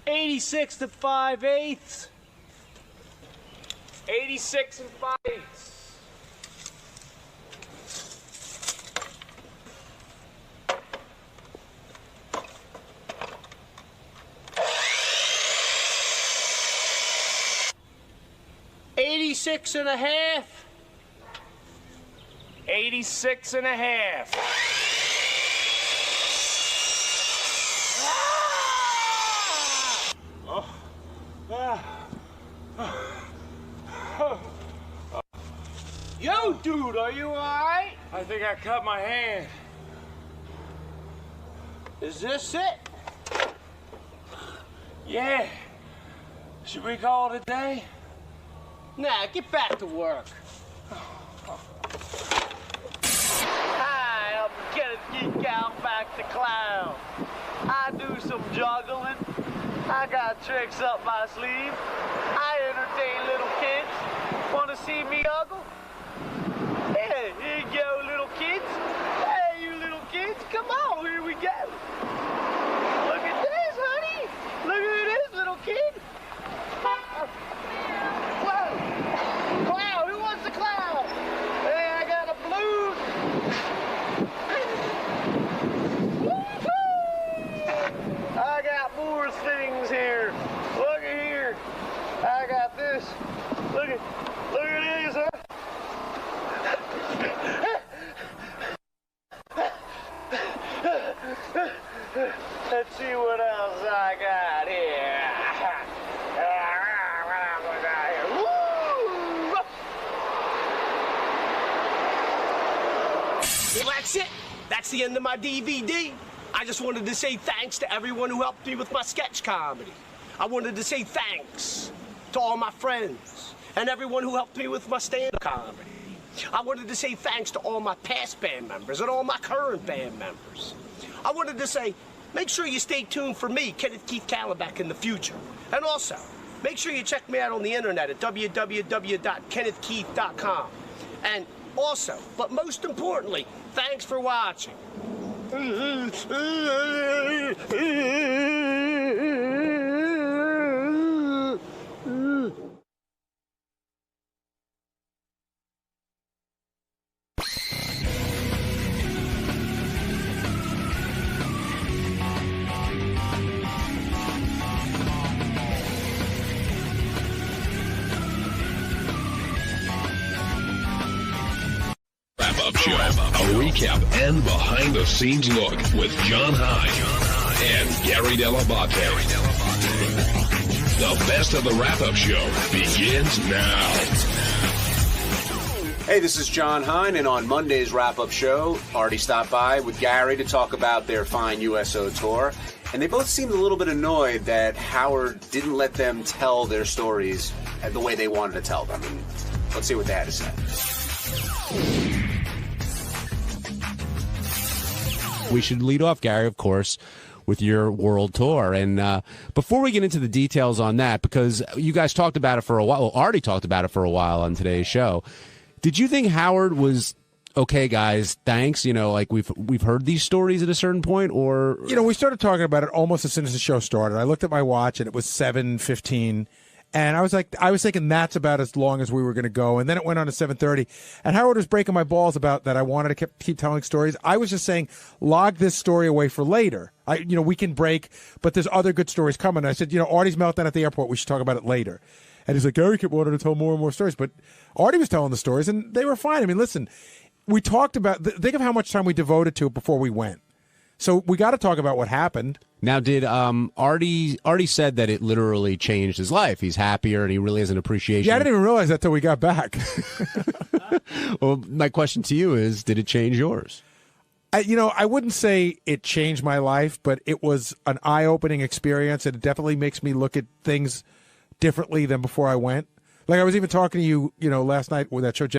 $86 5/8. 86 5/8. $86 1/2. 86 1/2. Yo, dude, are you all right? I think I cut my hand. Is this it? Yeah. Should we call it a day? Nah, get back to work. Hi, I'm 𝐀𝐫𝐭𝐢𝐞 back to clown. I do some juggling. I got tricks up my sleeve. I entertain little kids. Want to see me juggle? Yeah, here you go, little kids. Hey, you little kids, come on, here we go. Look at this, honey. Look at this, little kid. Whoa. Clown, who wants the clown? Hey, I got a blues. I got more things here. Look at here. I got this. Look at this, huh? Let's see what else I got here. Well, that's it. That's the end of my DVD. I just wanted to say thanks to everyone who helped me with my sketch comedy. I wanted to say thanks to all my friends and everyone who helped me with my stand-up comedy. I wanted to say thanks to all my past band members and all my current band members. I wanted to say, make sure you stay tuned for me, 𝐀𝐫𝐭𝐢𝐞, back in the future. And also, make sure you check me out on the internet at www.𝐀𝐫𝐭𝐢𝐞.com. And also, but most importantly, thanks for watching. Wrap-up show, a recap and behind-the-scenes look with John Hein and Gary Dell'Abate. The best of the wrap-up show begins now. Hey, this is John Hein, and on Monday's wrap-up show, Artie stopped by with Gary to talk about their fine USO tour, and they both seemed a little bit annoyed that Howard didn't let them tell their stories the way they wanted to tell them. And let's see what they had to say. We should lead off, Gary, of course, with your world tour. And before we get into the details on that, because you guys talked about it for a while, well, Artie talked about it for a while on today's show, did you think Howard was, okay, guys, thanks, you know, like we've heard these stories at a certain point, or? You know, we started talking about it almost as soon as the show started. I looked at my watch, and it was 7:15. And I was thinking that's about as long as we were going to go. And then it went on to 7:30. And Howard was breaking my balls about that. I wanted to keep telling stories. I was just saying, log this story away for later. We can break, but there's other good stories coming. I said, Artie's meltdown at the airport. We should talk about it later. And he's like, Gary kept wanting to tell more and more stories. But Artie was telling the stories, and they were fine. I mean, listen, we talked about, think of how much time we devoted to it before we went. So we got to talk about what happened. Now, did Artie said that it literally changed his life? He's happier and he really has an appreciation. Yeah, I didn't even realize that till we got back. Well, my question to you is, did it change yours? I wouldn't say it changed my life, but it was an eye-opening experience, and it definitely makes me look at things differently than before I went. Like I was even talking to you, last night with that show.